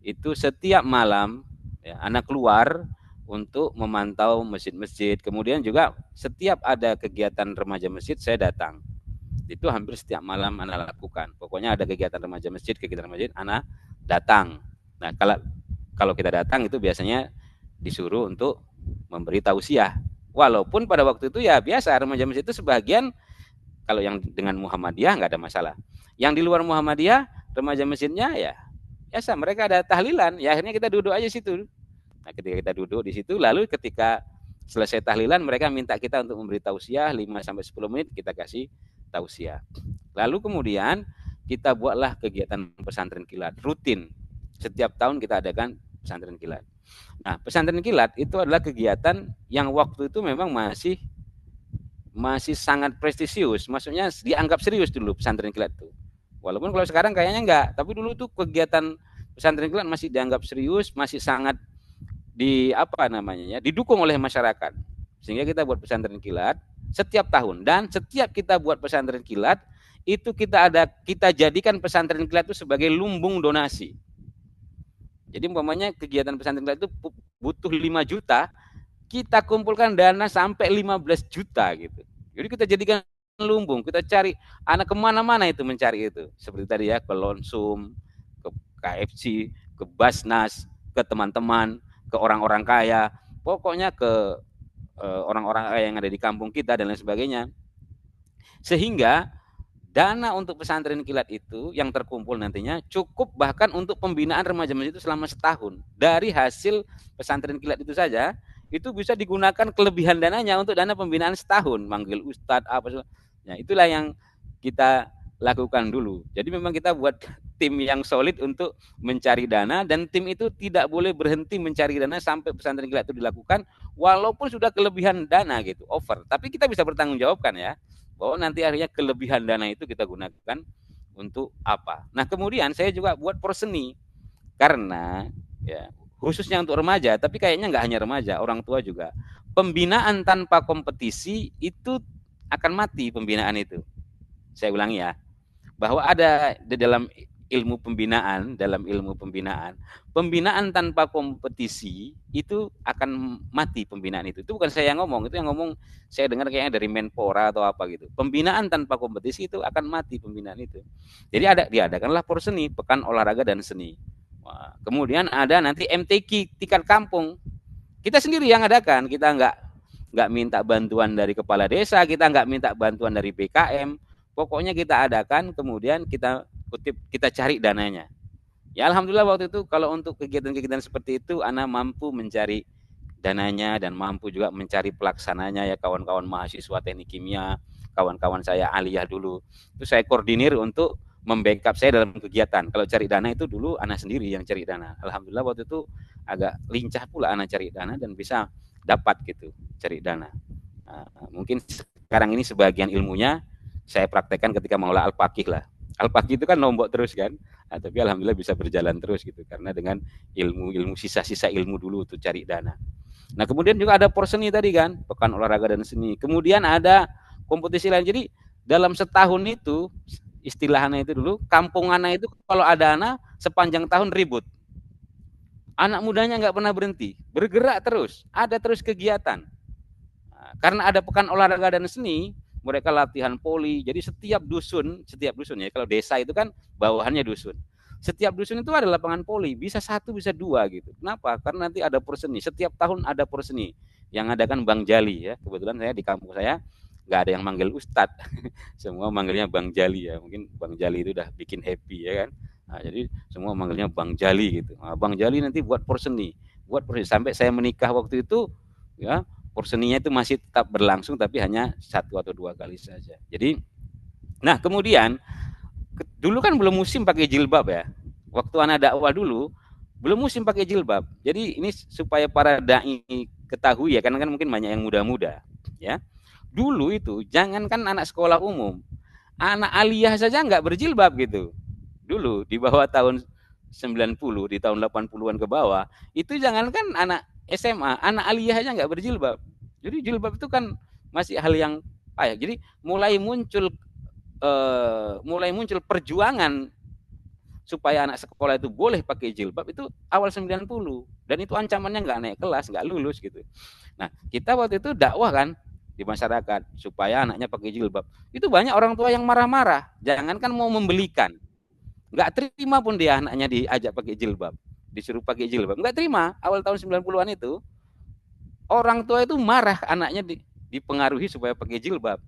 itu setiap malam ya, anak keluar untuk memantau masjid-masjid. Kemudian juga setiap ada kegiatan remaja masjid saya datang. Itu hampir setiap malam anak lakukan. Pokoknya ada kegiatan remaja masjid, anak datang. Nah, kalau kita datang itu biasanya disuruh untuk memberi tausiah. Walaupun pada waktu itu ya biasa, remaja masjid itu sebagian, kalau yang dengan Muhammadiyah nggak ada masalah. Yang di luar Muhammadiyah, remaja masjidnya ya biasa, mereka ada tahlilan, ya akhirnya kita duduk aja situ. Nah, ketika kita duduk di situ, lalu ketika selesai tahlilan, mereka minta kita untuk memberi tausiah 5-10 menit, kita kasih tausiah. Lalu kemudian kita buatlah kegiatan pesantren kilat rutin. Setiap tahun kita adakan pesantren kilat. Nah, pesantren kilat itu adalah kegiatan yang waktu itu memang masih sangat prestisius. Maksudnya dianggap serius dulu pesantren kilat itu. Walaupun kalau sekarang kayaknya enggak, tapi dulu tuh kegiatan pesantren kilat masih dianggap serius, masih sangat didukung oleh masyarakat. Sehingga kita buat pesantren kilat setiap tahun, dan setiap kita buat pesantren kilat itu kita jadikan pesantren kilat itu sebagai lumbung donasi. Jadi umpamanya kegiatan pesantren kilat itu butuh 5 juta, kita kumpulkan dana sampai 15 juta gitu. Jadi kita jadikan lumbung, kita cari anak kemana-mana itu mencari itu. Seperti tadi ya, ke Lonsum, ke KFC, ke Basnas, ke teman-teman, ke orang-orang kaya, pokoknya ke orang-orang kaya yang ada di kampung kita dan lain sebagainya. Sehingga dana untuk pesantren kilat itu yang terkumpul nantinya cukup bahkan untuk pembinaan remaja masjid itu selama setahun. Dari hasil pesantren kilat itu saja, itu bisa digunakan kelebihan dananya untuk dana pembinaan setahun, manggil ustadz apa. Nah, itulah yang kita lakukan dulu. Jadi memang kita buat tim yang solid untuk mencari dana, dan tim itu tidak boleh berhenti mencari dana sampai pesantren kilat itu dilakukan, walaupun sudah kelebihan dana gitu, over. Tapi kita bisa bertanggung jawabkan ya, bahwa nanti akhirnya kelebihan dana itu kita gunakan untuk apa. Nah, kemudian saya juga buat porseni, karena ya khususnya untuk remaja, tapi kayaknya nggak hanya remaja, orang tua juga. Pembinaan tanpa kompetisi itu akan mati pembinaan itu. Saya ulangi ya, bahwa ada di dalam ilmu pembinaan, pembinaan tanpa kompetisi itu akan mati pembinaan itu. Itu bukan saya yang ngomong, itu yang ngomong saya dengar kayaknya dari Menpora atau apa gitu. Pembinaan tanpa kompetisi itu akan mati pembinaan itu. Jadi diadakanlah porseni, pekan olahraga dan seni. Wah, kemudian ada nanti MTQ tingkat kampung. Kita sendiri yang adakan, kita nggak minta bantuan dari kepala desa, kita nggak minta bantuan dari BKM. Pokoknya kita adakan, kemudian kita cari dananya. Ya alhamdulillah waktu itu kalau untuk kegiatan-kegiatan seperti itu, Ana mampu mencari dananya dan mampu juga mencari pelaksananya ya, kawan-kawan mahasiswa teknik kimia, kawan-kawan saya aliyah dulu. Itu saya koordinir untuk membackup saya dalam kegiatan. Kalau cari dana itu dulu Ana sendiri yang cari dana. Alhamdulillah waktu itu agak lincah pula Ana cari dana dan bisa dapat gitu cari dana. Mungkin sekarang ini sebagian ilmunya saya praktekkan ketika mengelola Al-Faqih lah. Al-Faqih itu kan nombok terus kan, tapi alhamdulillah bisa berjalan terus gitu, karena dengan ilmu sisa-sisa ilmu dulu untuk cari dana. Nah kemudian juga ada porseni tadi kan, pekan olahraga dan seni. Kemudian ada kompetisi lain. Jadi dalam setahun itu, istilahnya itu dulu, kampung Ana itu kalau ada anak sepanjang tahun ribut. Anak mudanya nggak pernah berhenti, bergerak terus, ada terus kegiatan. Nah, karena ada pekan olahraga dan seni, mereka latihan poli. Jadi setiap dusun ya, kalau desa itu kan bawahannya dusun. Setiap dusun itu ada lapangan poli, bisa 1 bisa 2 gitu. Kenapa? Karena nanti ada porseni, setiap tahun ada porseni. Yang ada kan Bang Jali ya. Kebetulan saya di kampung saya nggak ada yang manggil Ustadz, semua manggilnya Bang Jali ya. Mungkin Bang Jali itu udah bikin happy ya kan. Nah, jadi semua manggilnya Bang Jali gitu. Nah, Bang Jali nanti buat porseni sampai saya menikah waktu itu ya. Porseninya itu masih tetap berlangsung, tapi hanya 1 atau 2 kali saja. Jadi, nah kemudian dulu kan belum musim pakai jilbab ya. Waktu anak dakwah dulu belum musim pakai jilbab. Jadi ini supaya para dai ketahui ya, karena kan mungkin banyak yang muda-muda ya. Dulu itu jangankan anak sekolah umum, anak aliyah saja nggak berjilbab gitu. Dulu di bawah tahun 90, di tahun 80-an ke bawah, itu jangankan anak SMA, anak aliyah aja nggak berjilbab. Jadi jilbab itu kan masih hal yang payah. Jadi mulai muncul perjuangan supaya anak sekolah itu boleh pakai jilbab itu awal 90, dan itu ancamannya nggak naik kelas, nggak lulus gitu. Nah kita waktu itu dakwah kan di masyarakat supaya anaknya pakai jilbab. Itu banyak orang tua yang marah-marah, jangankan mau membelikan, nggak terima pun dia anaknya diajak pakai jilbab, disuruh pakai jilbab, nggak terima. Awal tahun 90-an itu orang tua itu marah anaknya dipengaruhi supaya pakai jilbab.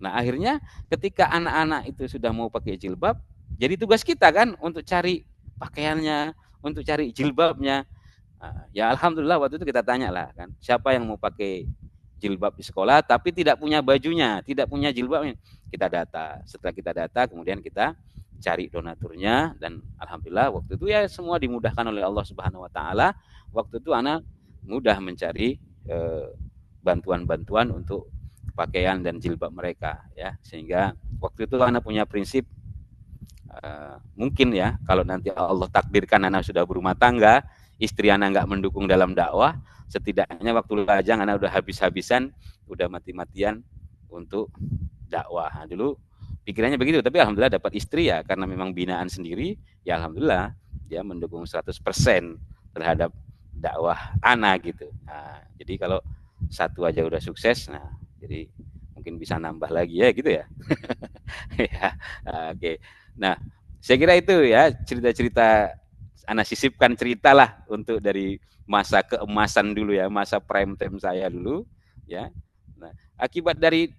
Nah akhirnya ketika anak-anak itu sudah mau pakai jilbab, jadi tugas kita kan untuk cari pakaiannya, untuk cari jilbabnya. Nah, ya alhamdulillah waktu itu kita tanya lah kan, siapa yang mau pakai jilbab di sekolah tapi tidak punya bajunya, tidak punya jilbabnya. Kita data. Setelah kita data, kemudian kita cari donaturnya, dan alhamdulillah waktu itu ya semua dimudahkan oleh Allah Subhanahu wa taala. Waktu itu anak mudah mencari bantuan-bantuan untuk pakaian dan jilbab mereka ya, sehingga waktu itu anak punya prinsip Mungkin ya kalau nanti Allah takdirkan anak sudah berumah tangga, istri anak nggak mendukung dalam dakwah, setidaknya waktu lajang anak udah habis-habisan, udah mati-matian untuk dakwah. Nah, dulu pikirannya begitu, tapi alhamdulillah dapat istri ya karena memang binaan sendiri, ya alhamdulillah dia mendukung 100% terhadap dakwah anak gitu. Nah, jadi kalau satu aja udah sukses, nah jadi mungkin bisa nambah lagi ya gitu ya. Ya, oke. Nah, saya kira itu ya cerita-cerita anak sisipkan cerita lah untuk dari masa keemasan dulu ya, masa prime time saya dulu ya. Nah, akibat dari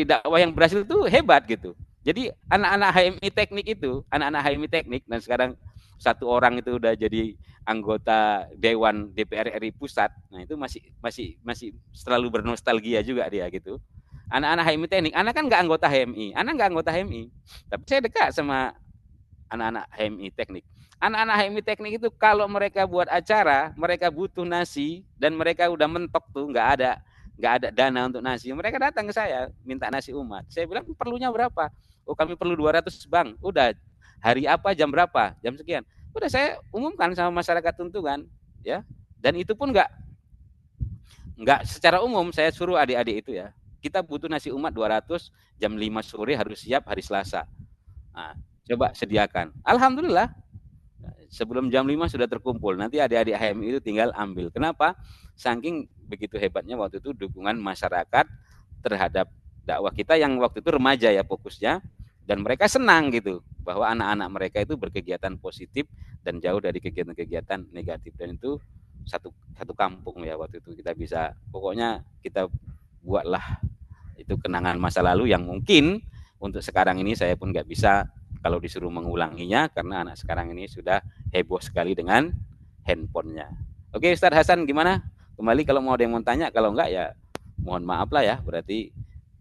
dakwah yang berhasil itu hebat gitu. Jadi anak-anak HMI teknik itu, anak-anak HMI teknik dan sekarang satu orang itu udah jadi anggota Dewan DPR RI Pusat. Nah, itu masih selalu bernostalgia juga dia gitu. Anak-anak HMI teknik, anak kan nggak anggota HMI, tapi saya dekat sama anak-anak HMI teknik. Anak-anak HMI teknik itu kalau mereka buat acara, mereka butuh nasi dan mereka udah mentok tuh nggak ada dana untuk nasi. Mereka datang ke saya minta nasi umat. Saya bilang perlunya berapa? Oh kami perlu 200 bang. Udah hari apa jam berapa? Jam sekian. Udah saya umumkan sama masyarakat Tuntungan ya. Dan itu pun nggak secara umum saya suruh adik-adik itu ya. Kita butuh nasi umat 200 jam 5 sore harus siap hari Selasa. Nah, coba sediakan. Alhamdulillah sebelum jam 5 sudah terkumpul. Nanti adik-adik HMI itu tinggal ambil. Kenapa? Saking begitu hebatnya waktu itu dukungan masyarakat terhadap dakwah kita yang waktu itu remaja ya fokusnya. Dan mereka senang gitu bahwa anak-anak mereka itu berkegiatan positif dan jauh dari kegiatan-kegiatan negatif. Dan itu satu kampung ya waktu itu kita bisa, pokoknya kita buatlah itu kenangan masa lalu yang mungkin untuk sekarang ini saya pun nggak bisa kalau disuruh mengulanginya karena anak sekarang ini sudah heboh sekali dengan handphonenya. Oke Ustadz Hasan gimana? Kembali kalau mau ada yang mau tanya, kalau enggak ya mohon maaf lah ya, berarti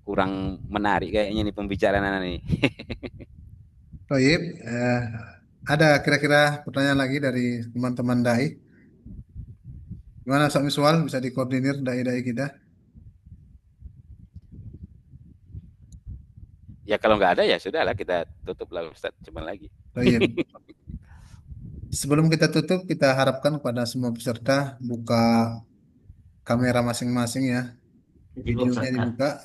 kurang menarik kayaknya nih pembicaraan anak ini. Baik, ada kira-kira pertanyaan lagi dari teman-teman dai? Gimana Ustaz Miswal, bisa dikoordinir dai-dai kita? Ya kalau nggak ada ya sudahlah kita tutup lah Ustadz, cuman lagi. Baik. Sebelum kita tutup, kita harapkan kepada semua peserta buka kamera masing-masing ya. Videonya dibuka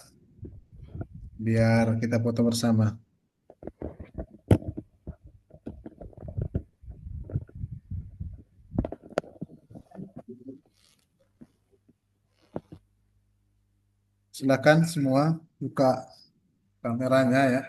biar kita foto bersama. Silakan semua buka kameranya ya.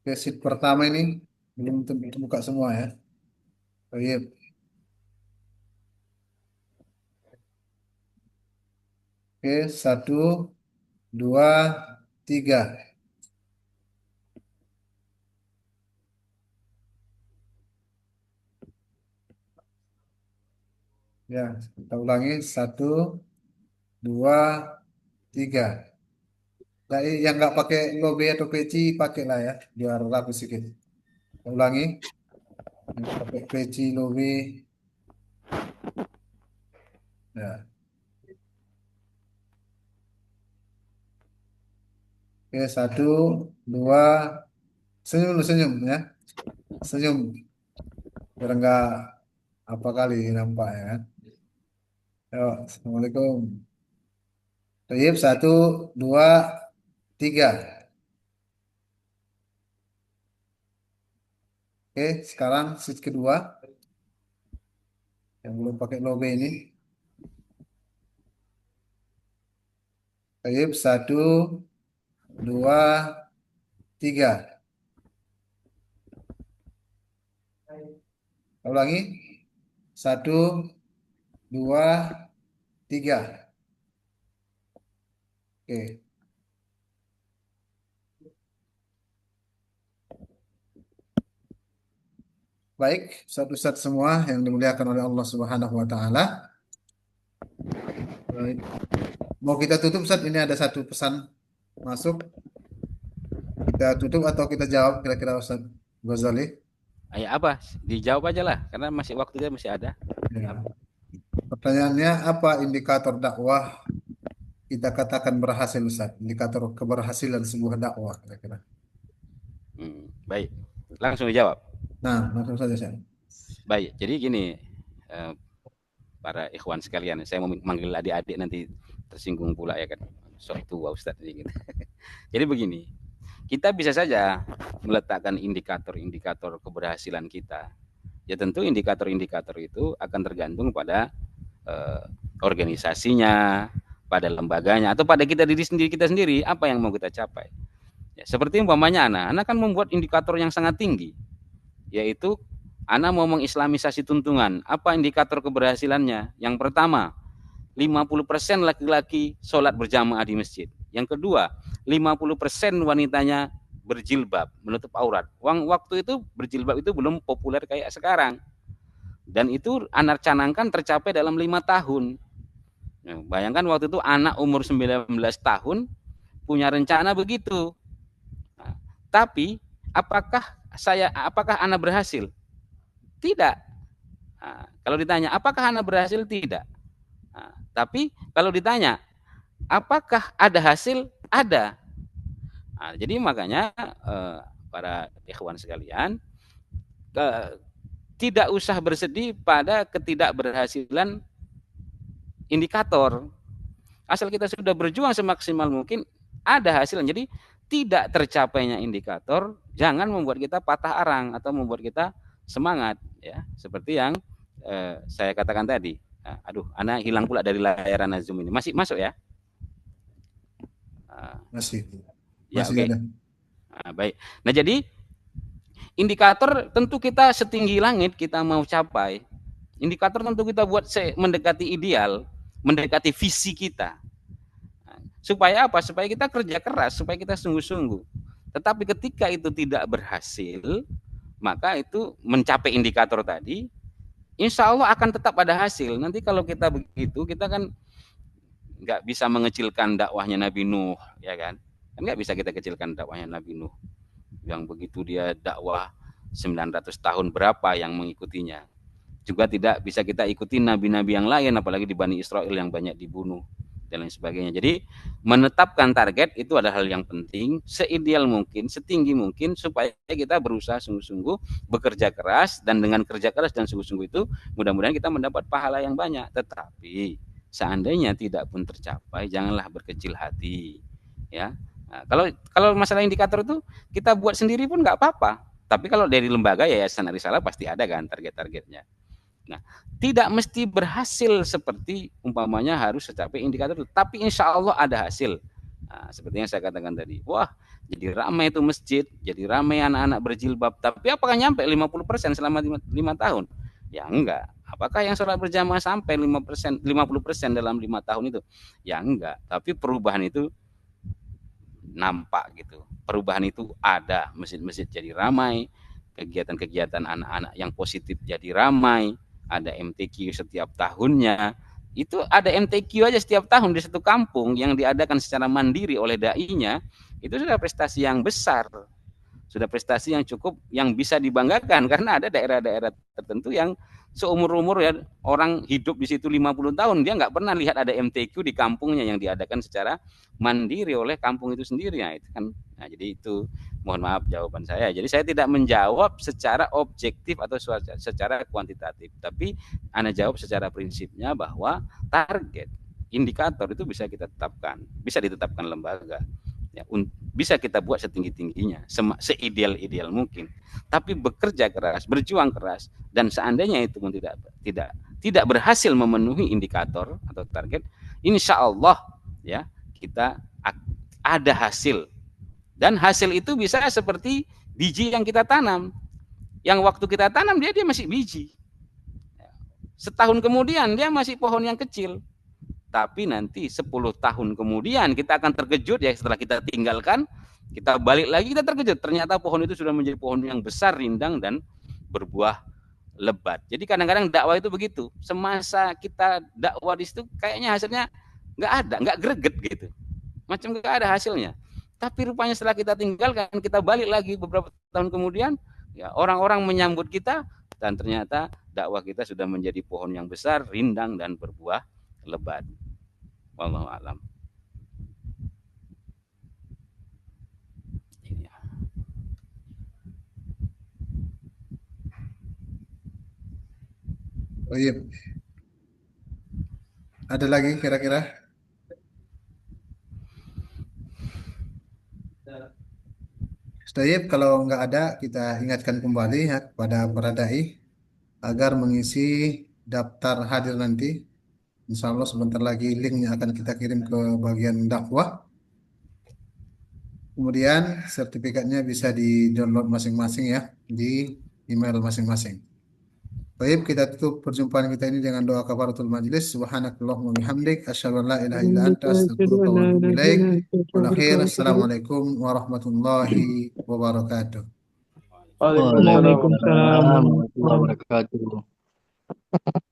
Oke, sheet pertama ini belum terbuka semua ya. Baik. Oke, 1, 2, 3. Ya, kita ulangi. 1, 2, 3. Nah, yang nggak pakai lobe atau peci pakailah ya, biar rapi sedikit. Kita ulangi. Yang pakai peci, lobe. Ya. Oke, 1, 2, senyum dulu, senyum ya. Senyum. Biar nggak apa kali nampak ya kan. Yuk, Assalamualaikum. Baik, 1, 2, 3. Oke, sekarang sheet kedua. Yang belum pakai logo ini. Baik, 1, 2, 3. Ulangi. 1, 2, 3. Oke. Baik, Ustadz semua yang dimuliakan oleh Allah Subhanahu wa taala. Baik. Mau kita tutup Ustadz, ini ada satu pesan masuk. Kita tutup atau kita jawab kira-kira Ustadz? Ghazali. Ya apa? Dijawab aja lah, karena waktunya masih ada. Ya. Pertanyaannya, apa indikator dakwah kita katakan berhasil, Ustaz? Indikator keberhasilan sebuah dakwah kira-kira. Baik, langsung dijawab. Nah, langsung saja, Ustaz. Baik, jadi gini, para ikhwan sekalian, saya mau manggil adik-adik nanti tersinggung pula ya kan, sok tua Ustadz ini. Gitu. Jadi begini, kita bisa saja meletakkan indikator-indikator keberhasilan kita. Ya tentu indikator-indikator itu akan tergantung pada organisasinya, pada lembaganya, atau pada kita sendiri, apa yang mau kita capai. Ya, seperti umpamanya anak kan membuat indikator yang sangat tinggi, yaitu Ana mau mengislamisasi tuntungan. Apa indikator keberhasilannya? Yang pertama, 50% laki-laki sholat berjamaah di masjid. Yang kedua, 50% wanitanya berjilbab, menutup aurat. Waktu itu berjilbab itu belum populer kayak sekarang. Dan itu anak canangkan tercapai dalam 5 tahun. Nah, bayangkan waktu itu anak umur 19 tahun punya rencana begitu. Nah, tapi apakah anak berhasil? Tidak. Nah, kalau ditanya, apakah anak berhasil? Tidak. Nah, tapi kalau ditanya, apakah ada hasil? Ada. Nah, jadi makanya para ikhwan sekalian, tidak usah bersedih pada ketidakberhasilan indikator. Asal kita sudah berjuang semaksimal mungkin, ada hasil. Jadi tidak tercapainya indikator jangan membuat kita patah arang atau membuat kita semangat, ya, seperti yang saya katakan tadi. Aduh, Ana hilang pula dari layar Ana Zoom ini. Masih masuk ya? Masih. Ya, oke. Baik. Nah, jadi indikator tentu kita setinggi langit kita mau capai. Indikator tentu kita buat mendekati ideal, mendekati visi kita. Supaya apa? Supaya kita kerja keras, supaya kita sungguh-sungguh. Tetapi ketika itu tidak berhasil, maka itu mencapai indikator tadi, insya Allah akan tetap ada hasil. Nanti kalau kita begitu, kita kan nggak bisa mengecilkan dakwahnya Nabi Nuh, ya kan? Kan nggak bisa kita kecilkan dakwahnya Nabi Nuh. Yang begitu dia dakwah 900 tahun berapa yang mengikutinya. Juga tidak bisa kita ikuti nabi-nabi yang lain, apalagi di Bani Israel yang banyak dibunuh dan lain sebagainya. Jadi menetapkan target itu adalah hal yang penting, seideal mungkin, setinggi mungkin, supaya kita berusaha sungguh-sungguh, bekerja keras, dan dengan kerja keras dan sungguh-sungguh itu mudah-mudahan kita mendapat pahala yang banyak. Tetapi seandainya tidak pun tercapai, janganlah berkecil hati, ya. Nah, kalau masalah indikator itu kita buat sendiri pun nggak apa-apa. Tapi kalau dari lembaga Yayasan Arisalah pasti ada kan target-targetnya. Nah, tidak mesti berhasil seperti umpamanya harus tercapai indikator itu, tapi insya Allah ada hasil. Nah, seperti yang saya katakan tadi, wah jadi ramai itu masjid, jadi ramai anak-anak berjilbab, tapi apakah nyampe 50% selama 5 tahun? Ya enggak. Apakah yang sholat berjamaah sampai 50% dalam 5 tahun itu? Ya enggak, tapi perubahan itu nampak gitu. Perubahan itu ada, masjid-masjid jadi ramai, kegiatan-kegiatan anak-anak yang positif jadi ramai, ada MTQ setiap tahunnya. Itu ada MTQ aja setiap tahun di satu kampung yang diadakan secara mandiri oleh dai-nya, itu sudah prestasi yang besar. Sudah prestasi yang cukup, yang bisa dibanggakan, karena ada daerah-daerah tertentu yang seumur-umur ya orang hidup di situ 50 tahun dia nggak pernah lihat ada MTQ di kampungnya yang diadakan secara mandiri oleh kampung itu sendiri. Nah, itu kan, nah, jadi itu mohon maaf jawaban saya. Jadi saya tidak menjawab secara objektif atau secara kuantitatif, tapi Anda jawab secara prinsipnya bahwa target indikator itu bisa kita tetapkan, bisa ditetapkan lembaga. Ya, bisa kita buat setinggi-tingginya, seideal-ideal mungkin, tapi bekerja keras, berjuang keras, dan seandainya itu pun tidak berhasil memenuhi indikator atau target, insya Allah ya kita ada hasil, dan hasil itu bisa seperti biji yang kita tanam, yang waktu kita tanam dia masih biji, setahun kemudian dia masih pohon yang kecil. Tapi nanti 10 tahun kemudian kita akan terkejut ya, setelah kita tinggalkan, kita balik lagi, kita terkejut. Ternyata pohon itu sudah menjadi pohon yang besar, rindang, dan berbuah lebat. Jadi kadang-kadang dakwah itu begitu. Semasa kita dakwah di situ, kayaknya hasilnya nggak ada, nggak greget gitu. Macam nggak ada hasilnya. Tapi rupanya setelah kita tinggalkan, kita balik lagi beberapa tahun kemudian, Ya, orang-orang menyambut kita dan ternyata dakwah kita sudah menjadi pohon yang besar, rindang dan berbuah lebat. Wallahu a'lam. Oh iya. Ada lagi kira-kira? Tayyib, kalau nggak ada, kita ingatkan kembali ya kepada para dai agar mengisi daftar hadir nanti. Insya Allah sebentar lagi linknya akan kita kirim ke bagian dakwah. Kemudian sertifikatnya bisa di-download masing-masing ya di email masing-masing. Baik, kita tutup perjumpaan kita ini dengan doa kafaratul majlis. Subhanakallahumma bihamdik asyhadu an la ilaha illa anta astaghfiruka wa atubu ilaik. Wal akhir, assalamualaikum warahmatullahi wabarakatuh. Waalaikumsalam Waalaikumsalam warahmatullahi warahmatullahi wabarakatuh.